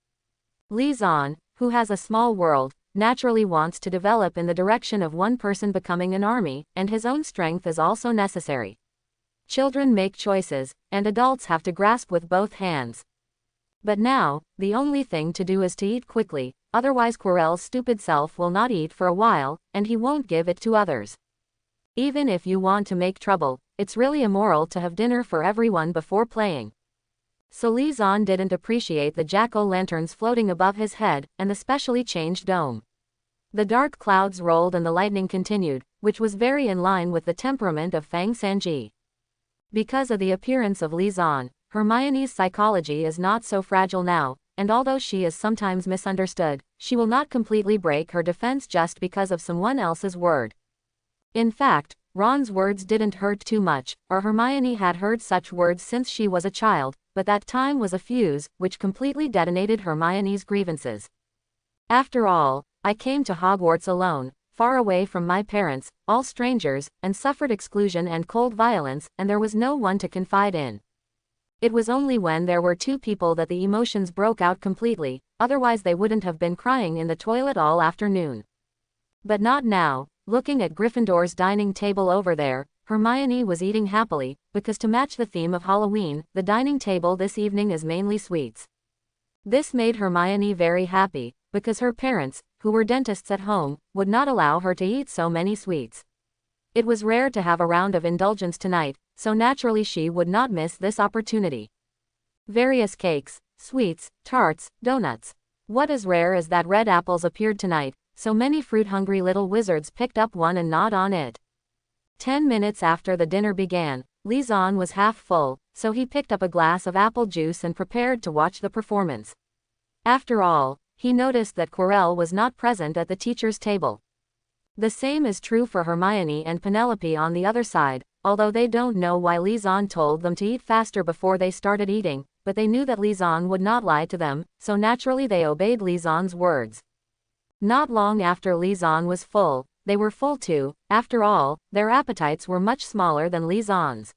Lisan, who has a small world, naturally wants to develop in the direction of one person becoming an army, and his own strength is also necessary. Children make choices, and adults have to grasp with both hands. But now, the only thing to do is to eat quickly, otherwise Quirrell's stupid self will not eat for a while, and he won't give it to others. Even if you want to make trouble, it's really immoral to have dinner for everyone before playing. So Lisan didn't appreciate the jack-o'-lanterns floating above his head, and the specially changed dome. The dark clouds rolled and the lightning continued, which was very in line with the temperament of Fang Sanji. Because of the appearance of Lisan, Hermione's psychology is not so fragile now, and although she is sometimes misunderstood, she will not completely break her defense just because of someone else's word. In fact, Ron's words didn't hurt too much, or Hermione had heard such words since she was a child, but that time was a fuse, which completely detonated Hermione's grievances. After all, I came to Hogwarts alone, far away from my parents, all strangers, and suffered exclusion and cold violence, and there was no one to confide in. It was only when there were two people that the emotions broke out completely, otherwise they wouldn't have been crying in the toilet all afternoon. But not now. Looking at Gryffindor's dining table over there, Hermione was eating happily, because to match the theme of Halloween, the dining table this evening is mainly sweets. This made Hermione very happy, because her parents, who were dentists at home, would not allow her to eat so many sweets. It was rare to have a round of indulgence tonight, so naturally she would not miss this opportunity. Various cakes, sweets, tarts, donuts. What is rare is that red apples appeared tonight, so many fruit-hungry little wizards picked up one and gnawed on it. 10 minutes after the dinner began, Lisan was half full, so he picked up a glass of apple juice and prepared to watch the performance. After all, he noticed that Quirrell was not present at the teacher's table. The same is true for Hermione and Penelope on the other side, although they don't know why Lisan told them to eat faster before they started eating, but they knew that Lisan would not lie to them, so naturally they obeyed Lisan's words. Not long after Lisan was full, they were full too. After all, their appetites were much smaller than Lisan's.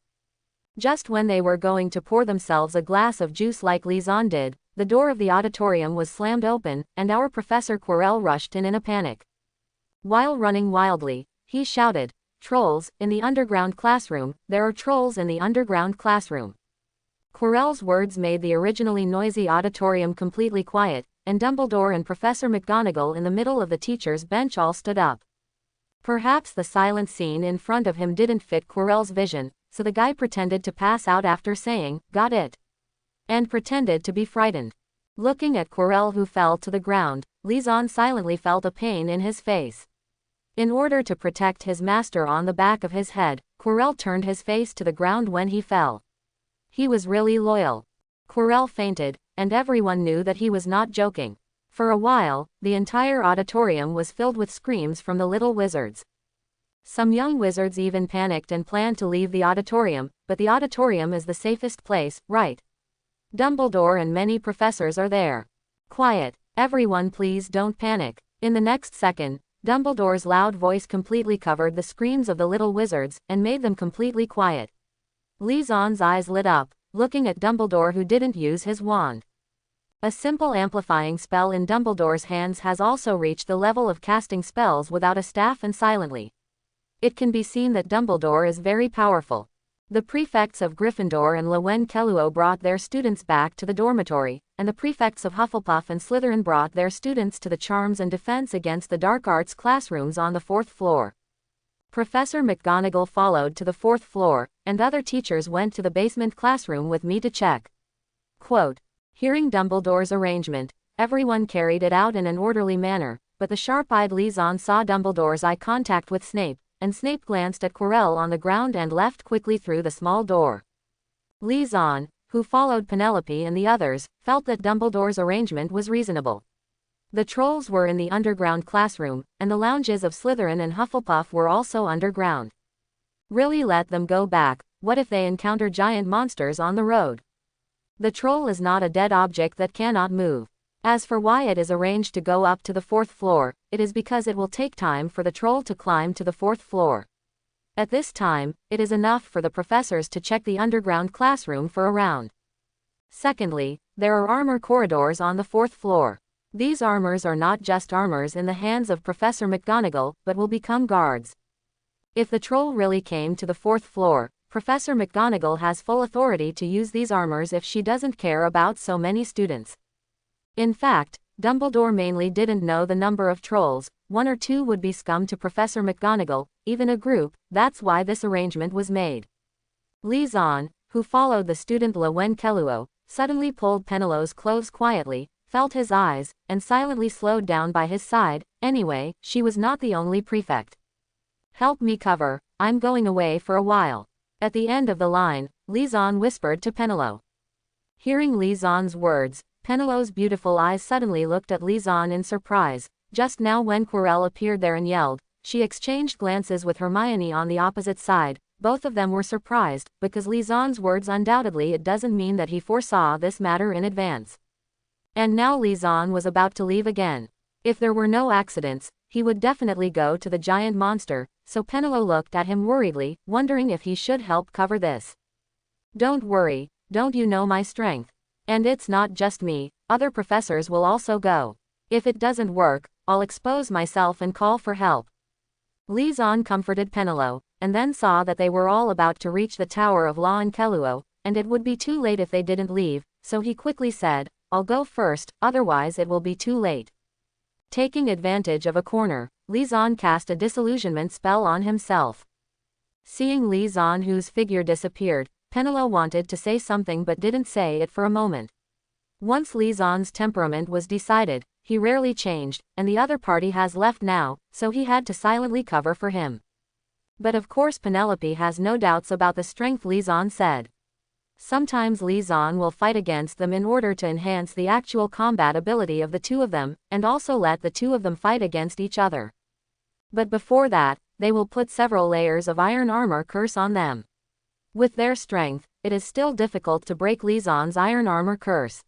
Just when they were going to pour themselves a glass of juice like Lisan did, the door of the auditorium was slammed open, and our Professor Quirrell rushed in a panic. While running wildly, he shouted, "Trolls, in the underground classroom, there are trolls in the underground classroom." Quirrell's words made the originally noisy auditorium completely quiet, and Dumbledore and Professor McGonagall in the middle of the teacher's bench all stood up. Perhaps the silent scene in front of him didn't fit Quirrell's vision, so the guy pretended to pass out after saying, "Got it?" and pretended to be frightened. Looking at Quirrell who fell to the ground, Lisan silently felt a pain in his face. In order to protect his master on the back of his head, Quirrell turned his face to the ground when he fell. He was really loyal. Quirrell fainted, and everyone knew that he was not joking. For a while, the entire auditorium was filled with screams from the little wizards. Some young wizards even panicked and planned to leave the auditorium, but the auditorium is the safest place, right? Dumbledore and many professors are there. Quiet, everyone, please don't panic. In the next second, Dumbledore's loud voice completely covered the screams of the little wizards, and made them completely quiet. Lisan's eyes lit up, looking at Dumbledore, who didn't use his wand. A simple amplifying spell in Dumbledore's hands has also reached the level of casting spells without a staff and silently. It can be seen that Dumbledore is very powerful. The prefects of Gryffindor and Lowen-Keluo brought their students back to the dormitory, and the prefects of Hufflepuff and Slytherin brought their students to the Charms and Defense Against the Dark Arts classrooms on the 4th floor. Professor McGonagall followed to the 4th floor, and other teachers went to the basement classroom with me to check. Quote, hearing Dumbledore's arrangement, everyone carried it out in an orderly manner, but the sharp-eyed Liaison saw Dumbledore's eye contact with Snape, and Snape glanced at Quirrell on the ground and left quickly through the small door. Liaison, who followed Penelope and the others, felt that Dumbledore's arrangement was reasonable. The trolls were in the underground classroom, and the lounges of Slytherin and Hufflepuff were also underground. Really let them go back. What if they encounter giant monsters on the road? The troll is not a dead object that cannot move. As for why it is arranged to go up to the 4th floor, it is because it will take time for the troll to climb to the 4th floor. At this time, it is enough for the professors to check the underground classroom for a round. Secondly, there are armor corridors on the 4th floor. These armors are not just armors in the hands of Professor McGonagall, but will become guards. If the troll really came to the 4th floor, Professor McGonagall has full authority to use these armors if she doesn't care about so many students. In fact, Dumbledore mainly didn't know the number of trolls. 1 or 2 would be scum to Professor McGonagall, even a group. That's why this arrangement was made. Liaison, who followed the student Lowen-Keluo, suddenly pulled Penelow's clothes quietly, felt his eyes, and silently slowed down by his side. Anyway, she was not the only prefect. Help me cover, I'm going away for a while. At the end of the line, Liaison whispered to Penelope. Hearing Liaison's words, Penelow's beautiful eyes suddenly looked at Liaison in surprise. Just now when Quirrell appeared there and yelled, she exchanged glances with Hermione on the opposite side. Both of them were surprised, because Liaison's words undoubtedly it doesn't mean that he foresaw this matter in advance. And now Liaison was about to leave again. If there were no accidents, he would definitely go to the giant monster, so Penelope looked at him worriedly, wondering if he should help cover this. Don't worry, don't you know my strength? And it's not just me, other professors will also go. If it doesn't work, I'll expose myself and call for help. Liaison comforted Penelope, and then saw that they were all about to reach the Tower of Lowen-Keluo, and it would be too late if they didn't leave, so he quickly said, I'll go first, otherwise it will be too late. Taking advantage of a corner, Liaison cast a disillusionment spell on himself. Seeing Liaison, whose figure disappeared, Penelope wanted to say something but didn't say it for a moment. Once Liaison's temperament was decided, he rarely changed, and the other party has left now, so he had to silently cover for him. But of course Penelope has no doubts about the strength, Liaison said. Sometimes Liaison will fight against them in order to enhance the actual combat ability of the two of them, and also let the two of them fight against each other. But before that, they will put several layers of iron armor curse on them. With their strength, it is still difficult to break Liaison's iron armor curse.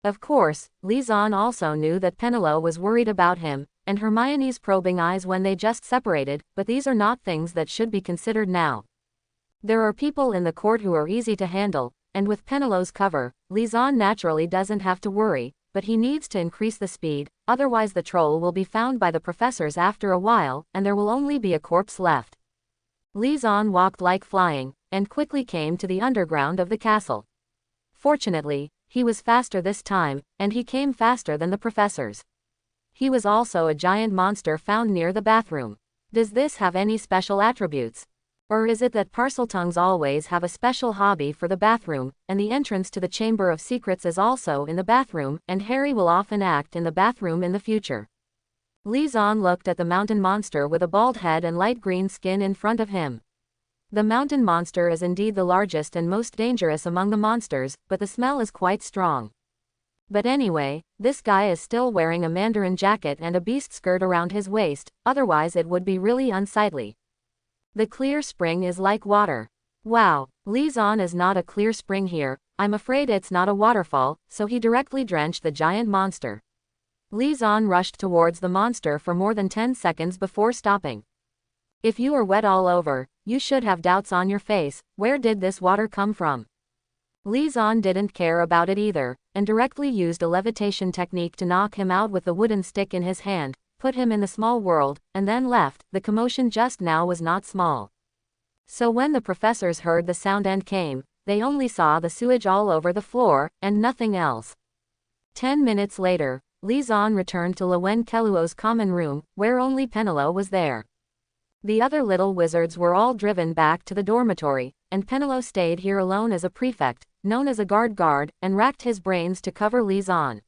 Of course, Liaison also knew that Penelope was worried about him, and Hermione's probing eyes when they just separated, but these are not things that should be considered now. There are people in the court who are easy to handle, and with Penelope's cover, Liaison naturally doesn't have to worry, but he needs to increase the speed, otherwise the troll will be found by the professors after a while, and there will only be a corpse left. Liaison walked like flying, and quickly came to the underground of the castle. Fortunately, he was faster this time, and he came faster than the professors. He was also a giant monster found near the bathroom. Does this have any special attributes? Or is it that Parseltongues always have a special hobby for the bathroom, and the entrance to the Chamber of Secrets is also in the bathroom, and Harry will often act in the bathroom in the future? Liaison looked at the mountain monster with a bald head and light green skin in front of him. The mountain monster is indeed the largest and most dangerous among the monsters, but the smell is quite strong. But anyway, this guy is still wearing a mandarin jacket and a beast skirt around his waist, otherwise it would be really unsightly. The clear spring is like water. Wow, Liaison is not a clear spring here, I'm afraid it's not a waterfall, so he directly drenched the giant monster. Liaison rushed towards the monster for more than 10 seconds before stopping. If you are wet all over, you should have doubts on your face. Where did this water come from? Lisan didn't care about it either, and directly used a levitation technique to knock him out with the wooden stick in his hand, put him in the small world, and then left. The commotion just now was not small. So when the professors heard the sound and came, they only saw the sewage all over the floor, and nothing else. 10 minutes later, Lisan returned to Lwen Keluo's common room, where only Penelo was there. The other little wizards were all driven back to the dormitory, and Penelo stayed here alone as a prefect, known as a guard, and racked his brains to cover Lisan.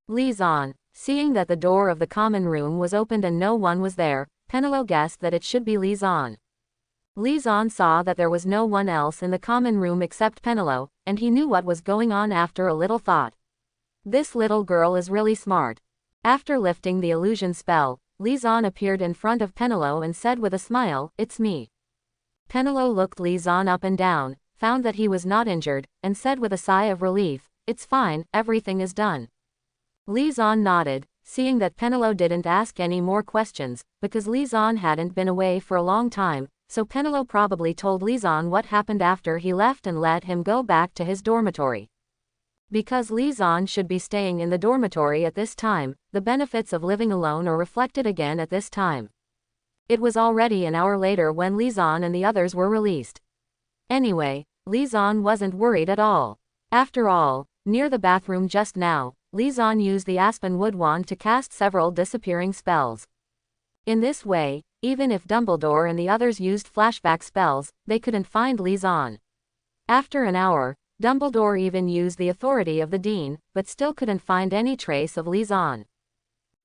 Lisan, seeing that the door of the common room was opened and no one was there, Penelo guessed that it should be Lisan. Lisan saw that there was no one else in the common room except Penelo, and he knew what was going on after a little thought. This little girl is really smart. After lifting the illusion spell, Lisan appeared in front of Penelo and said with a smile, "It's me." Penelo looked Lisan up and down, found that he was not injured, and said with a sigh of relief, "It's fine, everything is done." Lisan nodded, seeing that Penelo didn't ask any more questions, because Lisan hadn't been away for a long time, so Penelo probably told Lisan what happened after he left and let him go back to his dormitory. Because Lisan should be staying in the dormitory at this time, the benefits of living alone are reflected again at this time. It was already an hour later when Lisan and the others were released. Anyway, Lisan wasn't worried at all. After all, near the bathroom just now, Lisan used the aspen wood wand to cast several disappearing spells. In this way, even if Dumbledore and the others used flashback spells, they couldn't find Lisan. After an hour, Dumbledore even used the authority of the Dean, but still couldn't find any trace of Lisan.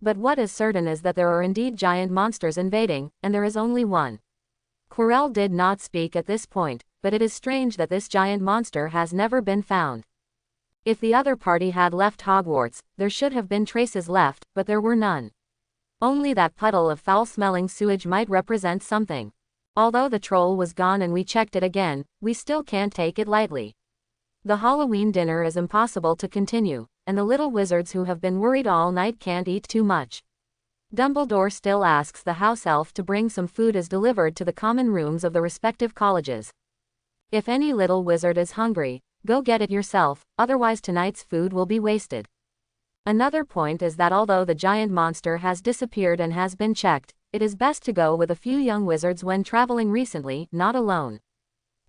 But what is certain is that there are indeed giant monsters invading, and there is only one. Quirrell did not speak at this point, but it is strange that this giant monster has never been found. If the other party had left Hogwarts, there should have been traces left, but there were none. Only that puddle of foul-smelling sewage might represent something. Although the troll was gone and we checked it again, we still can't take it lightly. The Halloween dinner is impossible to continue, and the little wizards who have been worried all night can't eat too much. Dumbledore still asks the house elf to bring some food as delivered to the common rooms of the respective colleges. If any little wizard is hungry, go get it yourself, otherwise tonight's food will be wasted. Another point is that although the giant monster has disappeared and has been checked, it is best to go with a few young wizards when traveling recently, not alone.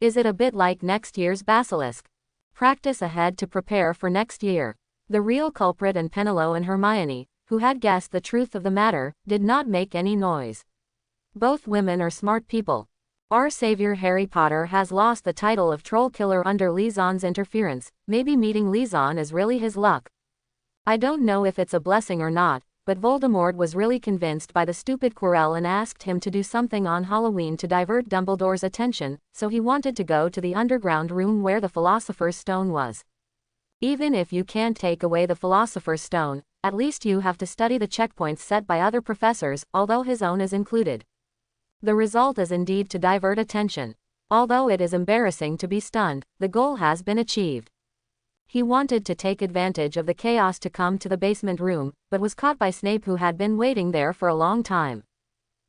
Is it a bit like next year's basilisk? Practice ahead to prepare for next year. The real culprit and Penelo and Hermione, who had guessed the truth of the matter, did not make any noise. Both women are smart people. Our savior Harry Potter has lost the title of troll killer under Lisan's interference. Maybe meeting Lisan is really his luck. I don't know if it's a blessing or not, but Voldemort was really convinced by the stupid Quirrell and asked him to do something on Halloween to divert Dumbledore's attention, so he wanted to go to the underground room where the Philosopher's Stone was. Even if you can't take away the Philosopher's Stone, at least you have to study the checkpoints set by other professors, although his own is included. The result is indeed to divert attention. Although it is embarrassing to be stunned, the goal has been achieved. He wanted to take advantage of the chaos to come to the basement room, but was caught by Snape, who had been waiting there for a long time.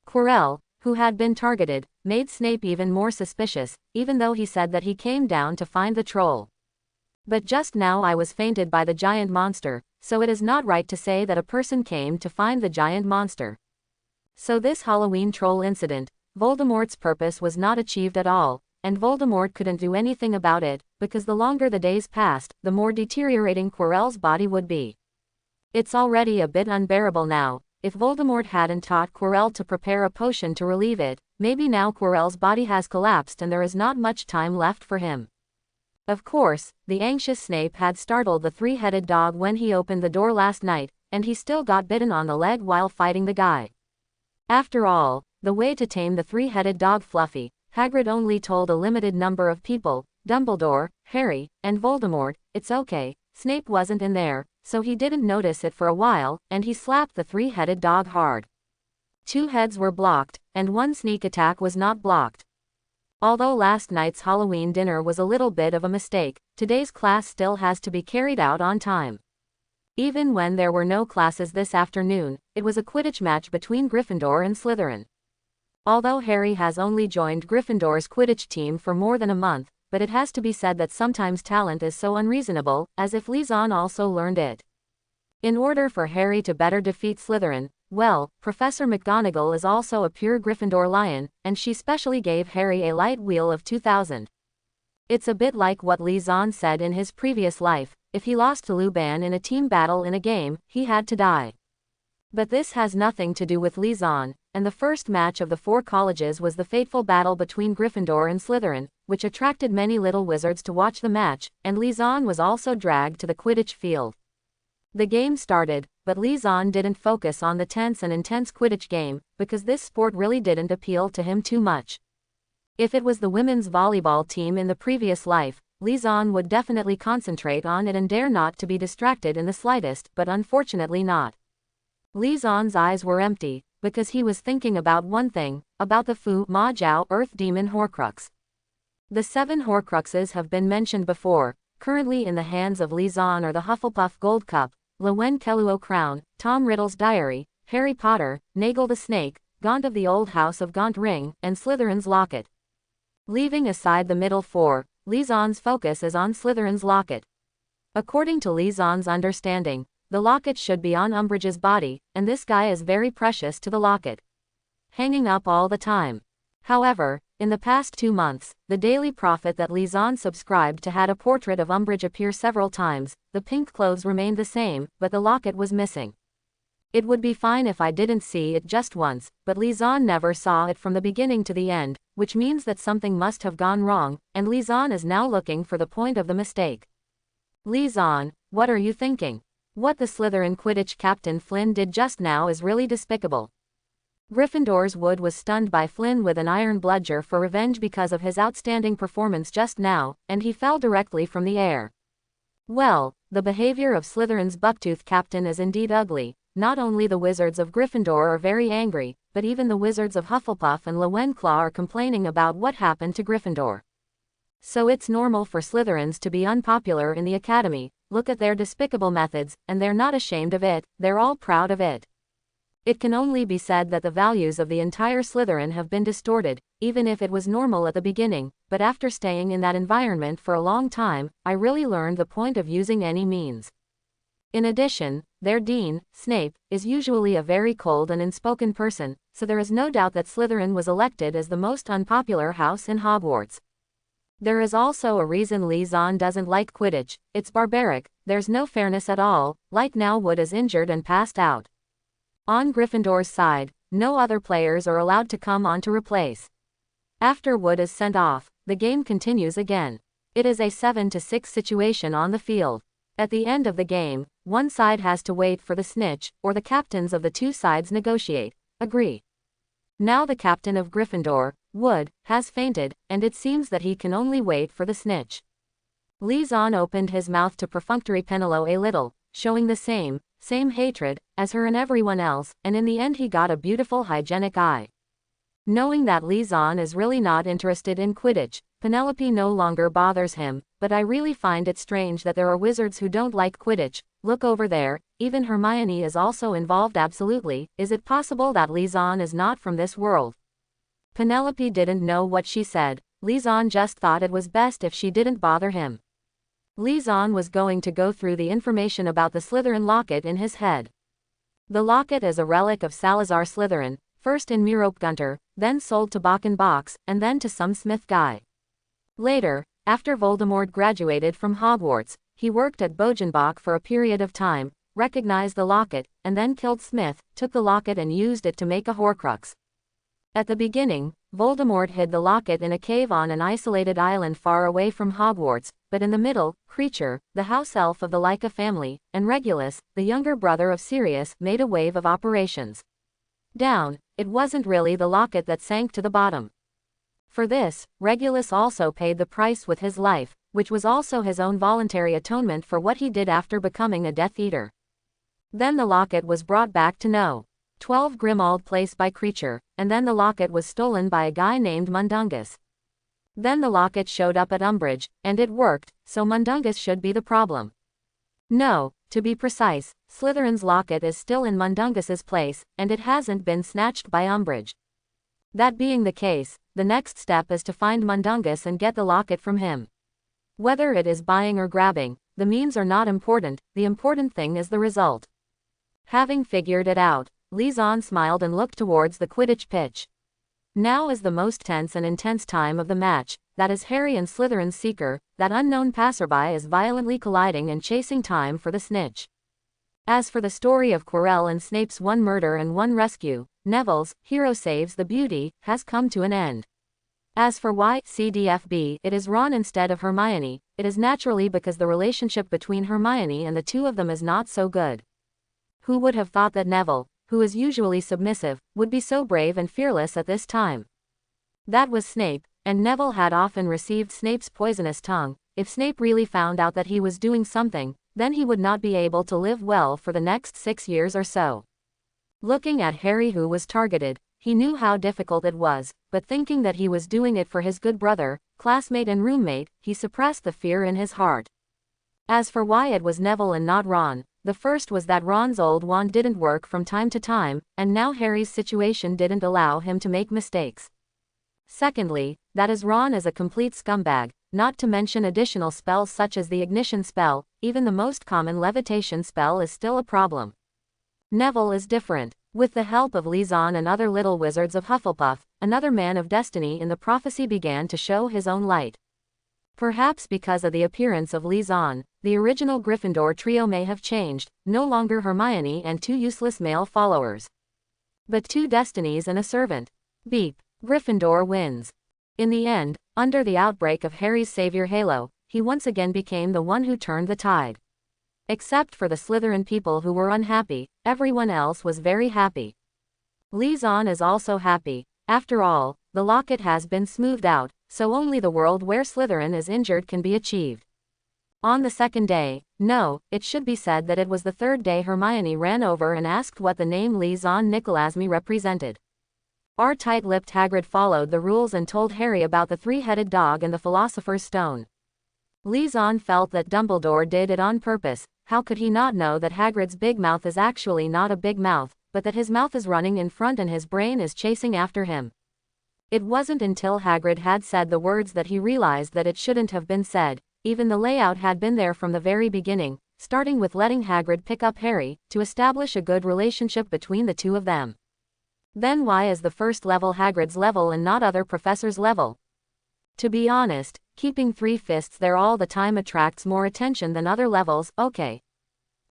Quirrell, who had been targeted, made Snape even more suspicious, even though he said that he came down to find the troll. But just now I was fainted by the giant monster, so it is not right to say that a person came to find the giant monster. So this Halloween troll incident, Voldemort's purpose was not achieved at all, and Voldemort couldn't do anything about it, because the longer the days passed, the more deteriorating Quirrell's body would be. It's already a bit unbearable now. If Voldemort hadn't taught Quirrell to prepare a potion to relieve it, maybe now Quirrell's body has collapsed and there is not much time left for him. Of course, the anxious Snape had startled the three-headed dog when he opened the door last night, and he still got bitten on the leg while fighting the guy. After all, the way to tame the three-headed dog Fluffy, Hagrid only told a limited number of people, Dumbledore, Harry, and Voldemort. It's okay, Snape wasn't in there, so he didn't notice it for a while, and he slapped the three-headed dog hard. 2 heads were blocked, and 1 sneak attack was not blocked. Although last night's Halloween dinner was a little bit of a mistake, today's class still has to be carried out on time. Even when there were no classes this afternoon, it was a Quidditch match between Gryffindor and Slytherin. Although Harry has only joined Gryffindor's Quidditch team for more than a month, but it has to be said that sometimes talent is so unreasonable, as if Lizon also learned it. In order for Harry to better defeat Slytherin, well, Professor McGonagall is also a pure Gryffindor lion, and she specially gave Harry a light wheel of 2000. It's a bit like what Lizon said in his previous life: if he lost to Luban in a team battle in a game, he had to die. But this has nothing to do with Lizon, and the first match of the 4 colleges was the fateful battle between Gryffindor and Slytherin, which attracted many little wizards to watch the match, and Lizon was also dragged to the Quidditch field. The game started, but Lizon didn't focus on the tense and intense Quidditch game, because this sport really didn't appeal to him too much. If it was the women's volleyball team in the previous life, Lizon would definitely concentrate on it and dare not to be distracted in the slightest, but unfortunately not. Lizon's eyes were empty, because he was thinking about one thing, about the Fu Ma Jiao Earth Demon Horcrux. The 7 Horcruxes have been mentioned before. Currently in the hands of Lizon are the Hufflepuff Gold Cup, Lowen Kelluo Crown, Tom Riddle's Diary, Harry Potter, Nagel the Snake, Gaunt of the Old House of Gaunt Ring, and Slytherin's Locket. Leaving aside the middle 4, Lizon's focus is on Slytherin's Locket. According to Lizon's understanding, the locket should be on Umbridge's body, and this guy is very precious to the locket, hanging up all the time. However, in the past 2 months, the Daily Prophet that Lizon subscribed to had a portrait of Umbridge appear several times. The pink clothes remained the same, but the locket was missing. It would be fine if I didn't see it just once, but Lizon never saw it from the beginning to the end, which means that something must have gone wrong, and Lizon is now looking for the point of the mistake. Lizon, what are you thinking? What the Slytherin Quidditch captain Flynn did just now is really despicable. Gryffindor's Wood was stunned by Flynn with an iron bludger for revenge because of his outstanding performance just now, and he fell directly from the air. Well, the behavior of Slytherin's Bucktooth captain is indeed ugly. Not only the wizards of Gryffindor are very angry, but even the wizards of Hufflepuff and Ravenclaw are complaining about what happened to Gryffindor. So it's normal for Slytherins to be unpopular in the academy. Look at their despicable methods, and they're not ashamed of it, they're all proud of it. It can only be said that the values of the entire Slytherin have been distorted, even if it was normal at the beginning, but after staying in that environment for a long time, I really learned the point of using any means. In addition, their dean, Snape, is usually a very cold and unspoken person, so there is no doubt that Slytherin was elected as the most unpopular house in Hogwarts. There is also a reason Lizon doesn't like Quidditch: it's barbaric, there's no fairness at all. Like now, Wood is injured and passed out. On Gryffindor's side, no other players are allowed to come on to replace. After Wood is sent off, the game continues again. It is a 7-6 situation on the field. At the end of the game, one side has to wait for the snitch, or the captains of the 2 sides negotiate, agree. Now the captain of Gryffindor, Wood, has fainted, and it seems that he can only wait for the snitch. Lizon opened his mouth to perfunctory Penelope a little, showing the same hatred, as her and everyone else, and in the end he got a beautiful hygienic eye. Knowing that Lizon is really not interested in Quidditch, Penelope no longer bothers him, but I really find it strange that there are wizards who don't like Quidditch. Look over there, even Hermione is also involved. Absolutely. Is it possible that Lizon is not from this world? Penelope didn't know what she said. Lizon just thought it was best if she didn't bother him. Lizon was going to go through the information about the Slytherin locket in his head. The locket is a relic of Salazar Slytherin, first in Merope Gunter, then sold to Bach and Box, and then to some Smith guy. Later, after Voldemort graduated from Hogwarts, he worked at Bogenbach for a period of time, recognized the locket, and then killed Smith, took the locket and used it to make a Horcrux. At the beginning, Voldemort hid the locket in a cave on an isolated island far away from Hogwarts, but in the middle, Kreacher, the house elf of the Lyca family, and Regulus, the younger brother of Sirius, made a wave of operations. Down, it wasn't really the locket that sank to the bottom. For this, Regulus also paid the price with his life, which was also his own voluntary atonement for what he did after becoming a Death Eater. Then the locket was brought back to No. 12 Grimmauld Place by Kreacher, and then the locket was stolen by a guy named Mundungus. Then the locket showed up at Umbridge, and it worked, so Mundungus should be the problem. No, to be precise, Slytherin's locket is still in Mundungus's place, and it hasn't been snatched by Umbridge. That being the case, the next step is to find Mundungus and get the locket from him. Whether it is buying or grabbing, the means are not important, the important thing is the result. Having figured it out, Lizon smiled and looked towards the Quidditch pitch. Now is the most tense and intense time of the match, that is Harry and Slytherin's seeker, that unknown passerby is violently colliding and chasing time for the snitch. As for the story of Quirrell and Snape's one murder and one rescue, Neville's hero saves the beauty has come to an end. As for why CDFB it is Ron instead of Hermione, it is naturally because the relationship between Hermione and the two of them is not so good. Who would have thought that Neville, who is usually submissive, would be so brave and fearless at this time? That was Snape, and Neville had often received Snape's poisonous tongue. If Snape really found out that he was doing something, then he would not be able to live well for the next 6 years or so. Looking at Harry, who was targeted, he knew how difficult it was, but thinking that he was doing it for his good brother, classmate and roommate, he suppressed the fear in his heart. As for why it was Neville and not Ron, the first was that Ron's old wand didn't work from time to time, and now Harry's situation didn't allow him to make mistakes. Secondly, that is Ron is a complete scumbag, not to mention additional spells such as the ignition spell, even the most common levitation spell is still a problem. Neville is different. With the help of Lizon and other little wizards of Hufflepuff, another man of destiny in the prophecy began to show his own light. Perhaps because of the appearance of Lizon, the original Gryffindor trio may have changed, no longer Hermione and 2 useless male followers, but 2 destinies and a servant. Beep. Gryffindor wins. In the end, under the outbreak of Harry's savior halo, he once again became the one who turned the tide. Except for the Slytherin people who were unhappy, everyone else was very happy. Lizon is also happy. After all, the locket has been smoothed out, so only the world where Slytherin is injured can be achieved. On the second day, no, it should be said that it was the third day, Hermione ran over and asked what the name Lizon Nicolasmi represented. Our tight-lipped Hagrid followed the rules and told Harry about the 3-headed dog and the Philosopher's Stone. Lizon felt that Dumbledore did it on purpose. How could he not know that Hagrid's big mouth is actually not a big mouth, but that his mouth is running in front and his brain is chasing after him? It wasn't until Hagrid had said the words that he realized that it shouldn't have been said. Even the layout had been there from the very beginning, starting with letting Hagrid pick up Harry, to establish a good relationship between the two of them. Then why is the first level Hagrid's level and not other professors' level? To be honest, keeping 3 fists there all the time attracts more attention than other levels, okay.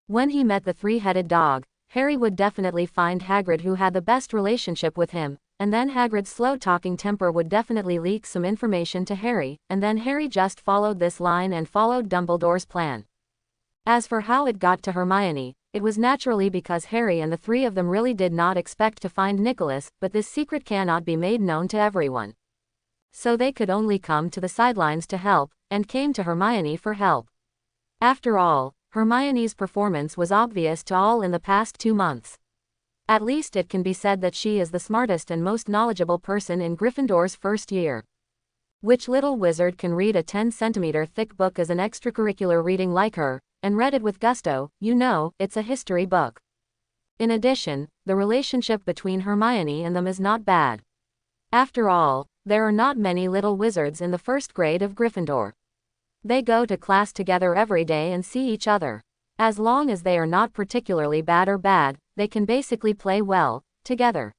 When he met the 3-headed dog, Harry would definitely find Hagrid who had the best relationship with him, and then Hagrid's slow-talking temper would definitely leak some information to Harry, and then Harry just followed this line and followed Dumbledore's plan. As for how it got to Hermione, it was naturally because Harry and the 3 of them really did not expect to find Nicholas, but this secret cannot be made known to everyone. So they could only come to the sidelines to help, and came to Hermione for help. After all, Hermione's performance was obvious to all in the past 2 months. At least it can be said that she is the smartest and most knowledgeable person in Gryffindor's first year. Which little wizard can read a 10-centimeter thick book as an extracurricular reading like her, and read it with gusto? You know, it's a history book. In addition, the relationship between Hermione and them is not bad. After all, there are not many little wizards in the first grade of Gryffindor. They go to class together every day and see each other. As long as they are not particularly bad or bad, they can basically play well together.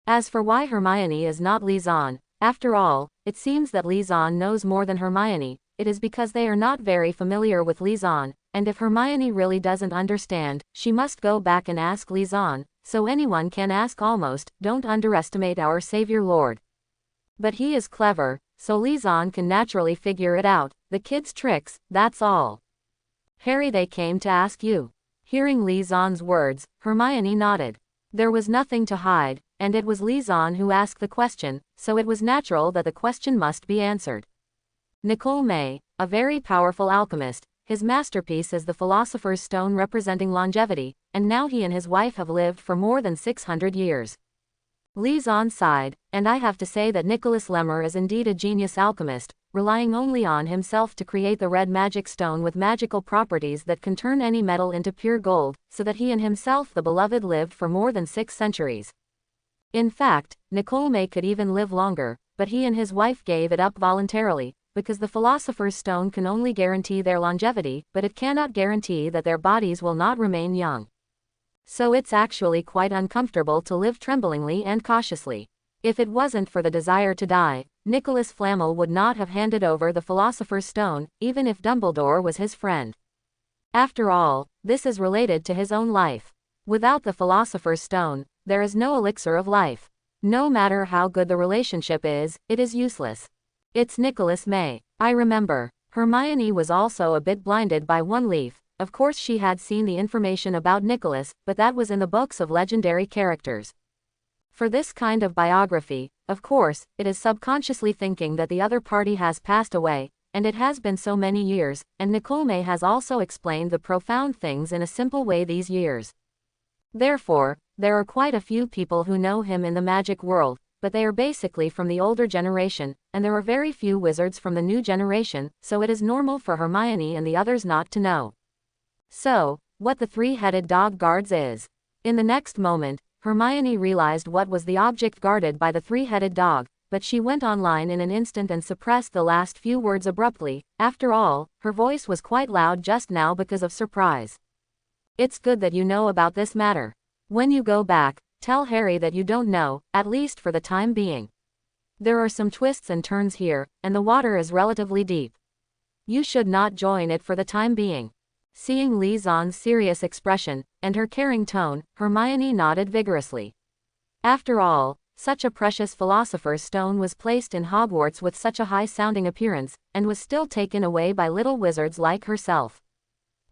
As for why Hermione is not Lizon, after all, it seems that Lizon knows more than Hermione. It is because they are not very familiar with Lizon, and if Hermione really doesn't understand, she must go back and ask Lizon, so anyone can ask almost. Don't underestimate our Savior Lord. But he is clever, so Lizon can naturally figure it out, the kid's tricks, that's all. Harry, they came to ask you. Hearing Lizon's words, Hermione nodded. There was nothing to hide, and it was Lizon who asked the question, so it was natural that the question must be answered. Nicole May, a very powerful alchemist, his masterpiece is the Philosopher's Stone representing longevity, and now he and his wife have lived for more than 600 years. Lizon sighed, and I have to say that Nicholas Lemmer is indeed a genius alchemist, relying only on himself to create the red magic stone with magical properties that can turn any metal into pure gold, so that he and himself the beloved lived for more than 6 centuries. In fact, Nicole May could even live longer, but he and his wife gave it up voluntarily, because the Philosopher's Stone can only guarantee their longevity, but it cannot guarantee that their bodies will not remain young. So it's actually quite uncomfortable to live tremblingly and cautiously. If it wasn't for the desire to die, Nicholas Flamel would not have handed over the Philosopher's Stone, even if Dumbledore was his friend. After all, this is related to his own life. Without the Philosopher's Stone, there is no elixir of life. No matter how good the relationship is, it is useless. It's Nicholas May. I remember. Hermione was also a bit blinded by one leaf. Of course she had seen the information about Nicholas, but that was in the books of legendary characters. For this kind of biography, of course, it is subconsciously thinking that the other party has passed away, and it has been so many years, and Nicole May has also explained the profound things in a simple way these years. Therefore, there are quite a few people who know him in the magic world, but they are basically from the older generation, and there are very few wizards from the new generation, so it is normal for Hermione and the others not to know. So, what the three-headed dog guards is. In the next moment, Hermione realized what was the object guarded by the three-headed dog, but she went online in an instant and suppressed the last few words abruptly. After all, her voice was quite loud just now because of surprise. It's good that you know about this matter. When you go back, tell Harry that you don't know, at least for the time being. There are some twists and turns here, and the water is relatively deep. You should not join it for the time being. Seeing Lizon's serious expression, and her caring tone, Hermione nodded vigorously. After all, such a precious Philosopher's Stone was placed in Hogwarts with such a high-sounding appearance, and was still taken away by little wizards like herself.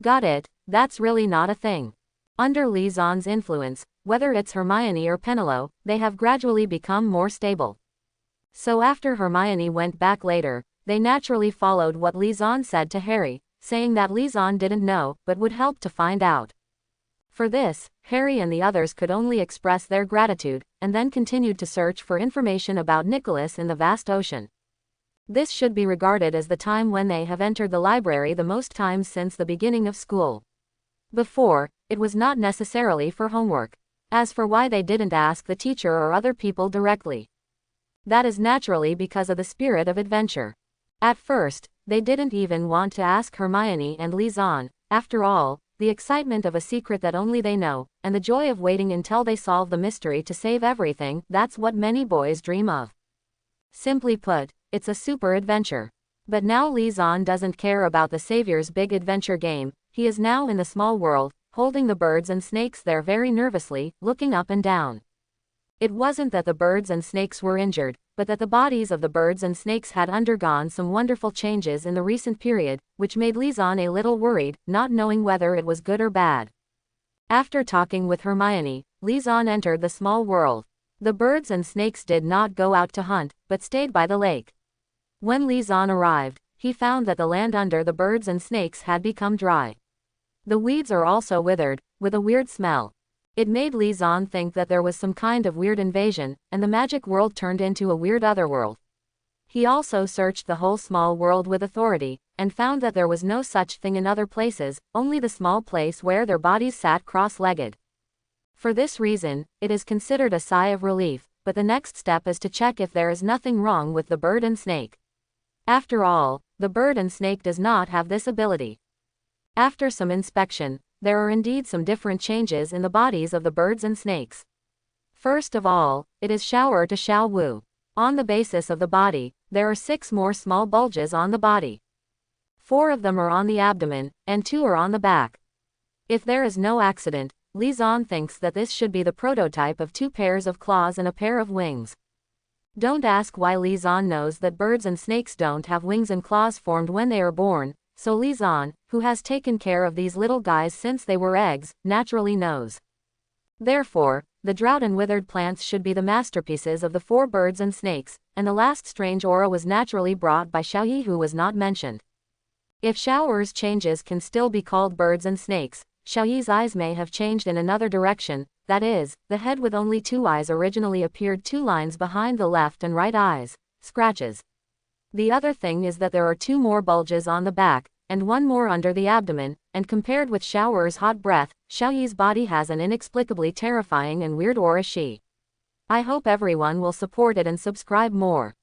Got it, that's really not a thing. Under Lizon's influence, whether it's Hermione or Penelope, they have gradually become more stable. So after Hermione went back later, they naturally followed what Lizon said to Harry, saying that Lizon didn't know, but would help to find out. For this, Harry and the others could only express their gratitude, and then continued to search for information about Nicholas in the vast ocean. This should be regarded as the time when they have entered the library the most times since the beginning of school. Before, it was not necessarily for homework. As for why they didn't ask the teacher or other people directly, that is naturally because of the spirit of adventure. At first, they didn't even want to ask Hermione and Lizon. After all, the excitement of a secret that only they know, and the joy of waiting until they solve the mystery to save everything, that's what many boys dream of. Simply put, it's a super adventure. But now Lizon doesn't care about the Savior's big adventure game. He is now in the small world, holding the birds and snakes there very nervously, looking up and down. It wasn't that the birds and snakes were injured, but that the bodies of the birds and snakes had undergone some wonderful changes in the recent period, which made Lizon a little worried, not knowing whether it was good or bad. After talking with Hermione, Lizon entered the small world. The birds and snakes did not go out to hunt, but stayed by the lake. When Lizon arrived, he found that the land under the birds and snakes had become dry. The weeds are also withered, with a weird smell. It made Lizon think that there was some kind of weird invasion, and the magic world turned into a weird otherworld. He also searched the whole small world with authority, and found that there was no such thing in other places, only the small place where their bodies sat cross-legged. For this reason, it is considered a sigh of relief, but the next step is to check if there is nothing wrong with the bird and snake. After all, the bird and snake does not have this ability. After some inspection, there are indeed some different changes in the bodies of the birds and snakes. First of all, it is shower to Xiao Wu. On the basis of the body, there are 6 more small bulges on the body. 4 of them are on the abdomen, and 2 are on the back. If there is no accident, Lizon thinks that this should be the prototype of 2 pairs of claws and a pair of wings. Don't ask why Lizon knows that birds and snakes don't have wings and claws formed when they are born. So Lizon, who has taken care of these little guys since they were eggs, naturally knows. Therefore, the drought and withered plants should be the masterpieces of the 4 birds and snakes, and the last strange aura was naturally brought by Xiaoyi, who was not mentioned. If Xiaoer's changes can still be called birds and snakes, Xiaoyi's eyes may have changed in another direction, that is, the head with only 2 eyes originally appeared 2 lines behind the left and right eyes, scratches. The other thing is that there are 2 more bulges on the back, and 1 more under the abdomen, and compared with Xiaoer's hot breath, Xiaoyi's body has an inexplicably terrifying and weird aura. I hope everyone will support it and subscribe more.